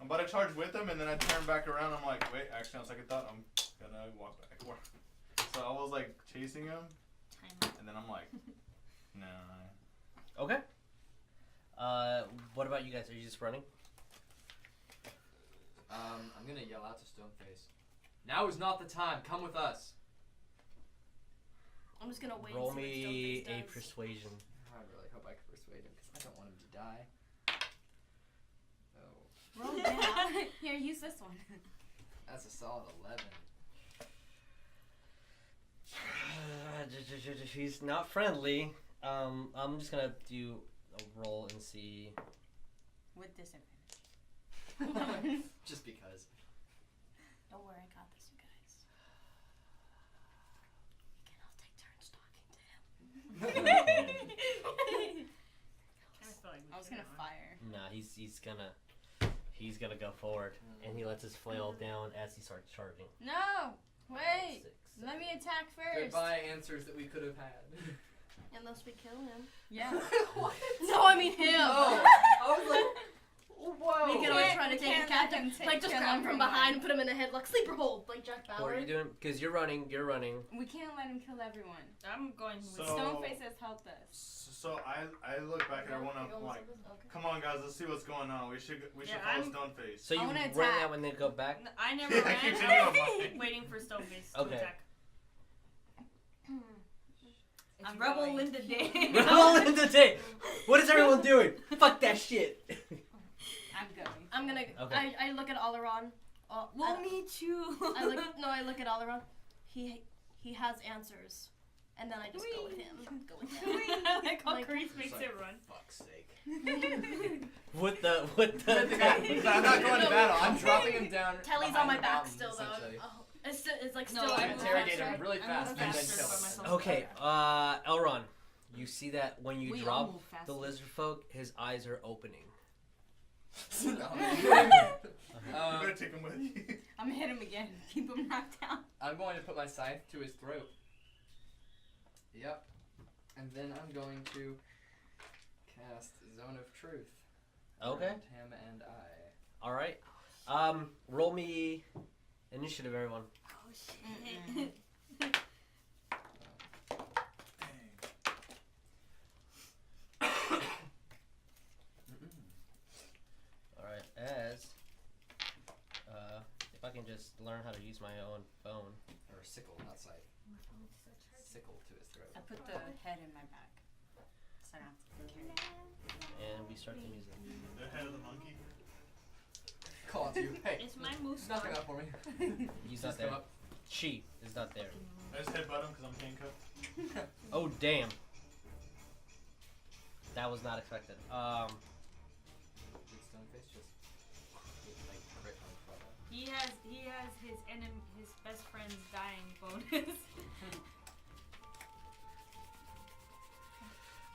I'm about to charge with him, and then I turn back around. I'm like, wait, actually, on second thought, I'm gonna walk back. So I was like chasing him, Time. and then I'm like, nah. Okay. What about you guys? Are you just running? I'm gonna yell out to Stoneface. Now is not the time. Come with us. I'm just gonna wait Roll and see me what a Stoneface does. persuasion. I really hope I can persuade him because I don't want him to die. Oh, Roll down. Here, use this one. that's a solid 11. He's not friendly. I'm just gonna do a roll and see. With disadvantage. Just because. Don't worry, I got this, you guys. We can all take turns talking to him. Kinda feel like we I was should gonna run. fire. Nah, he's gonna go forward, and he lets his flail down as he starts charging. No! Wait! 6, Let me attack first. Goodbye answers that we could have had. Unless we kill him. Yeah. What? No, I mean him. Oh, I was like, whoa. We can always try to take him captive. Like, just kill grab him him from from behind and put him in a headlock. Sleeper hold, like Jack Bauer. What are you doing? Because you're running. We can't let him kill everyone. I'm going with So- Stoneface has helped us. So I look back at everyone. I'm like, come on, guys, let's see what's going on. We should follow Stoneface. So you I wanna ran attack. out and then go back. I never Yeah, I keep changing ran. my mind. Waiting for Stoneface to Okay. attack. It's I'm Rebel going. Linda Day. Rebel in the day. What is everyone doing? Fuck that shit. I'm going. I'm gonna. Okay. I look at Alaron. We'll meet you. I look at Alaron. He has answers, and then I just go with him. Go with him. I like how Like- Grease makes it run. Fuck's sake. With the I'm not going to battle. I'm dropping him down. Telly's behind on my the back mountain, still though. essentially. Oh, it's like No, still. I I'm move interrogate faster. him really I fast move and then faster kill for him. myself. Okay, Elron, you see that when you We all drop move faster. the lizard folk, his eyes are opening. You better take him with you. I'm gonna hit him again. Keep him knocked down. I'm going to put my scythe to his throat. Yep. And then I'm going to cast Zone of Truth. Okay. around him and I. All right. Roll me initiative, everyone. Oh shit. All right. As if I can just learn how to use my own phone. Or sickle, not scythe. Sickle to his throat. I put the head in my back. So I don't have to carry it. And we start the music. The head of the monkey. Call it to you. Hey, It's my moose. knock it out for me. He's Just not there. come up. She is not there. I just headbutt him because I'm handcuffed. Oh damn. That was not expected. Did Stoneface just like crit on Frada? He has his best friend's dying bonus.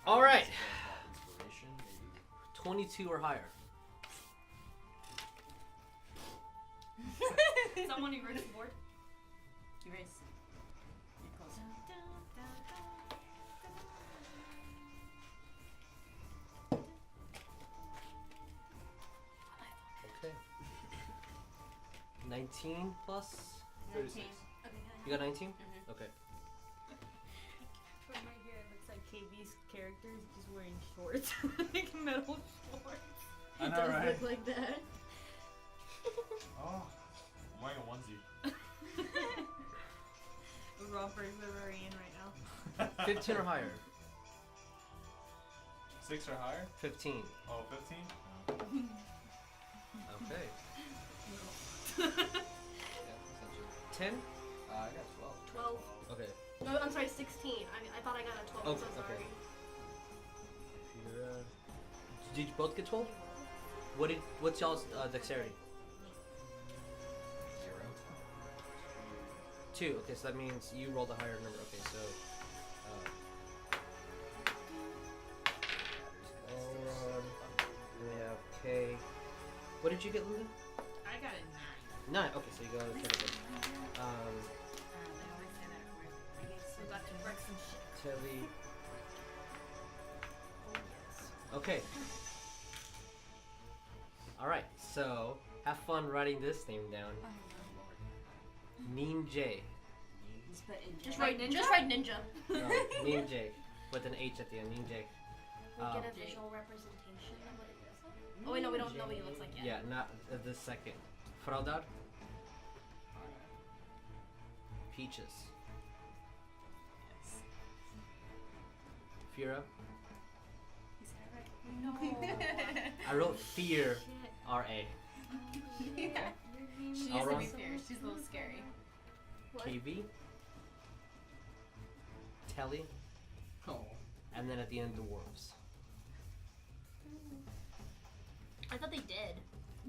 All right. Inspiration, maybe. 22 or higher. Someone erase the board. Erase. Get closer. Okay. 19 plus. 19. You got 19? Mhm. Okay. From right here, it looks like KB's character is just wearing shorts, like metal shorts. I It know, does right? look like that. Oh, I'm wearing a onesie. Rompers are very in right now. 15 or higher. 6 or higher? 15. Oh, 15? Okay. Yeah, essentially. 10? I got 12. 12. Okay. No, I'm sorry, 16. I thought I got a 12. I'm so Oh, okay. sorry. Did you both get 12? What's y'all's dexterity? 2. Okay, so that means you rolled a higher number. Okay, so we have K. What did you get, Linda? I got a 9. Okay, so you go to they always say that for I guess We're about to wreck some shit. Telly. Okay. Alright, so have fun writing this name down. Neem J. Just write ninja. No, Neem J. With an H at the end. Neem J. We get a visual representation of what it looks like. Oh wait, no, we don't know what he looks like yet. Yeah, not the second. Fradar. Peaches. Fira. No. I wrote fear. R-A. Yeah. She used to Alright. be fierce. She's a little scary. KB. Telly. Oh. And then at the end, dwarves. I thought they did.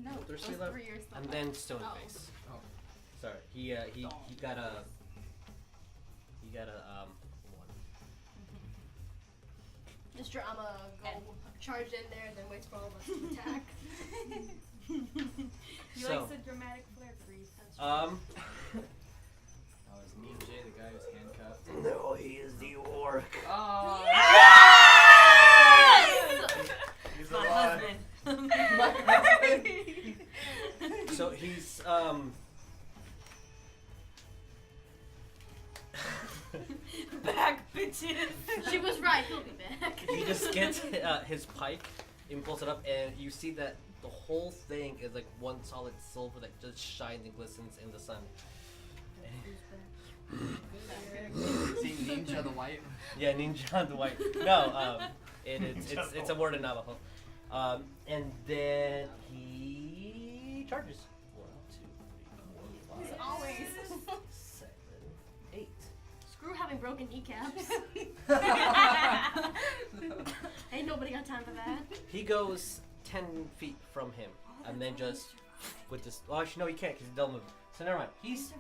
No, There's those 3 left. 3 years still And left. then Stoneface. Oh. Sorry, he got a 1. Mr. Amma go charge in there and then waits for all of us to attack. He So, likes a dramatic flair freeze. Oh, is Neem J the guy who's handcuffed? no, he is the orc. Oh! He's My alive. husband. So he's Back, bitches. She was right. He'll be back. he just gets his pike and pulls it up, and you see that the whole thing is like one solid silver that just shines and glistens in the sun. Is he Ninja the White? Yeah, Ninja the White. No, it's a word in Navajo. And then he charges. 1, 2, 3, 4, 5, He's always. 7, 8. Screw having broken kneecaps. Ain't nobody got time for that. He goes 10 feet from him, and then just with this. Well, actually, no, he can't because he's double moving. So never mind. He's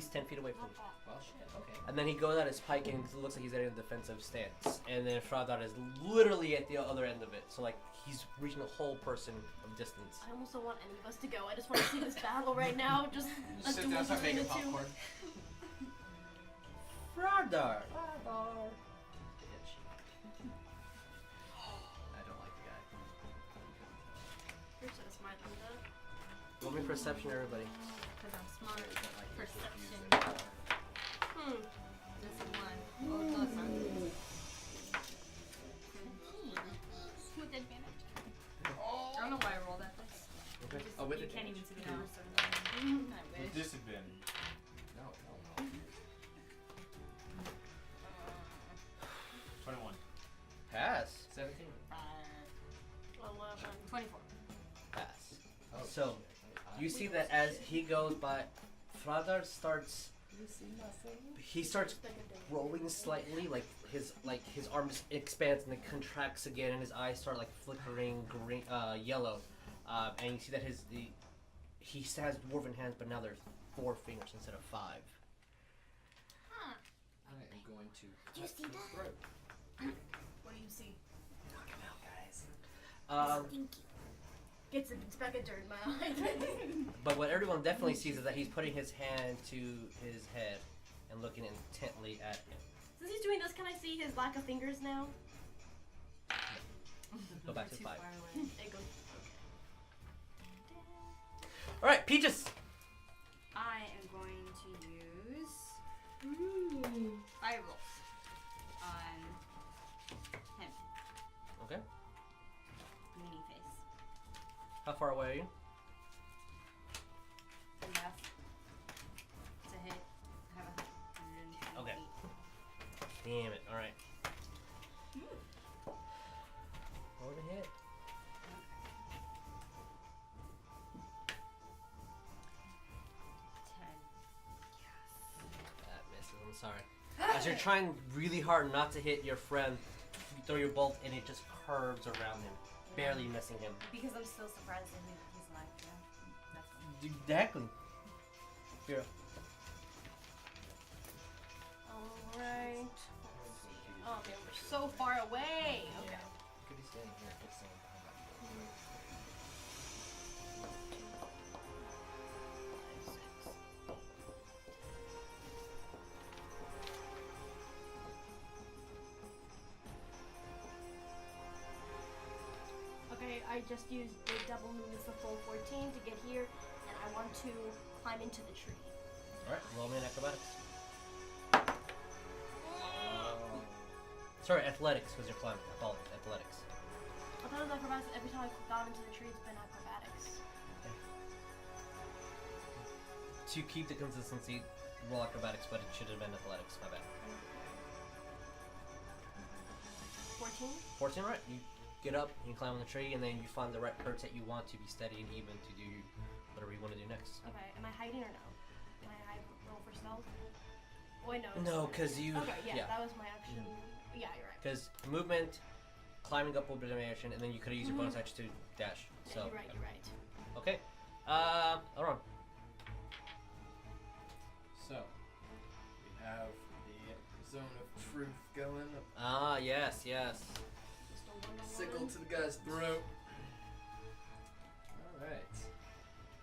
10 feet away from him. Well, shit, okay. And then he goes at his pike and it looks like he's at a defensive stance. And then Fradar is literally at the other end of it. So like he's reaching a whole person of distance. I almost don't want any of us to go. I just want to see this battle right now. Just a Sit duel down, start between making the two. popcorn. Fradar! Bitch. I don't like the guy. You're so smart, Linda. Roll me perception, everybody. Because I'm smart. Perception. This is 1. Oh, no, it's not. 17. With advantage. I don't know why I rolled that. Okay. Oh, with You the can't even see the numbers. I With wish. disadvantage. No. 21. Pass. 17. 11. 24. Pass. Oh, So, shit. you see that as he goes by, Fradar starts. He starts rolling slightly, like his arm just expands and then contracts again, and his eyes start like flickering green, yellow, and you see that he has dwarven hands, but now there's 4 fingers instead of 5. Huh. I am going to You cut see his that? throat. What do you see? Knock him out, guys. Um, Gets a speck of dirt in my eye. But what everyone definitely sees is that he's putting his hand to his head and looking intently at him. Since he's doing this, can I see his lack of fingers now? Go back to 5. It goes. All right, Peaches. I am going to use Firebolt on him. Okay. Meanie face. How far away are you? Enough to hit. I have 120 Okay. feet. Damn it. All right. Roll to hit. That misses. I'm sorry. As you're trying really hard not to hit your friend, you throw your bolt and it just curves around him, barely missing him. Because I'm still surprised that he's alive. Yeah. That's fine. Exactly. Here. Alright. Oh man, we're so far away. Okay. Could be standing here and hit someone behind that. Okay, I just used the double move, it's the full 14 to get here, and I want to climb into the tree. Alright, roll me an acrobatics. Sorry, athletics was your climb. Apologies, athletics. I thought it was acrobatics. Every time I've gone into the tree, it's been acrobatics. To keep the consistency, roll acrobatics, but it should have been athletics. My bad. 14? 14, right? You get up, you climb on the tree, and then you find the right perch that you want to be steady and even to do whatever you want to do next. Okay, am I hiding or no? Can I hide, roll for stealth? Oh, wait, no. No, because you. Okay, yeah, that was my action. Yeah, you're right. Because movement, climbing up will be an action, and then you could have used your bonus action to dash. Yeah, So. you're right, you're right. Okay. Aaron. So, we have the zone of truth going. Ah, yes, yes. Just a one-on-one. Sickle to the guy's throat. Alright.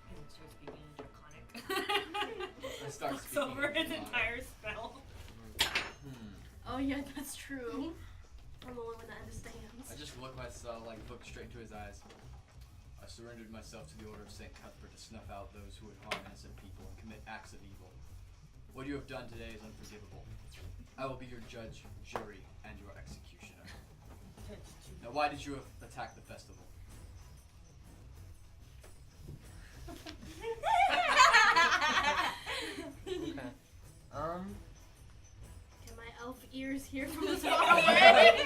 He starts speaking in Draconic. I start Looks speaking over in his Draconic. entire spell. Oh, yeah, that's true. I'm the only one that understands. I just look straight into his eyes. I surrendered myself to the order of St. Cuthbert to snuff out those who would harm innocent people and commit acts of evil. What you have done today is unforgivable. I will be your judge, jury, and your executioner. Now, why did you attack the festival? Okay. Can my elf ears hear from this far away?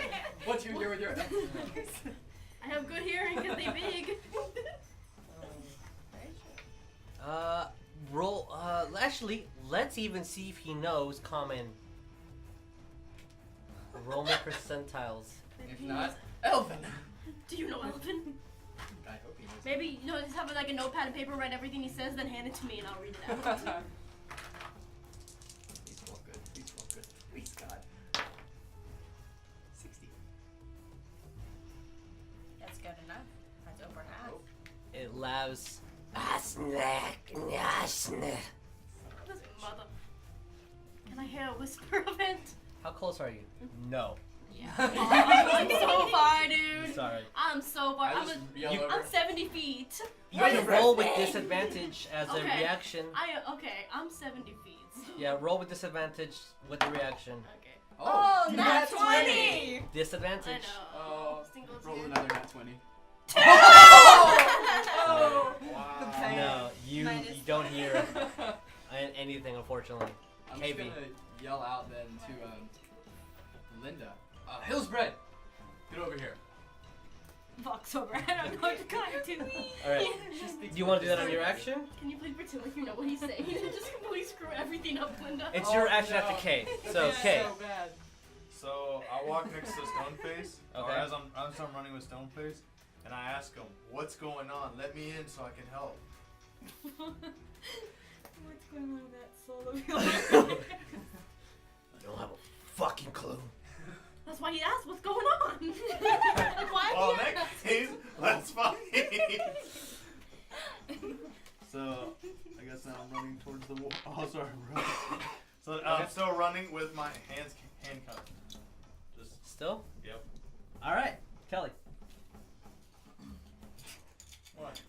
What do you hear with your I have good hearing because they big. Roll. Actually, let's even see if he knows common. Roll me percentiles. If not, Elvin! Do you know Elvin? I hope he knows. Maybe, just have like a notepad and paper, write everything he says, then hand it to me and I'll read it out. Please roll good. Please roll good. Please, God. 60. That's good enough. That's over half. It laughs. Snack. Snack. This mother. Can I hear a whisper of it? How close are you? No. Yeah. I'm so far, dude. Sorry. I'm so far. I just yell over. I'm 70 feet. You can roll with disadvantage as a Okay. reaction. I'm 70 feet. Yeah, roll with disadvantage with the reaction. Okay. Oh, nat 20! Disadvantage. I know. Oh, Singles roll here. another nat 20. Oh! Wow. No, you Minus don't hear anything, unfortunately. I'm KB. just gonna yell out then to Linda. Hillsbread! Get over here. Walks over. I don't know what to kind of do. Alright. Do you want to do that on your action? Can you please pretend like you know what he's saying? Just completely screw everything up, Linda. It's your action after K. So, K. bad. So I walk next to Stoneface, or Okay. as I'm running with Stoneface, and I ask him, "What's going on? Let me in so I can help." What's going on with that soul of yours? I don't have a fucking clue. That's why he asked what's going on. That's why I'm Well, here. next case, let's fight. and I'm running towards the wall. Oh, sorry, bro. So I'm still running with my hands handcuffed. Just Still? Yep. All right, Kelly. What?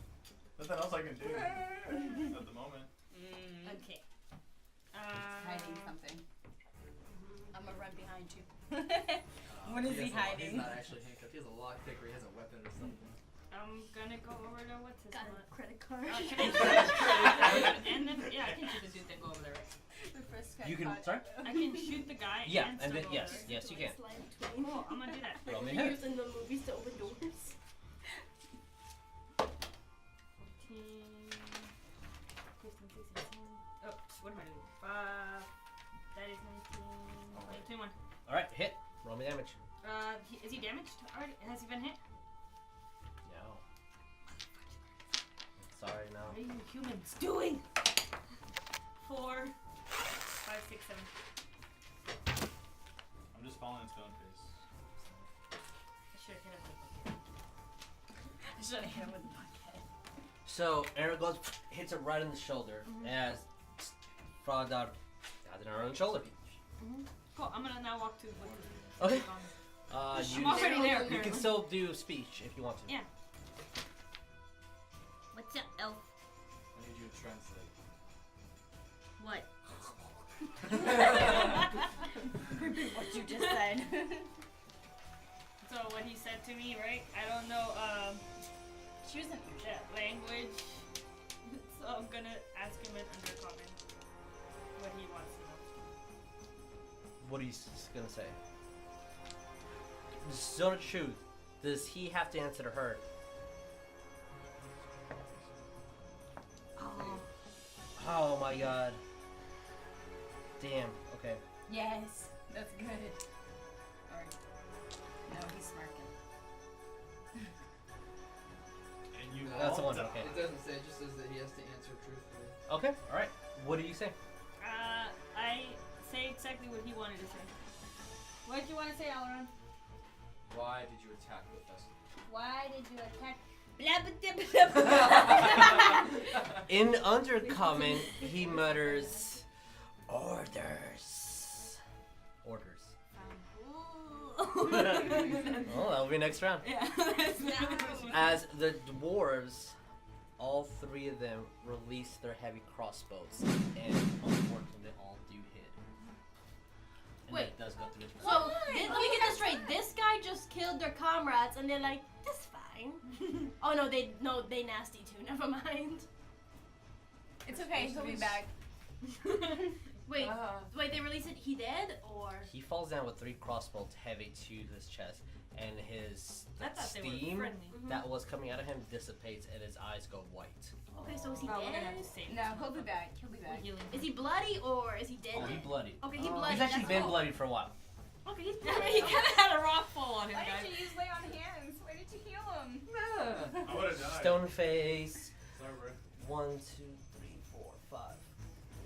Nothing else I can do at the moment. Okay. Hiding something. I'm gonna run behind you. What is he He's hiding? not actually handcuffed. He has a lockpick or he has a weapon or something. I'm gonna go over to what's his Got name? a credit card. And then yeah, I can shoot the dude then go over there. Right? The first guy You can. caught- Sorry. I can shoot the guy. Yeah, and and then still go yes, over. yes, you can. Slide between. Cool. I'm gonna do that. Roll me They ahead. use in the movies to open doors. 14, 15, 16. Oh, what am I doing? 5. That is 19. 20, 21. All right, hit. Roll me damage. Is he damaged already? Has he been hit? No. Sorry, no. What are you humans doing? 4, 5, 6, 7. I'm just following Stoneface. I should have hit him with the I should have hit him with the bucket. So Aaron goes, hits it right in the shoulder as Fradar has it on her own shoulder. Cool. I'm gonna now walk to with the Okay. I'm You already there. you can still do speech if you want to. Yeah. What's up, elf? I need you to translate. What? Repeat what you just said. So what he said to me, right? I don't know She was an that language. So I'm gonna ask him in undercommon what he wants to know. What are you gonna say? So the truth, does he have to answer to her? Oh my god. Damn. Okay. Yes, that's good. Or no, he's smirking. And you That's the all one. die. Okay. It doesn't say, it just says that he has to answer truthfully. Okay. All right. What do you say? I say exactly what he wanted to say. What did you want to say, Alron? Why did you attack with us? Why did you attack? In undercommon, he mutters, "Orders." Orders. Oh, that'll be next round. Yeah. As the dwarves, all three of them release their heavy crossbows, and unfortunately, they all do hit. And Wait. it does go through his So, let me get this straight. This guy just killed their comrades, and they're like, "That's fine." Oh no, they nasty too. Never mind. It's okay, he'll be back. Wait, they released it. He dead or? He falls down with 3 crossbows heavy to his chest, and his I thought they were steam friendly. that was coming out of him dissipates, and his eyes go white. Okay, so is he Oh, we're gonna have dead? to save No, this he'll be motherfucker. back. He'll be back. We're healing Is he bloody or is he dead? Oh, he bloody. Okay, he bloody. He's actually that's been cool. bloody for a while. Okay, he's he bloody. kind of had a rock fall on him, Why guys. did you use lay on hands? Why did you heal him? I would have died. Stone face. Sorry, bro. 1, 2, 3, 4, 5.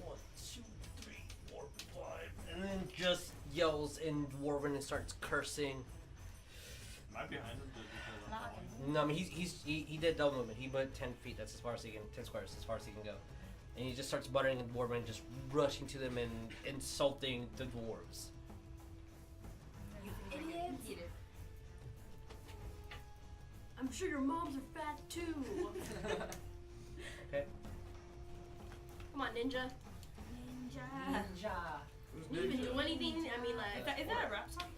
1, 2, 3, 4, 5. And then just yells in Dwarven and starts cursing. Am I behind him just because I'm Not following? No, I mean he did double movement. He went 10 feet. That's as far as he can. 10 squares, as far as he can go. And he just starts muttering in Dwarven, just rushing to them and insulting the dwarves. Idiots. I'm sure your moms are fat too. Okay. Come on, ninja. Ninja. Who's Can you even ninja? do anything? I mean, Is like. that a rap song?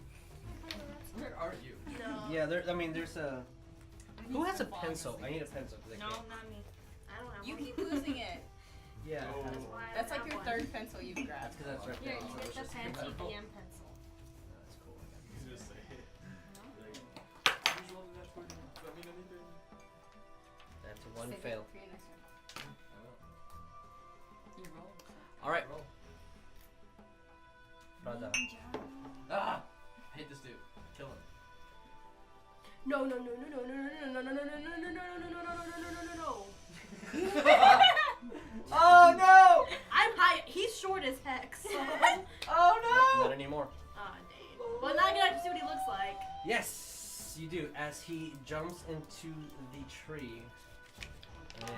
Where are you? No. Yeah, there's a. Who has a pencil? I need a pencil. 'Cause I No, can't. not me. I don't have You one. keep losing it. Yeah. Oh. That's why I That's don't like your have one. third pencil you've That's grabbed. because that's right Here, there. you So get it's the just fancy pencil. DM pencil. That's cool. I got it. He's just like, That's one Save it fail. for your next one. I will. You roll. All right. Roll. Prada. Ah! I hate this dude. Kill him. No, no, no, no, no, no, no, no, no, no, no, no, no, no, no, no, no, no. Oh no! I'm high. He's short as heck. So. Oh no! Not anymore. Ah, dang. Well, now I get to see what he looks like. Yes, you do. As he jumps into the tree, And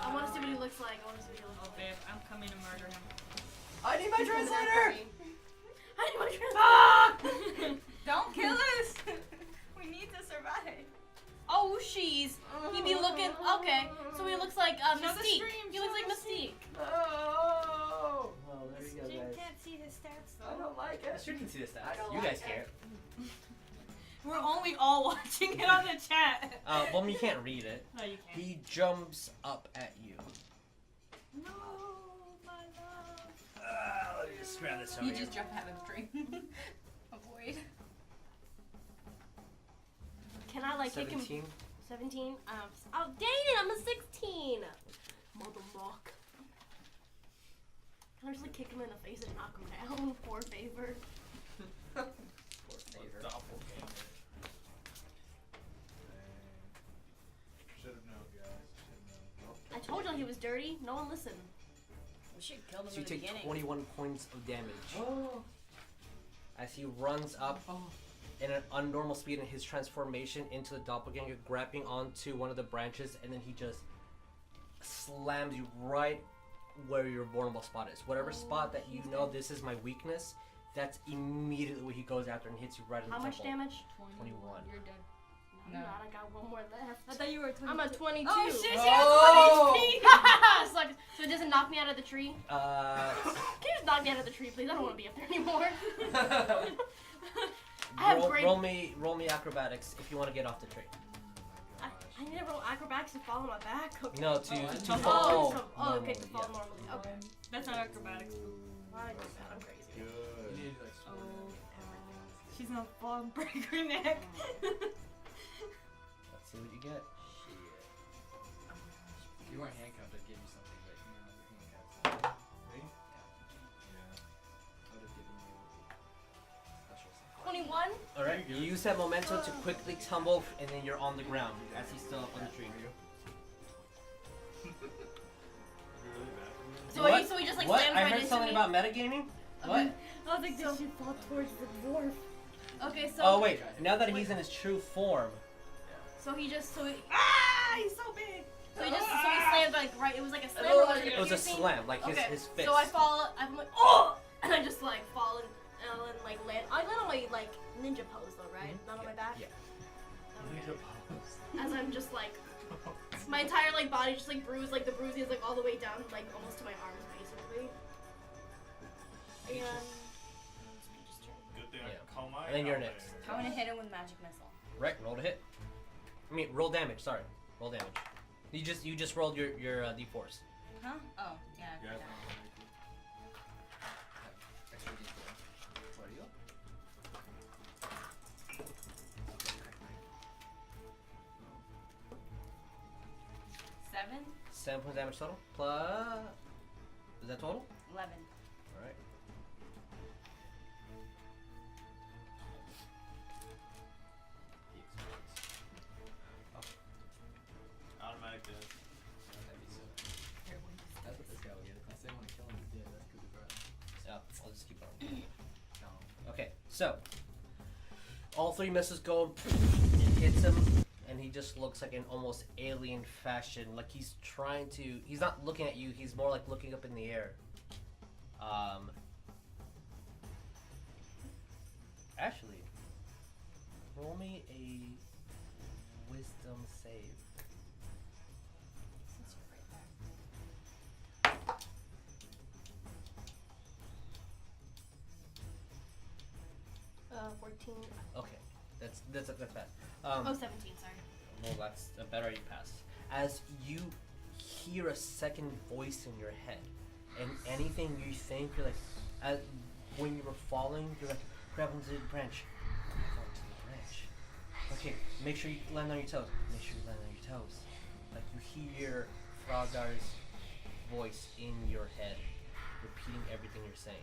I want to see what he looks like. I want to see what he looks Oh, babe, I'm coming to murder him. I need my translator! I need my translator. Don't kill us! We need to survive. Oh, she's. He be looking. Okay, so he looks like Show the Mystique. stream, He looks show like the Mystique. Oh! oh, there you go, Jim guys. can't see his stats I though. don't like it. Sure, you can see the stats. I don't You like guys it. can't. We're only all watching it on the chat. Well, you can't read it. No, you can't. He jumps up at you. No, my love. Let me just grab this over You here. just jump out of the tree. Avoid. Can I like kick him? 17. 17. Oh dang it! I'm a 16. Mother mock. Can I just like kick him in the face and knock him down? Poor favor. Poor favor. Doppelganger. Should have known, guys. Should have known. I told y'all he was dirty. No one listened. We should kill them So you in the take beginning. 21 points of damage Oh. as he runs up in an unnormal speed in his transformation into the doppelganger, grabbing onto one of the branches, and then he just slams you right where your vulnerable spot is. Whatever spot that you know this is my weakness, that's immediately what he goes after and hits you right in the How much temple. damage? 21. You're dead. I'm No. not. I got one more left. I thought you were 22. I'm at 22. Oh shit, she Oh. has 1 HP! So it doesn't knock me out of the tree? Uh, Can you just knock me out of the tree, please? I don't want to be up there anymore. I have great. roll me acrobatics if you want to get off the tree. I need to roll acrobatics to fall on my back. Okay. No, to Oh, fall. okay, to fall normally, normally. Okay. That's not acrobatics. I did that. I'm crazy. You Good. need to like Oh, swim. she's gonna fall and break her neck. Let's see what you get. If you weren't handcuffed, I'd give you something, but you know, you're handcuffed. Me? Yeah. Yeah. I would have given you special something. 21. All right, you use that momentum to quickly tumble, and then you're on the ground as he's still up on the tree. You're really bad for me. So What? so he just like What? slammed I right heard into something me. about metagaming. What? I was like, did she fall towards the dwarf? Okay, so. Oh wait, now that he's in his true form. So he just Ah, he's so big. so he slammed like right. It was like a slam. Oh, or was it was a piercing? slam, like Okay. his fist. So I fall. I'm like oh, and I just like fall and like land. I land on my like ninja pose though, right? Not on my back. Yeah. As I'm just like my entire like body just like bruised, like the bruising is like all the way down, like almost to my arms basically. And Good thing I Yeah. can call my And then you're out next. there. I'm gonna hit him with magic missile. Right, roll to hit. I mean, roll damage. Sorry, roll damage. You just rolled your d4s. Huh? Oh, yeah. I Yeah, forgot. Extra D4. What are you? 7, 7 points damage total. Plus, is that total? 11. All right. Automatic death. That'd be so. That's what this guy will get. If I say I want to kill him, he's dead. That's coup de grace. Yeah, I'll just keep on. No. Okay, so all 3 misses go. It hits him, and he just looks like an almost alien fashion. Like he's trying to. He's not looking at you. He's more like looking up in the air. Actually, roll me a wisdom save. 14. Okay, that's bad. Oh, 17. Sorry. Well, that's a better you pass. As you hear a second voice in your head, and anything you think, you're like, when you were falling, you're like, grab onto the branch. Grab onto the branch. Okay, make sure you land on your toes. Make sure you land on your toes. Like you hear Fradars' voice in your head, repeating everything you're saying.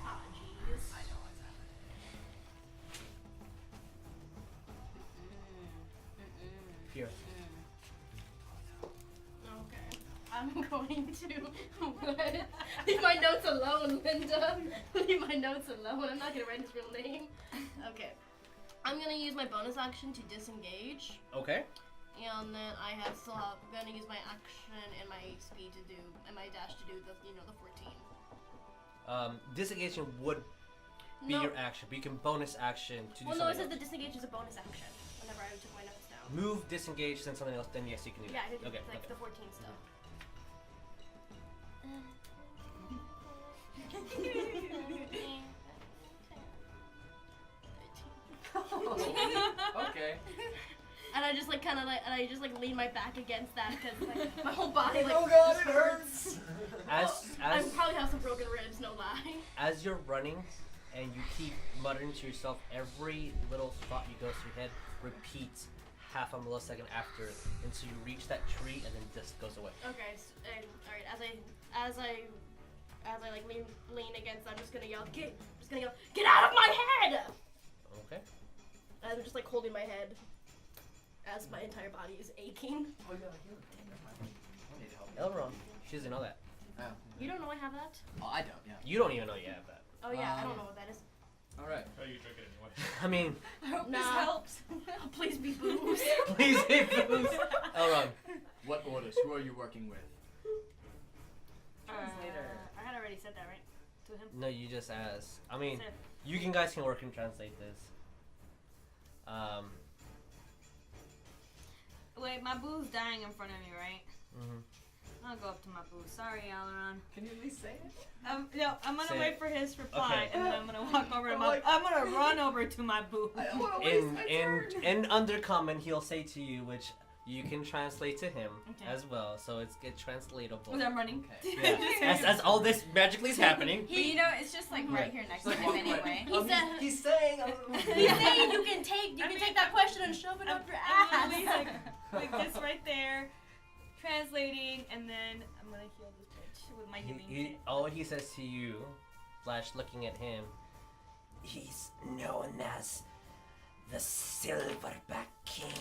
Ah, jeez. I know what's happening. Fear. Okay. I'm going to leave my notes alone, Linda. Leave my notes alone. I'm not gonna write his real name. Okay. I'm gonna use my bonus action to disengage. Okay. And then I have still gonna use my action and my speed to do and my dash to do the 14. Disengagement would be No. your action, but you can bonus action to do Well, no, it something says the else. disengage is a bonus action. Whenever I took my notes down. Move, disengage, send something else, then yes, you can do Yeah, I that. did Okay, like okay. the 14 stuff. Okay. And I just lean my back against that because like my whole body like. Oh god, it hurts! I As probably have some broken ribs, no lie. as you're running and you keep muttering to yourself, every little thought you go through your head repeats half a millisecond after until you reach that tree and then just goes away. Okay, so, all right. As I like lean against, I'm just gonna yell, get out of my head! Okay. And I'm just like holding my head as my entire body is aching. Oh yeah, I need to help. Elrond, she doesn't know that. You don't know I have that? Oh, I don't. Yeah. You don't even know you have that. Oh yeah, I don't know what that is. All right. Oh, you drink it anyway. I mean, I hope Nah. this helps. Please be booze. please hit booze. Elrond. What orders? Who are you working with? Translator. I had already said that, right? To him. No, you just asked. I mean, Said- you guys can work and translate this. Wait, my boo's dying in front of me, right? Mhm. I'll go up to my boo. Sorry, Alaron. Can you at least say it? No, I'm gonna Say wait it. for his reply, Okay. and then I'm gonna walk over to I'm my. like- I'm gonna run over to my boo. I don't want to waste my turn. In Undercommon, he'll say to you, which you can translate to him Okay. as well, so it's translatable. I'm running. Okay. Yeah. as all this magically is happening. But you know, it's just like right here next to him anyway. He said He's saying. he's saying you can take that question and shove it up your I'm ass. literally like this right there, translating, and then I'm gonna heal this bitch with my healing kit. All he says to you, / looking at him, he's known as the Silverback King.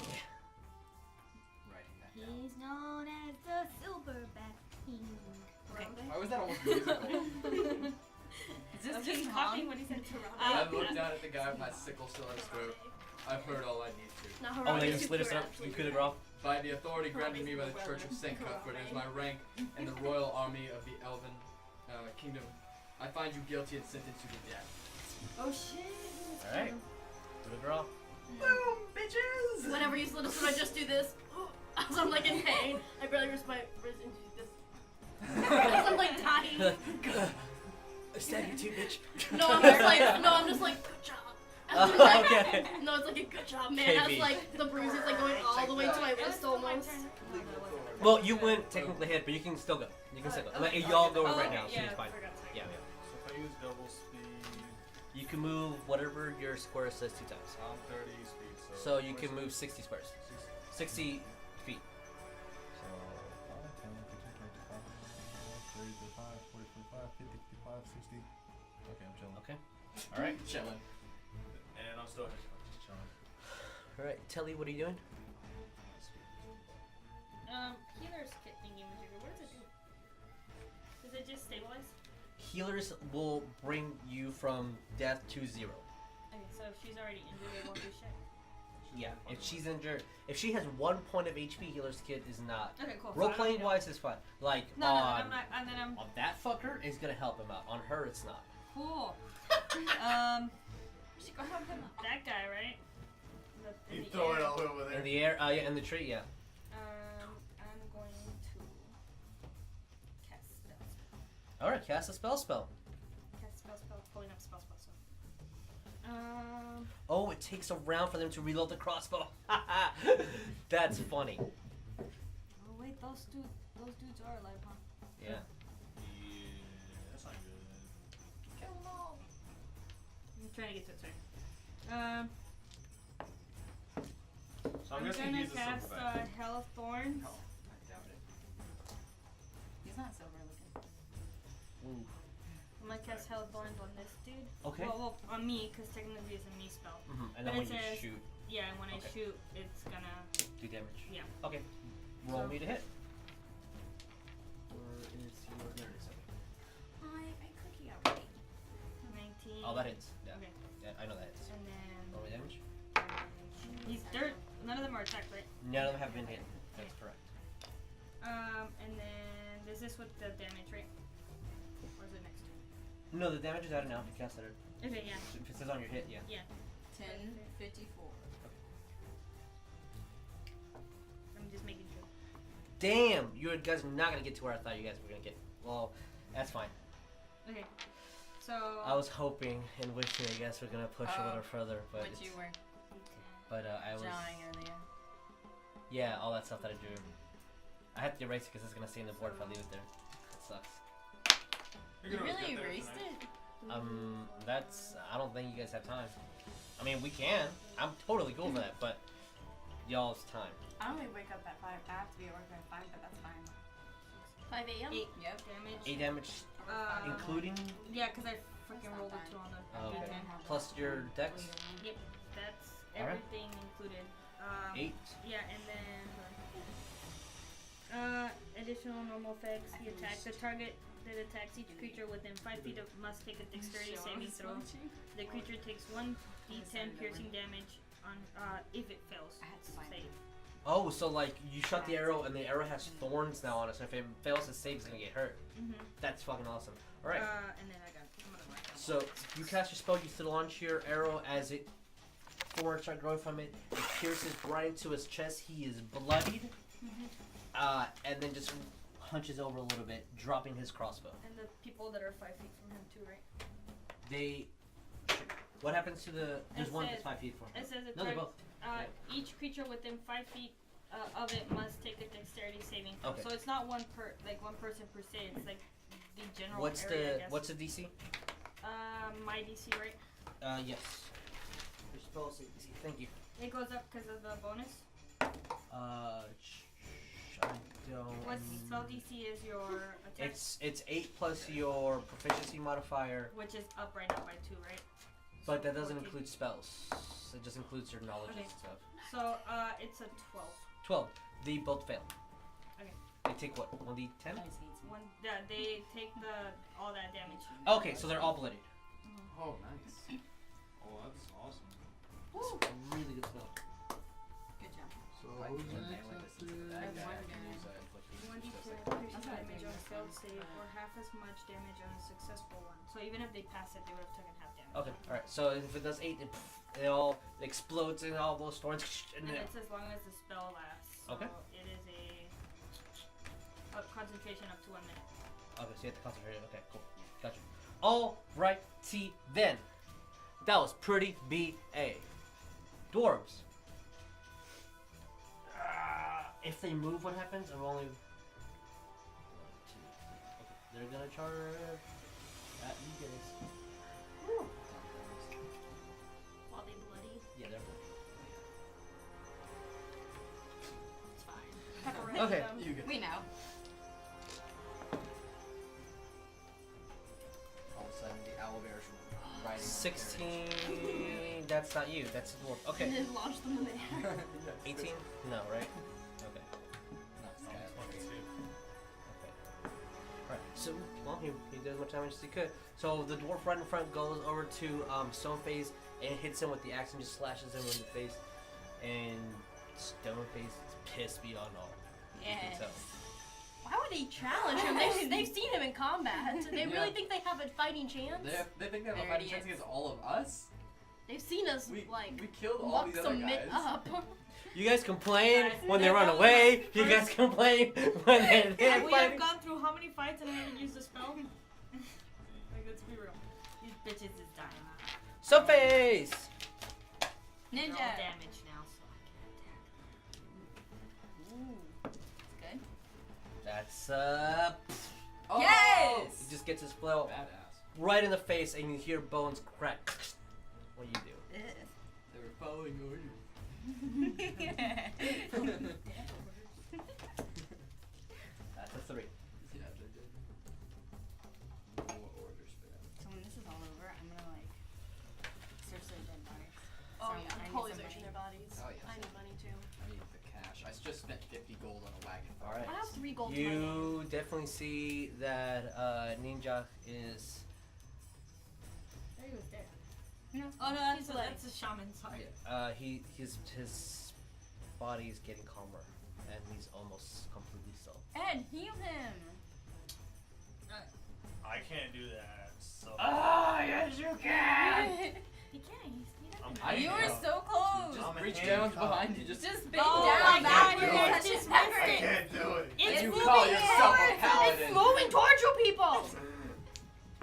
Writing that down. He's known as the Silverback King. Okay. Why was that almost musical? Is this I'm King just Kong? copying what he said. I looked down at the guy with my sickle still at his throat. I've heard all I need to. Now, Oh, Harambe they is split us super up. actually You could have good. off. By the authority granted me by the Church of St. Cuthbert as my rank in the royal army of the Elven Kingdom, I find you guilty and sentenced you to death. Oh shit. All right. Good girl. Boom, bitches! Whenever you slid us, I just do this. As I'm like in pain. I barely risk my wrist into this. As I'm like dying. I stabbed you too, bitch. I'm just like, good job. Oh, Like, okay. No, it's like a good job, man. KB. That's like the bruises like going all the way to my wrist almost. Well, you wouldn't technically hit, but you can still go. You can still go. Like, y'all go right now, so yeah, it's fine. forgot to- Yeah, yeah. So if I use double speed, You can move whatever your square says 2 times. I'm 30 speed, So you can move 60 squares. 60 feet. So 5, 10, 15, 20, 25, 30, 35, 40, 45, 50, 55, 60. Okay, I'm chilling. Okay. Alright. Chilling. And I'm still just chilling. Alright, Telly, what are you doing? Healer's kit thingy majigger. What does it do? Does it just stabilize? Healers will bring you from death to 0. Okay, so if she's already injured, it won't do shit. Yeah, if she's injured, if she has 1 point of HP, healer's kit is not. Okay, cool. Role playing wise is fine. Like No, on, I'm not. And then I'm on that fucker is gonna help him out. On her, it's not. cool. She go help him. That guy, right? In You the throw it air. all over there. In the air, yeah, in the tree, yeah. I'm going to cast spell. All right, cast a spell. Cast spell. Pulling up spell. Oh, it takes a round for them to reload the crossbow. That's funny. Oh wait, those dudes are alive, huh? Yeah. Yeah, that's not good. Kill them all. I'm trying to get to it. Sorry. So I'm I'm guessing he gonna uses cast silver back. Hell of Thorns. I doubt it. He's not silver looking. Ooh. I'm gonna cast Hell of Thorns on this dude. Okay. Well, on me, because technically it's a me spell. And But then it when you says- shoot, Yeah, and when I Okay. shoot, it's gonna. do damage. Yeah. Okay. Roll So- me to hit. Where is your there it is. I cookie already. 19. Oh, that hits. Yeah. Okay. Yeah, I know that hits. And then Roll me damage. he's dirt. None of them are attacked, right? None of them have been hit. That's correct. And then is this with the damage, right? Or is it next? No, the damage is out now. If you cast it. Okay, yeah. If it says on your hit, yeah. 1054. I'm just making sure. Damn, you guys are not gonna get to where I thought you guys were gonna get. Well, that's fine. Okay. So. I was hoping and wishing, I guess, we're gonna push a little further, but What you were I was. drawing earlier. Yeah, all that stuff that I drew. I have to erase it because it's gonna stay in the board if I leave it there. It sucks. You really erased it? That's. I don't think you guys have time. I mean, we can. I'm totally cool for that, but y'all's time. I only wake up at 5. I have to be at work at 5, but that's fine. 5 a.m. 8 Yep. damage. 8 damage, including. Yeah, because I freaking rolled a 2 on the. Okay. D10. Plus your dex. Yep, that's Alright. everything included. 8. Yeah, and then additional normal effects. He attacks the target that attacks each creature within 5 feet of must take a dexterity saving throw. The creature takes 1d10 piercing damage on if it fails. Save. Oh, so like you shot the arrow and the arrow has thorns now on it, so if it fails to save, it's gonna get hurt. That's fucking awesome. All right. And then I'm gonna write down. So you cast your spell, you still launch your arrow as it thorns start growing from it. It pierces right into his chest. He is bloodied, and then just hunches over a little bit, dropping his crossbow. And the people that are 5 feet from him too, right? They. What happens to the? There's It one says- that's 5 feet from him. It says No, they're both. each creature within 5 feet of it must take a dexterity saving throw. Okay. So it's not one person per se. It's like the general What's area, I guess. What's the DC? My DC, right? Yes. Your spell save DC. Thank you. It goes up because of the bonus. I don't. What spell DC is your attack? It's 8 plus your proficiency modifier, Which is up right now by 2, right? but that So doesn't 14. include spells. It just includes your knowledge Okay. and stuff. So it's a 12. 12. They both fail. Okay. They take what? 1d10? One. Yeah, they take all that damage. Okay, so they're all bloodied. Oh, nice. Oh, that's awesome. It's a really good spell. Good job. So Like, who's when they next? went Let's to see. that have guy, one I can damage. use that infliction just 1d10 like- piercing That's damage on not failed save, or half as much damage on a successful one. So even if they pass it, they would have taken half damage. Okay, alright. So if it does 8, it all explodes in all those thorns. And And then, it's as long as the spell lasts. So Okay. it is a concentration up to 1 minute. okay, so you have to concentrate. Okay, cool. Gotcha. Alrighty then. That was pretty BA. Dwarves. If they move, what happens? I'm only. 1, 2, 3. Okay, they're gonna charge at you guys. While they bloody. Yeah, they're. It's fine. Pepperoni Okay. them. You get We know. all of a sudden the owlbear's riding on the 16. That's not you. That's a dwarf. And Okay. then launch them in the air. carriage. 18? No, right? Okay. Not Oh, Scarab. 22. Okay. Alright, so, well, he did as much damage as he could. So the dwarf right in front goes over to Stoneface and hits him with the axe and just slashes him in the face. And Stoneface is pissed beyond all. You can Yes. tell. Why would they challenge him? They've seen him in combat. They really think they have a fighting chance? They think they have a There fighting it chance is. against all of us? They've seen us We like killed all muck these other some guys. up. You guys complain Guys, when they they're run both away. like You guys complain when they're there We have fighting. gone through how many fights and I haven't used the spell? Like, let's be real. These bitches is dying. Stoneface! They're all Ninja. damaged now, so I Ooh. Good. That's Oh! Yes! he just gets his flail Badass. right in the face and you hear bones crack. What do you do? They were following orders. That's a 3. Yeah, they did. More orders for them. So when this is all over, I'm gonna like search their dead bodies. Oh So yeah, I I'm need totally some searching money. their bodies. Oh, yes. I need money too. I need the cash. I just spent 50 gold on a wagon. Alright. I have 3 gold to my name. You definitely see that Ninja is. He was dead. No. Oh no, He's that's a shaman. Sorry. His body is getting calmer, and he's almost completely still. Ed, heal him. I can't do that. So. Yes, you can. He can't. I'm You were handcuffed. so close. Just I'm reach handcuffed. down behind you. Just Just bend Oh down. my God, You're you're touching just I everything. can't do it. It's you moving call yourself a forward. paladin. It's moving towards you people.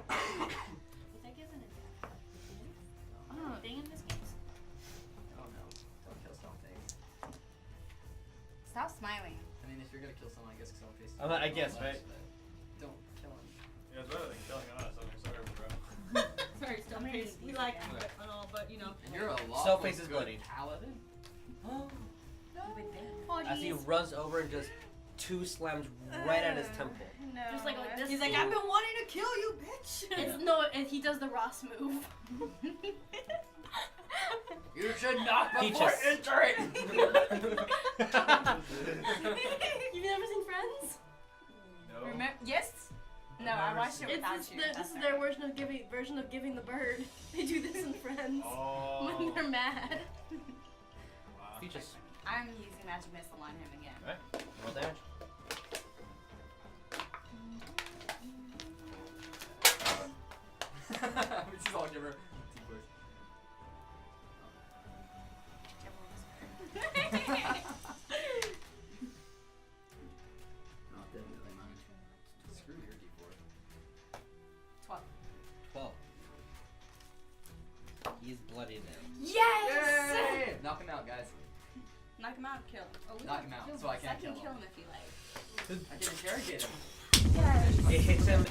That gives an attack. Oh, thing in this game. Oh no! Don't kill Stoneface. Stop smiling. I mean, if you're gonna kill someone, I guess Stoneface. I guess, right? Don't kill him. Yeah, it's better than killing us. I mean, sorry, bro. Sorry, Stoneface. We like you and all, but you know. And you're a lot. Stoneface is bloody. Paladin. Oh, As he jeez. runs over and just two slams right at his temple. No. Just like this. He's like, I've been wanting to kill you, bitch. It's no, and he does the Ross move. You should knock Peaches. before entering. You've never seen Friends? No. Remember? Yes. No, I watched it without you. This is their version of giving the bird. They do this in Friends Oh. when they're mad. Wow. Peaches. I'm using magic missile on him again. Alright, roll damage. We just all give her two push. Not definitely mine. Screw your D4. 12. He's bloody now. Yes! Yay! Knock him out, guys. Knock him out, kill. Oh, we Knock can him out, kill so I him. can't can kill kill him. him if you like. I can interrogate him. It hits him.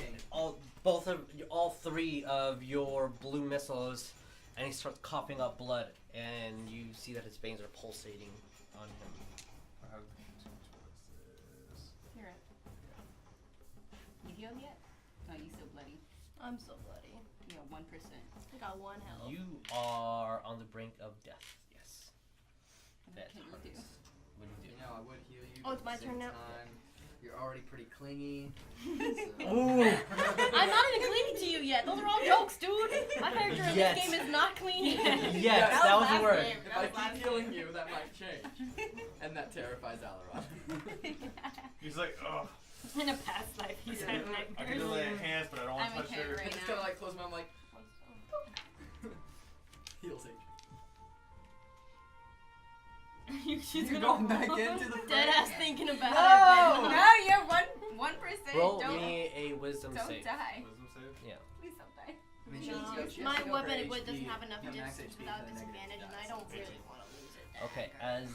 All three of your blue missiles, and he starts coughing up blood, and you see that his veins are pulsating on him. You're right. You healed yet? No, you still bloody. I'm so bloody. You got 1%. I got 1 health. You are on the brink of death. Yes. What can you do? What do you You know, I would heal you. Oh, but it's my at the same turn now. time, you're already pretty clingy. do? So. Ooh. I'm not even cleaning to you yet. Those are all jokes, dude. My character in Yes. this game is not clean. Yes, that was the last word. game. If That I was last keep healing game. you, that might change. And that terrifies Alaron. He's like, oh, In a past life, he's had I can nightmares. do lay hands, but I don't want I'm to touch okay her. right I just now. kind of like close my mouth, like, heal sage. She's You're gonna going back into the Dead ass thinking about No! it. No, you're 1%. Roll don't me a wisdom don't save. die. Wisdom save? Please don't die. I mean, No, she has my to go weapon for equipment doesn't HP, have enough max distance HP, without then disadvantage, and I negative don't dice. really want to lose it. Okay, as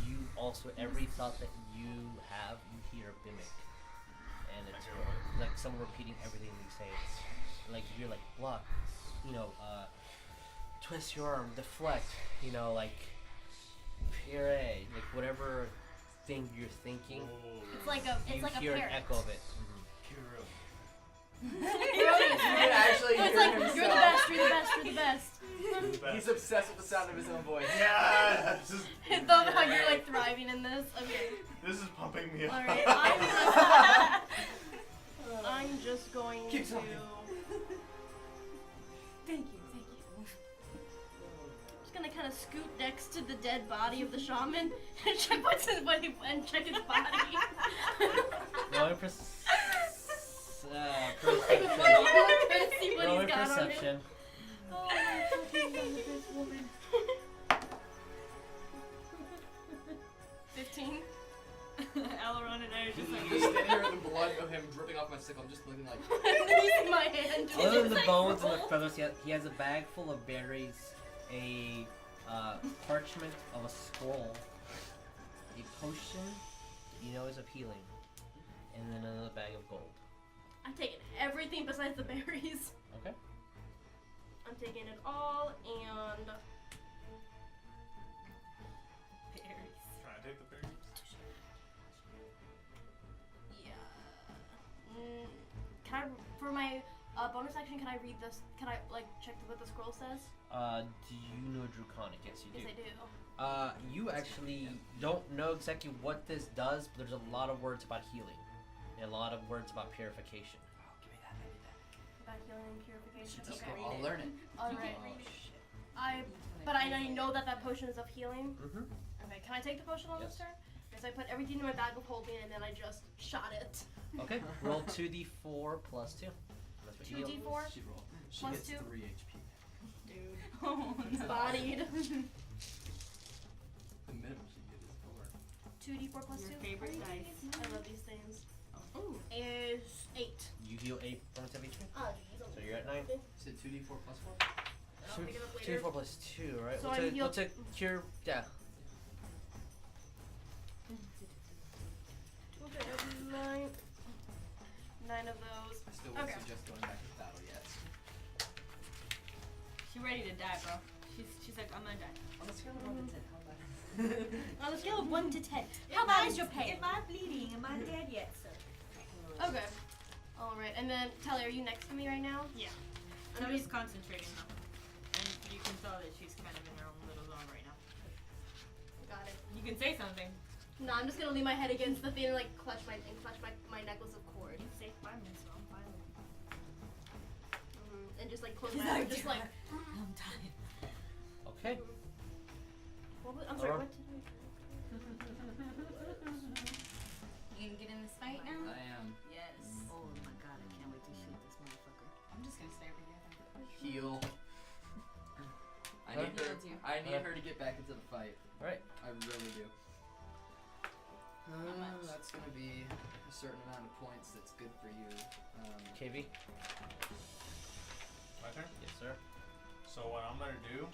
you also, every thought that you have, you hear a mimic. And it's like someone repeating everything you say. Like, you're like, block, twist your arm, deflect, like, puree, like whatever thing you're thinking, It's like a you parrot. hear an echo of it. You can actually It's hear like, himself. you're the best, you're the best, you're the best. You're the best. He's obsessed with the sound of his own voice. Yeah, I love how you're like thriving in this. Okay. this is pumping me up. Alright, I'm just going Keep to. talking. Thank you. Just gonna kind of scoot next to the dead body of the shaman and check and check his body. Roll a Like, perception. what do you want to see what Roll a he's got on him? perception. Oh, my fucking God, this woman. 15. Aileron and I are just I'm like, just standing here with the blood of him dripping off my sickle. I'm just looking like, Using my hand. Other than the Like, bones and the roll. feathers, he has a bag full of berries, a parchment of a scroll, a potion is appealing, and then another bag of gold. I'm taking everything besides the berries. Okay. I'm taking it all and. berries. Trying to take the berries. Yeah. Can I, for my bonus action, can I read this? Can I check what the scroll says? Do you know Draconic? Yes, you do. Yes, I do. You actually don't know exactly what this does, but there's a lot of words about healing, and a lot of words about purification. oh, give me that, maybe that. About healing and purification. Just Okay. go, I'll learn it. Alright. Oh, shit. I But I know that that potion is of healing. Mm-hmm. Okay, can I take the potion on this turn? Because I put everything in my bag of holding and then I just shot it. Okay, roll 2d4 plus 2. That's what you heal. 2d4 She rolled. She plus gets 2. 3 HP. Dude. Oh no. Bodied. The minimum she gets is 4. 2d4 plus Your 2. favorite Please. dice. I love these things. Ooh. Is 8. You heal 8 points of HP. Oh, So you're at 9. You said 2d4 plus 4? I'll pick it up later. 2d4 plus 2, right? So what's, I a, heal- what's a cure? Yeah. Okay, that's 9. 9 of those. I still wouldn't Okay. suggest going back to battle yet. She's ready to die, bro. She's like, I'm gonna die. On a scale of 1 to 10, how bad? On a scale of 1 to 10, How how bad is your pain? If I'm bleeding, am I dead yet, sir? Okay. Alright, and then Telly, are you next to me right now? Yeah. I'm Tony's concentrating now. And you can tell that she's kind of in her own little zone right now. Got it. You can say something. No, I'm just gonna lean my head against the thing and like clutch my necklace of cord. He's safe by me, so I'm fine with it. And just like close my eyes, just like. I'm dying. Okay. I'm sorry, Alright. what did You gonna get in this fight now? I am. Yes. Oh my god, I can't wait to shoot this motherfucker. I'm just gonna stay over here. Heal. I need her to get back into the fight. Alright. I really do. much? That's gonna be a certain amount of points that's good for you. KV? My turn? Yes, sir. So what I'm gonna do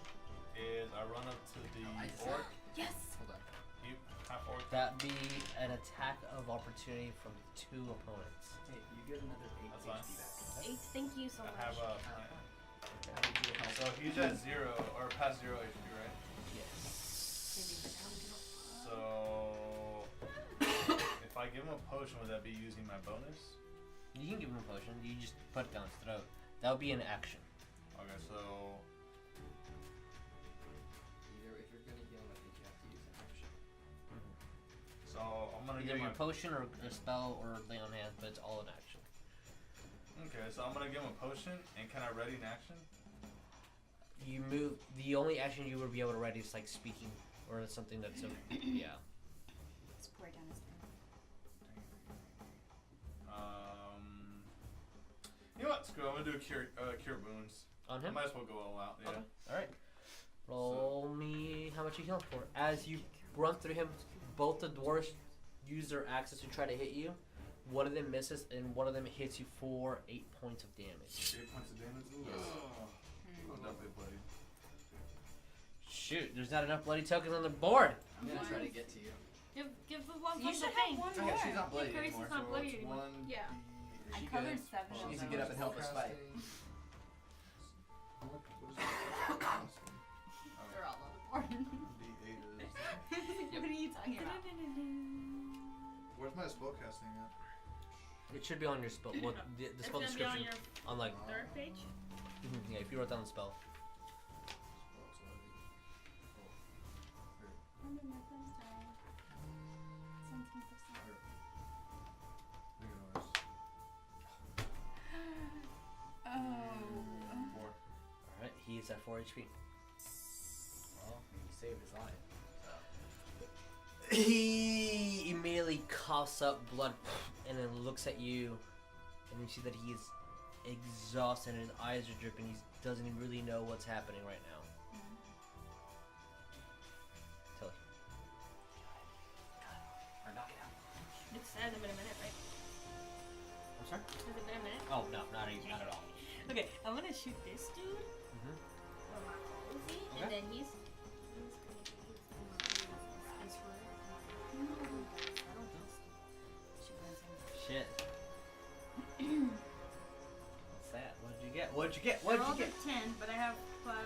is I run up to the orc. Yes. Hold on. You half orc. That be an attack of opportunity from 2 opponents. Hey, you get another 8 That's HP fine. back. 8, thank you so I much. have a. How did you help? So he's at 0 or past 0 HP, right? Yes. So if I give him a potion, would that be using my bonus? You can give him a potion. You just put it down his throat. That would be an action. Okay, so Either if you're gonna heal, I think you have to use an action. I'm gonna Either give your my potion or a spell or lay on hands, but it's all an action. okay. So I'm gonna give him a potion, and can I ready an action? You move. The only action you would be able to ready is like speaking or something that's a yeah. Let's pour it down his throat. You know what? Screw it, I'm gonna do cure wounds. On I him. might as well go all out. Yeah. Okay. All right. Roll me how much you heal for. As you run through him, both the dwarves use their axes to try to hit you. One of them misses, and one of them hits you for 8 points of damage. 8 points of damage. Ooh. Yes. Oh, definitely bloody. Shoot, there's not enough bloody tokens on the board. I'm gonna try to get to you. Give the one You from should the pain. have one Okay, more. she's not bloody Grace is anymore. not bloody it's anymore. 1. Yeah. I She covered gets- 7 hold of on, She needs to them. get up and help us fight. What is that? They're all on the board. D8 is. What are you talking about? Where's my spellcasting at? It should be on your spell. Well, the It's spell gonna be on description. your On like, third page. yeah, if you wrote down the spell. Oh. Alright, he's at 4 HP. Well, you saved his life. He immediately coughs up blood and then looks at you, and you see that he is exhausted and his eyes are dripping. He doesn't even really know what's happening right now. Tell us. Or knock it out. It hasn't been a minute, right? I'm sorry? Has it been a minute? Oh, no, not at all. Okay, I'm gonna shoot this dude. Mm-hmm. With my Uzi, Okay. and then he's. Shit. What's that? What did you get? What did you get? I What did rolled you a get? 10, but I have plus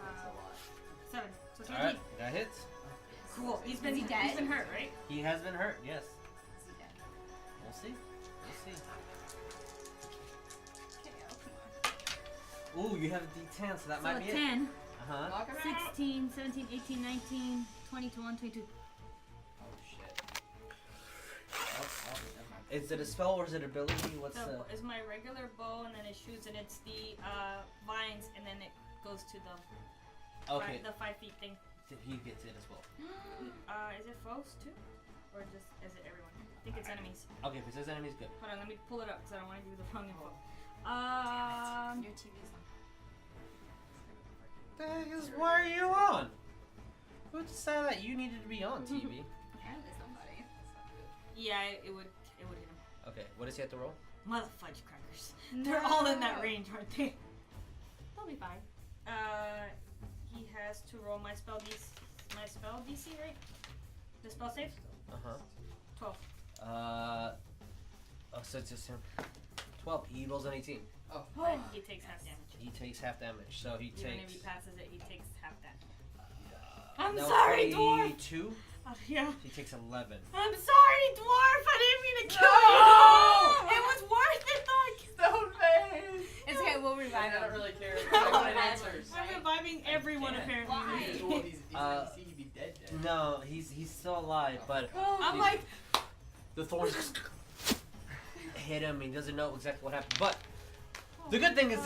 That's a lot. 7. So 13. Alright, that hits. Cool. Is he dead? He's been hurt, right? He has been hurt, yes. Is he dead? We'll see. We'll see. Okay, come on. Ooh, you have a D10, so that So might a be it. 10, Uh-huh. Knock him out. 16, 17, 18, 19, 20, 21, 22. Oh shit. Oh, never mind. Is it a spell or is it ability? What's So the... it's my regular bow, and then it shoots, and it's the vines, and then it goes to the Okay. The 5 feet thing. He gets it as well. Is it foes too? Or just is it everyone? I think it's enemies. Okay, if it says enemies, good. Hold on, let me pull it up because I don't want to give you the wrong info. Your TV's on. The heck is why are you on? Who decided that you needed to be on TV? Apparently somebody. Yeah, it would hit him. Okay, what does he have to roll? Mother fudge crackers. They're all in that range, aren't they? They'll be fine. He has to roll my spell DC, right? The spell save? 12. Oh, so it's just him. 12. He rolls an 18. Oh. And he takes half damage. He takes half damage, so he Even if takes. he passes it, he takes half that. That I'm was sorry, dwarf! 22. Yeah. He takes 11. I'm sorry, dwarf! I didn't mean to kill you! It was worth it though! Stone face. It's okay, we'll revive I him. don't really care. I wanted Revive answers. I'm reviving everyone apparently. Well, he's Uh, he'd be dead. No, he's still alive, but I'm like, the thorns hit him. He doesn't know exactly what happened. But the good thing is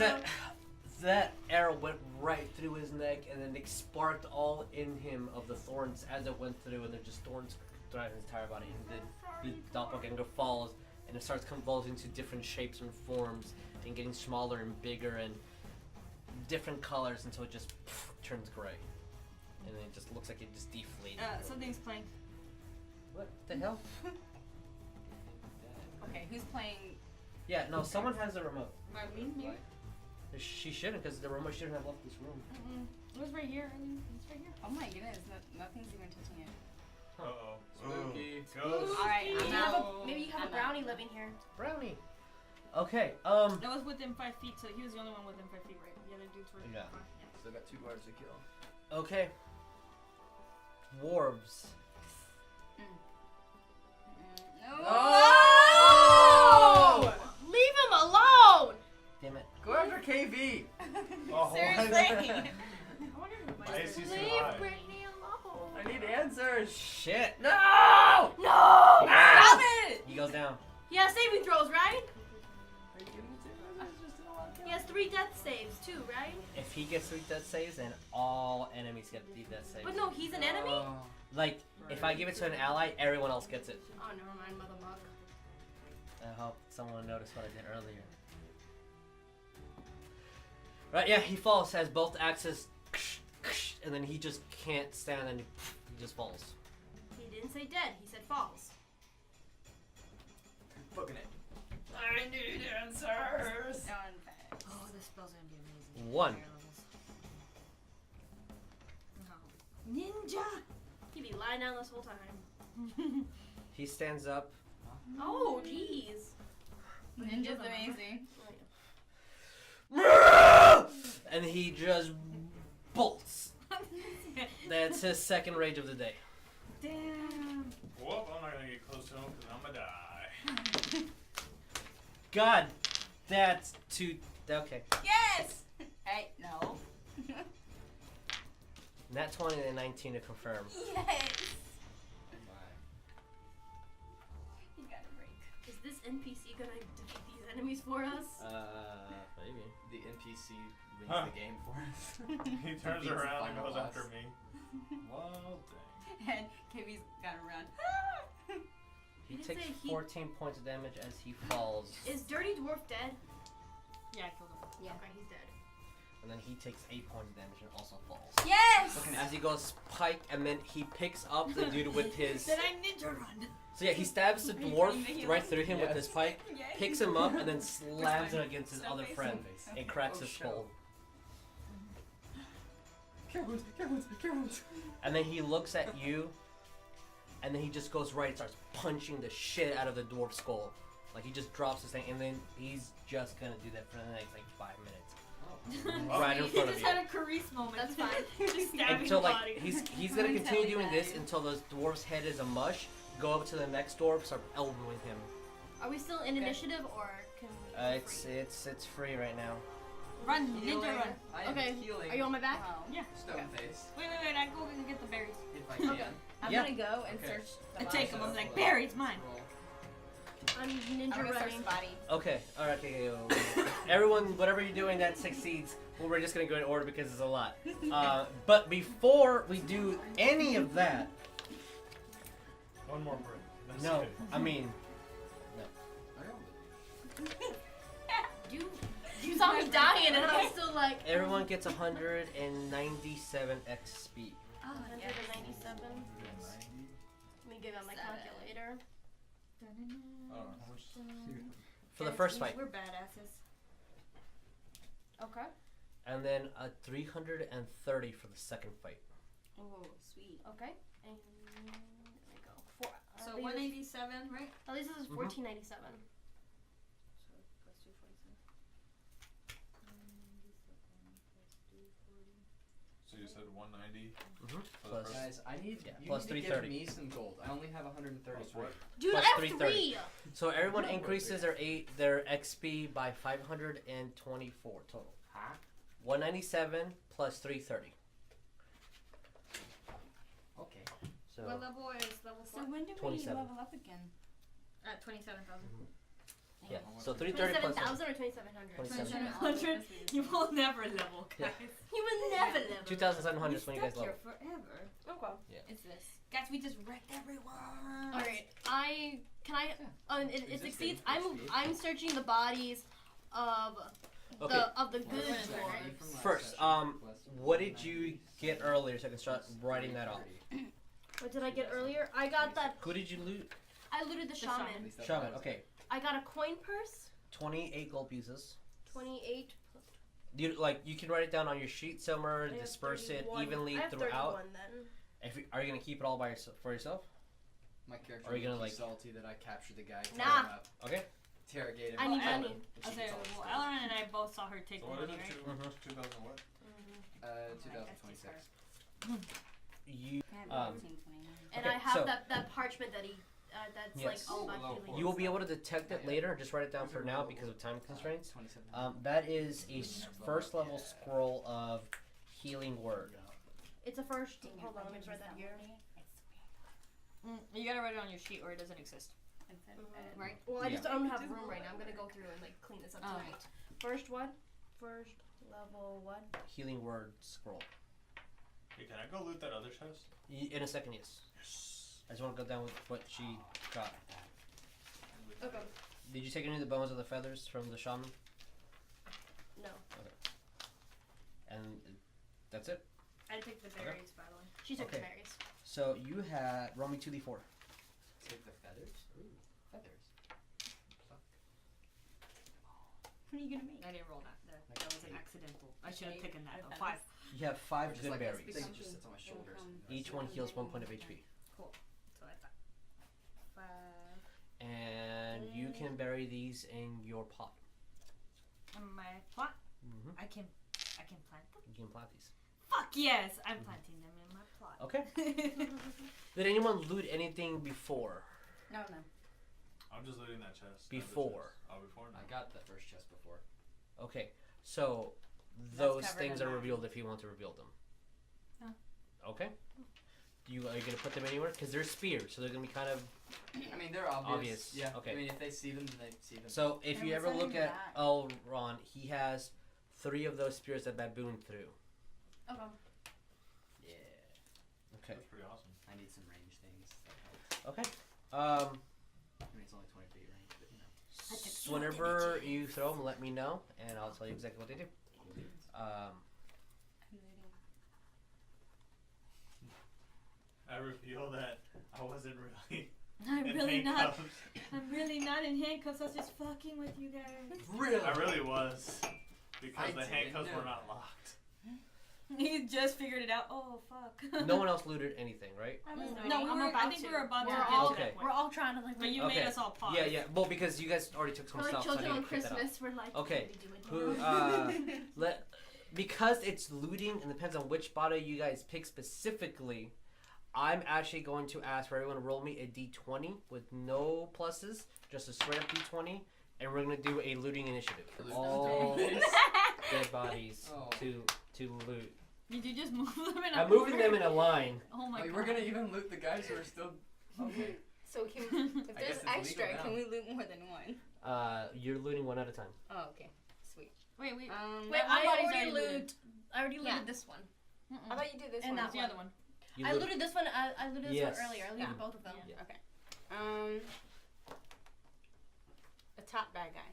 that arrow went right through his neck, and then it sparked all in him of the thorns as it went through, and they're just thorns throughout his entire body. And then the doppelganger falls, and it starts convulsing to different shapes and forms, and getting smaller and bigger and different colors until it just turns gray, and then it just looks like it just deflated. something's playing. What the hell? Okay, who's playing? Yeah, no, someone has the remote. Marlene, maybe? She shouldn't, because the remote shouldn't have left this room. It was right here. I mean, it's right here. Oh my goodness, nothing's even touching it. Uh-oh. Spooky. Ghost. Alright, Maybe I'm you have out. a, maybe you have a I'm brownie living here. Brownie. Okay, That was within 5 feet, so he was the only one within 5 feet, right? The other dudes were Yeah. far. Still got 2 guards to kill. okay. Dwarves. No! Oh! Leave him alone! Damn it. Go after KV. Oh, Seriously! I wonder who My might AC's too Leave high. Brittany alone. I need answers. Shit. No! No! Stop it! He goes down. He has saving throws, right? Are you giving it to him? I just didn't want to He has 3 death saves too, right? If he gets 3 death saves, then all enemies get 3 death saves. But no, he's an enemy? Like, if I give it to an ally, everyone else gets it. Oh, never mind, Mother Muck. I hope someone noticed what I did earlier. Right, yeah, he falls, has both axes, and then he just can't stand, and he just falls. He didn't say dead, he said falls. Booking it. I need answers. Oh, this spell's gonna be amazing. 1. Higher levels. Ninja! He'd be lying down this whole time. He stands up. Oh, jeez. Ninja's amazing. And he just bolts. That's his second rage of the day. Damn. Whoop, I'm not gonna get close to him because I'm gonna die. God, that's too. Okay. Yes! Hey, no. Nat 20 and 19 to confirm. Yes! You got a break. Is this NPC gonna defeat these enemies for us? Maybe. The NPC wins Huh. the game for us. He turns Beats the around and final goes boss. after me. Well, dang. And KB's got around. He Did it takes say he- 14 points of damage as he falls. Is Dirty Dwarf dead? Yeah, I killed him. Yeah. Okay, he's dead. And then he takes 8 points of damage and also falls. Yes! As he goes pike, and then he picks up the dude with his. Then I ninja run. So yeah, he stabs the dwarf right through him with his pike, Yes. picks him up, and then slams it against his Stone other face. friend Stone and cracks Oh, his shit. skull. Careful, careful. And then he looks at you, and then he just goes right and starts punching the shit out of the dwarf's skull. Like he just drops his thing, and then he's just gonna do that for the next like 5 minutes. Right in He front of just you. had a Carice moment. That's fine. Just stabbing Until the like body. he's gonna I'm continue telling doing that this you. until the dwarf's head is a mush. Go up to the next dwarf, start elbowing him. Are we still in initiative or can we? It's free right now. Run, ninja run. I am Okay. healing. Are you on my back? Wow. Yeah. Stone face. Wait, I go and get the berries. If I can. Okay. I'm Yeah. gonna go and Okay. search the I take boxes. them. I'm like, berries, mine. Roll. I'm I'm ninja gonna ready. search body. Okay, alright, okay. Everyone, whatever you're doing that succeeds, well, we're just gonna go in order because it's a lot. But before we do any of that, One more break. That's no, it. I mean, You saw me dying and I was still like. everyone gets 197 XP. Oh, 197. 90. Let me give out my calculator. Oh, how much? For the first fight. We're badasses. Okay. And then a 330 for the second fight. Oh, sweet. Okay. And there we go. So 187, right? At least this is 1497. So plus 247. So you said 190 Mm-hmm. for the Plus, first. Guys, I need Yeah, you plus need to 330. give me some gold. I only have 133. Plus what? Dude, Plus I have 330. 3. so everyone increases their XP by 524 total. Huh? 197 plus 330. Okay. So What level is level 4? So when do we 27. level up again? At 27,000. yeah, so 330 plus 27,000 or 2,700? 27. 2700. You will never level, Yeah. guys. You will never live. 2,700 is when you guys Stuck level. here forever. Okay. It's this. Guys, we just wrecked everyone. Alright. It Is this succeeds. good? I'm searching the bodies of Okay. the good Ready dwarves. from last First, session. what did you get earlier so I can start writing that off? What did I get earlier? I got that. Who did you loot? I looted the The shaman. At least that's Shaman, what I was okay. I got a coin purse. 28 gold pieces. 28. You can write it down on your sheet somewhere, I have disperse it 31. evenly I have throughout. 31 then. Are you gonna keep it all by for yourself? My character Are you gonna, was like- salty that I captured the guy. Nah. tied him up, Okay. interrogated him. I need killed money. him, and she Okay, gets all the well, stuff. Ellen and I both saw her take So the what is money, it? right? 2,000 what? 2026. You And Okay, I have so- that parchment that that's Yes. like all about Level healing. four. you will be able to detect it later. Just write it down for now because of time constraints. 27. That is a first level scroll of healing word. It's a first. Hold on, let me just write that here. You gotta write it on your sheet or it doesn't exist. Right? Well, I just don't have room right now. I'm gonna go through and like clean this up Oh. tonight. First one. First level what? Healing word scroll. Hey, can I go loot that other chest? In a second, yes. Yes. I just want to go down with what she got. Okay. Did you take any of the bones of the feathers from the shaman? No. And that's it. I take the berries, by the way. She took the Okay. berries. So you had roll me 2d4. Take the feathers. Ooh, feathers. What are you gonna make? I didn't roll that. That was an accidental. I should have taken that. Okay. 5. You have 5 Just good like berries. this thing just sits on my shoulders. Each one heals 1 point of HP. Cool. So that's that. 5. And you can bury these in your pot. And my plot. Mm-hmm. I can plant them. You can plant these. Fuck yes! I'm planting them in my plot. Okay. Did anyone loot anything before? No. I'm just looting that chest. Before. Oh, before? No. I got the first chest before. Okay. So those covered things in are that. revealed if you want to reveal them. Okay. Are you gonna put them anywhere? Because they're spears, so they're gonna be kind of. I mean, they're obvious. Obvious. Yeah. Okay. I mean, if they see them, then they see them. So if And you what's ever that look in the at back? Elron, he has 3 of those spears that baboon through. Okay. Yeah. Okay. That's pretty awesome. I need some range things. That helps. Okay. I mean, it's only 20 feet range, but you know. So whenever you throw them, let me know, and I'll tell you exactly what they do. I reveal that I wasn't really. I'm in really not. handcuffs. I'm really not in handcuffs. I was just fucking with you guys. Really? I really was. Because I the didn't handcuffs know. were not locked. You just figured it out. Oh fuck. No one else looted anything, right? I was No, waiting. I'm I about think to. we were about to We're get all- to Okay. that We're point. all trying to like. But you Okay. made us all pause. Yeah, yeah. Well, because you guys already took some We're like stuff, so I children on didn't pick that up. Christmas. We're like. Okay. What are we doing Who? Because it's looting and depends on which bottle you guys pick specifically. I'm actually going to ask for everyone to roll me a d20 with no pluses, just a straight up d20, and we're gonna do a looting initiative for all dead bodies Oh. to loot. Did you just move them in a I'm moving them in a line. Oh my Like, god. we're gonna even loot the guys who are still. Okay. So if I there's guess it's extra, legal now. can we loot more than one? You're looting one at a time. Oh, okay. Sweet. Wait. Wait, my I body's already looted. looted. I already looted Yeah. this one. I thought you did this And one. that The one. other one. You I looted- looted this one. I looted this Yes. one earlier. I looted Yeah. both of them. Yeah. Okay. A top bad guy.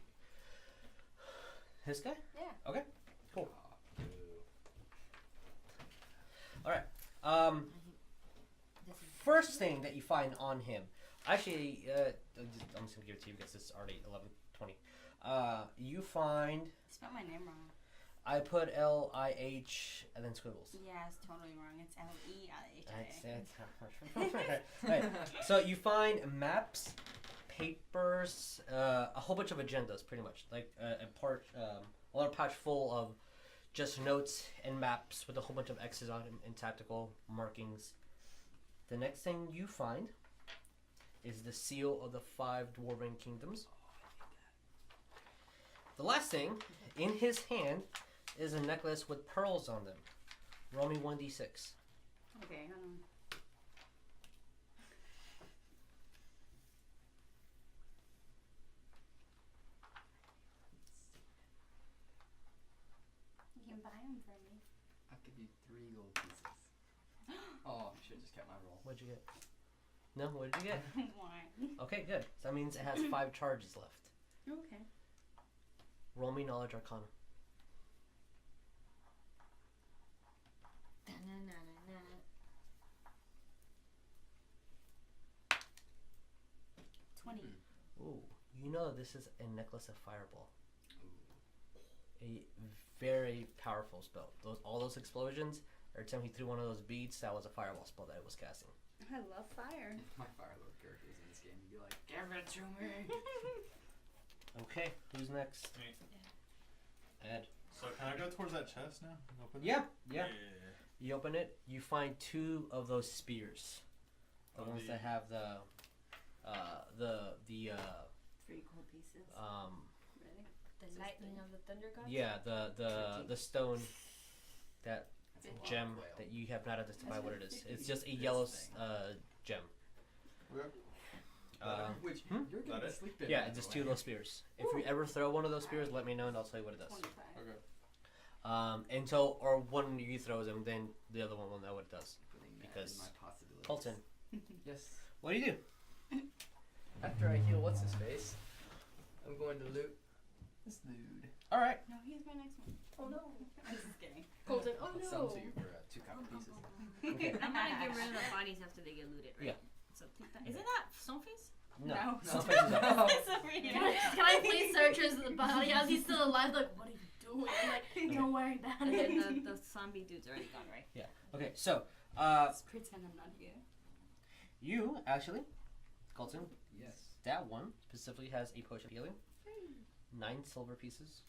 This guy? Yeah. Okay. Cool. Aw, boo. All right. First thing that you find on him, actually, I'm just gonna give it to you because it's already 11:20. You find Spelled my name wrong. I put LIH and then squiggles. Yeah, it's totally wrong. It's That's LEIHA. right. So you find maps, papers, a whole bunch of agendas, pretty much, like a large pouch full of just notes and maps with a whole bunch of X's on them and tactical markings. The next thing you find is the seal of the 5 Dwarven kingdoms. The last thing in his hand is a necklace with pearls on them. Roll me 1d6. Okay, hold on. You can buy them for me. I'll give you 3 gold pieces. Oh, should have just kept my roll. What'd you get? No, what did you get? Why? Okay, good. So that means it has 5 charges left. Okay. Roll me knowledge arcana. 20. Ooh, you know this is a necklace of fireball. A very powerful spell. All those explosions, every time he threw one of those beads, that was a fireball spell that it was casting. I love fire. If my Firelord character was in this game, he'd be like, give it to me. Okay, who's next? Me. Ed. So can I go towards that chest now? Open it? Yeah. Yeah. You open it, you find 2 of those spears. The ones that have the 3 gold pieces. Really? The lightning of the thunder gods? yeah, the stone, that That's a lot gem of quail. that you have not identified what it is. It's just a This yellow thing. gem. Which Hmm? you're gonna That it? sleep in. Yeah, by it's the just 2 of way. those spears. If you ever throw one of those spears, let me know and I'll tell you what it does. 25. Okay. Or one of you throws them, then the other one will know what it does. Putting that Because in my possibilities. Colton, Yes. what do you do? After I heal what's his face, I'm going to loot this dude. All right. No, he's my next one. Oh no. I'm just kidding. Colton. Oh I'll sell no. to you for 2 copper pieces. Okay. I'm gonna get rid of the bodies after they get looted, right? Yeah. So isn't that Stoneface? No. No. Something is up. It's over here. Can I please search his body as he's still alive? Like, what are you doing? I'm like, don't worry about And it. then the zombie dude's already gone, right? Okay, so Let's pretend I'm not here. you actually, Colton, Yes. that one specifically has a potion of healing. 9 silver pieces.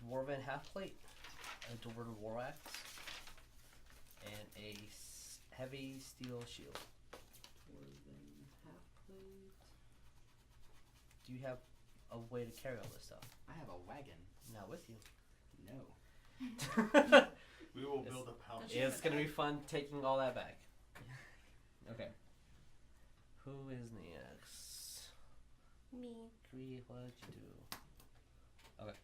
Dwarven half plate, a dwarven war axe, and a heavy steel shield. Do you have a way to carry all this stuff? I have a wagon. Not with you. No. We will Yes. build a pouch. It's gonna be fun taking all that back. Okay. Who is next? Me. Cree, what'd you do? Okay.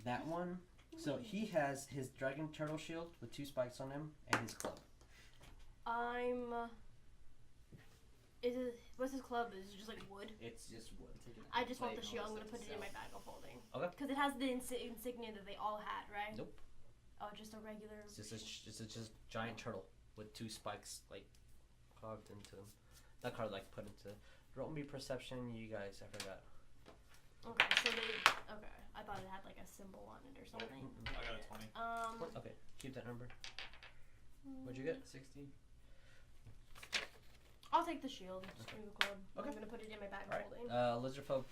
That one. So he has his dragon turtle shield with 2 spikes on him and his club. What's his club? Is it just like wood? It's just wood. I just want the shield. I'm gonna put it in my bag of holding. Okay. Because it has the insignia that they all had, right? Nope. Oh, just a regular. It's just a just giant turtle with 2 spikes like carved into them. Not carved, like put into. Roll me perception, you guys. I forgot. Okay, so they. Okay, I thought it had like a symbol on it or something. I got a 20. Okay, keep that number. What'd you get? 16. I'll take the shield. Okay. And the club. Okay. I'm gonna put it in my bag of Alright. holding. Lizard folk.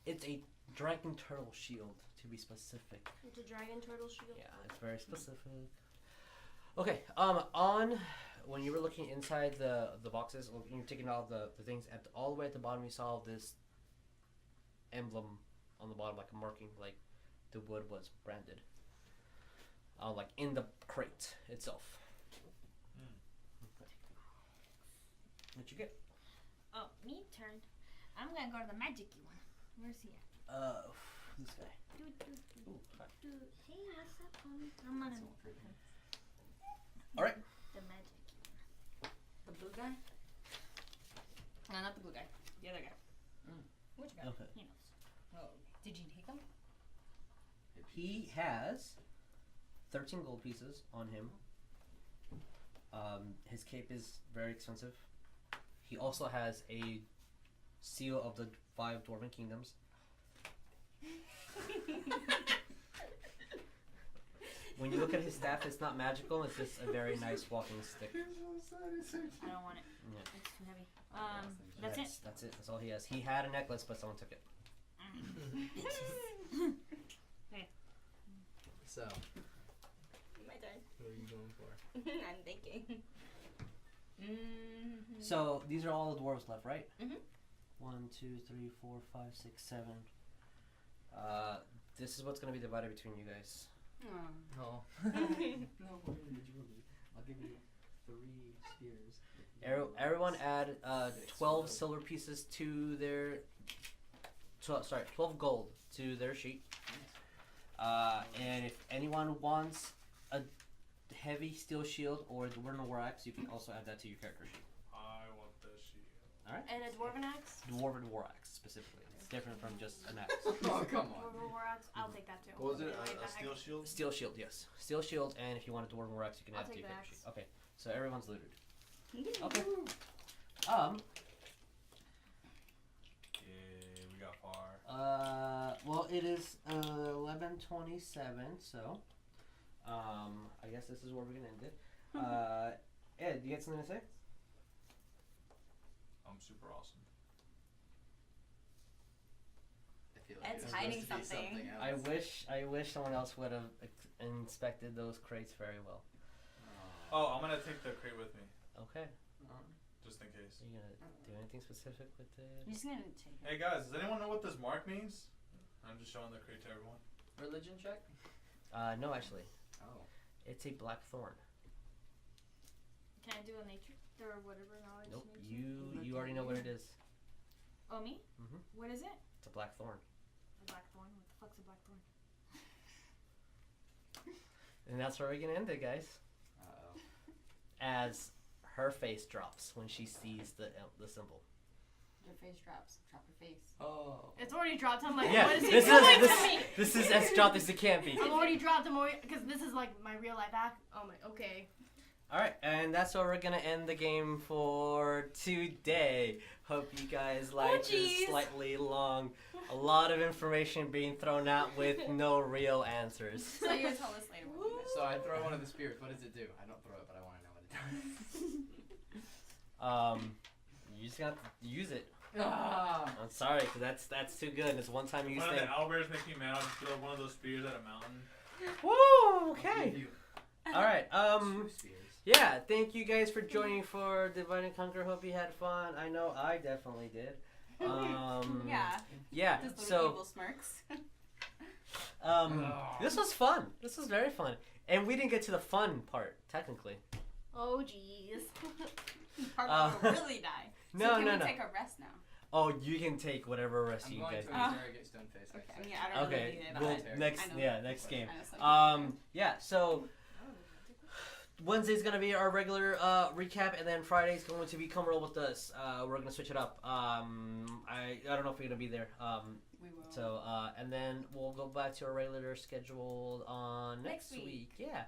It's a dragon turtle shield to be specific. It's a dragon turtle shield. Yeah, it's very specific. Okay. When you were looking inside the boxes, when you're taking all the things all the way at the bottom, you saw this emblem on the bottom, like a marking, like the wood was branded. like in the crate itself. What you get? Oh, me turn. I'm gonna go to the magic-y one. Where's he at? This guy. Ooh, hi. Hey, what's up, homie? I'm gonna. All right. The magic. The blue guy? No, not the blue guy. The other guy. Which guy? Okay. He knows. Oh, did you take him? He has 13 gold pieces on him. His cape is very expensive. He also has a seal of the 5 Dwarven Kingdoms. When you look at his staff, it's not magical. It's just a very nice walking stick. I don't want it. Yeah. It's too heavy. That's it. That's it. That's all he has. He had a necklace, but someone took it. So, My turn. what are you going for? I'm thinking. So these are all the dwarves left, right? Mhm. 1, 2, 3, 4, 5, 6, 7. This is what's gonna be divided between you guys. No. Oh. No, I'll give you 3 spears. Everyone add 12 silver pieces to their 12 gold to their sheet. And if anyone wants a heavy steel shield or the Dwarven war axe, you can also add that to your character sheet. I want the shield. Alright? And a dwarven axe? Dwarven war axe specifically. It's different from just an axe. Oh, come on. Dwarven war axe? I'll take that too. What was it? I'll take A that steel shield? Steel shield, yes. Steel shield, and if you want a Dwarven war axe, you can I'll add it to take your the character axe. sheet. Okay, so everyone's looted. Okay. Yeah, we got far. Well, it is 11:27, so I guess this is where we're gonna end it. Ed, you got something to say? I'm super awesome. I feel like Ed's it's hiding supposed to be something. else. I wish someone else would have inspected those crates very well. Oh, I'm gonna take the crate with me, Okay. just in case. Are you gonna do anything specific with I'm it? just gonna take it. Hey guys, does anyone know what this mark means? I'm just showing the crate to everyone. Religion check? No, actually, Oh. it's a black thorn. Can I do a nature or whatever knowledge? Nope, nature? you already know what it is. Oh, me? Mhm. What is it? It's a black thorn. A blackthorn. What the fuck's a blackthorn? And that's where we're gonna end it, guys. Uh-oh. As her face drops when she sees the symbol. Your face drops. Drop your face. Oh. It's already dropped. I'm like, Yeah, what is he this doing is to me? this is as dropped as it can be. I'm already dropped. I'm already, because this is like my real life act. Oh my, okay. All right, and that's where we're gonna end the game for today. Hope you guys liked this jeez. slightly long, a lot of information being thrown out with no real answers. So you'll tell us later what you missed. So I throw one of the spears. What does it do? I don't throw it, but I want to know what it does. You just got to use it. Ah. I'm sorry, cause that's too good. It's one time use One of thing. the owlbears make me mad. I'll just throw one of those spears at a mountain. Woo! Okay. I'll give you All right. 2 spears. Yeah, thank you guys for joining for Divide and Conquer. Hope you had fun. I know I definitely did. Yeah. Yeah. Just little So evil smirks. this was fun. This was very fun, and we didn't get to the fun part technically. Oh jeez. Part of will really die. So No, can no, we no. take a rest now? Oh, you can take whatever rest I'm you going guys. to need. interrogate Stoneface. Okay. actually. Yeah, I don't really Okay. need it. Well, but next. I know. Yeah, next game. I know some people. Yeah. So Wednesday's gonna be our regular recap, and then Friday's going to be Come Roll With Us. We're gonna switch it up. I don't know if we're gonna be there. We will. So and then we'll go back to our regular schedule on next Next week. Yeah.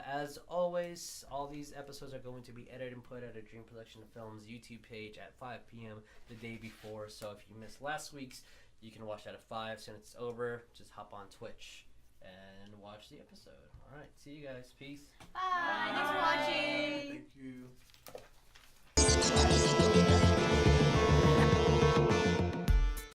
As always, all these episodes are going to be edited and put at a Dream Production Films YouTube page at 5 p.m. the day before. So if you missed last week's, you can watch that at 5. Soon it's over, just hop on Twitch and watch the episode. All right, see you guys. Peace. Bye.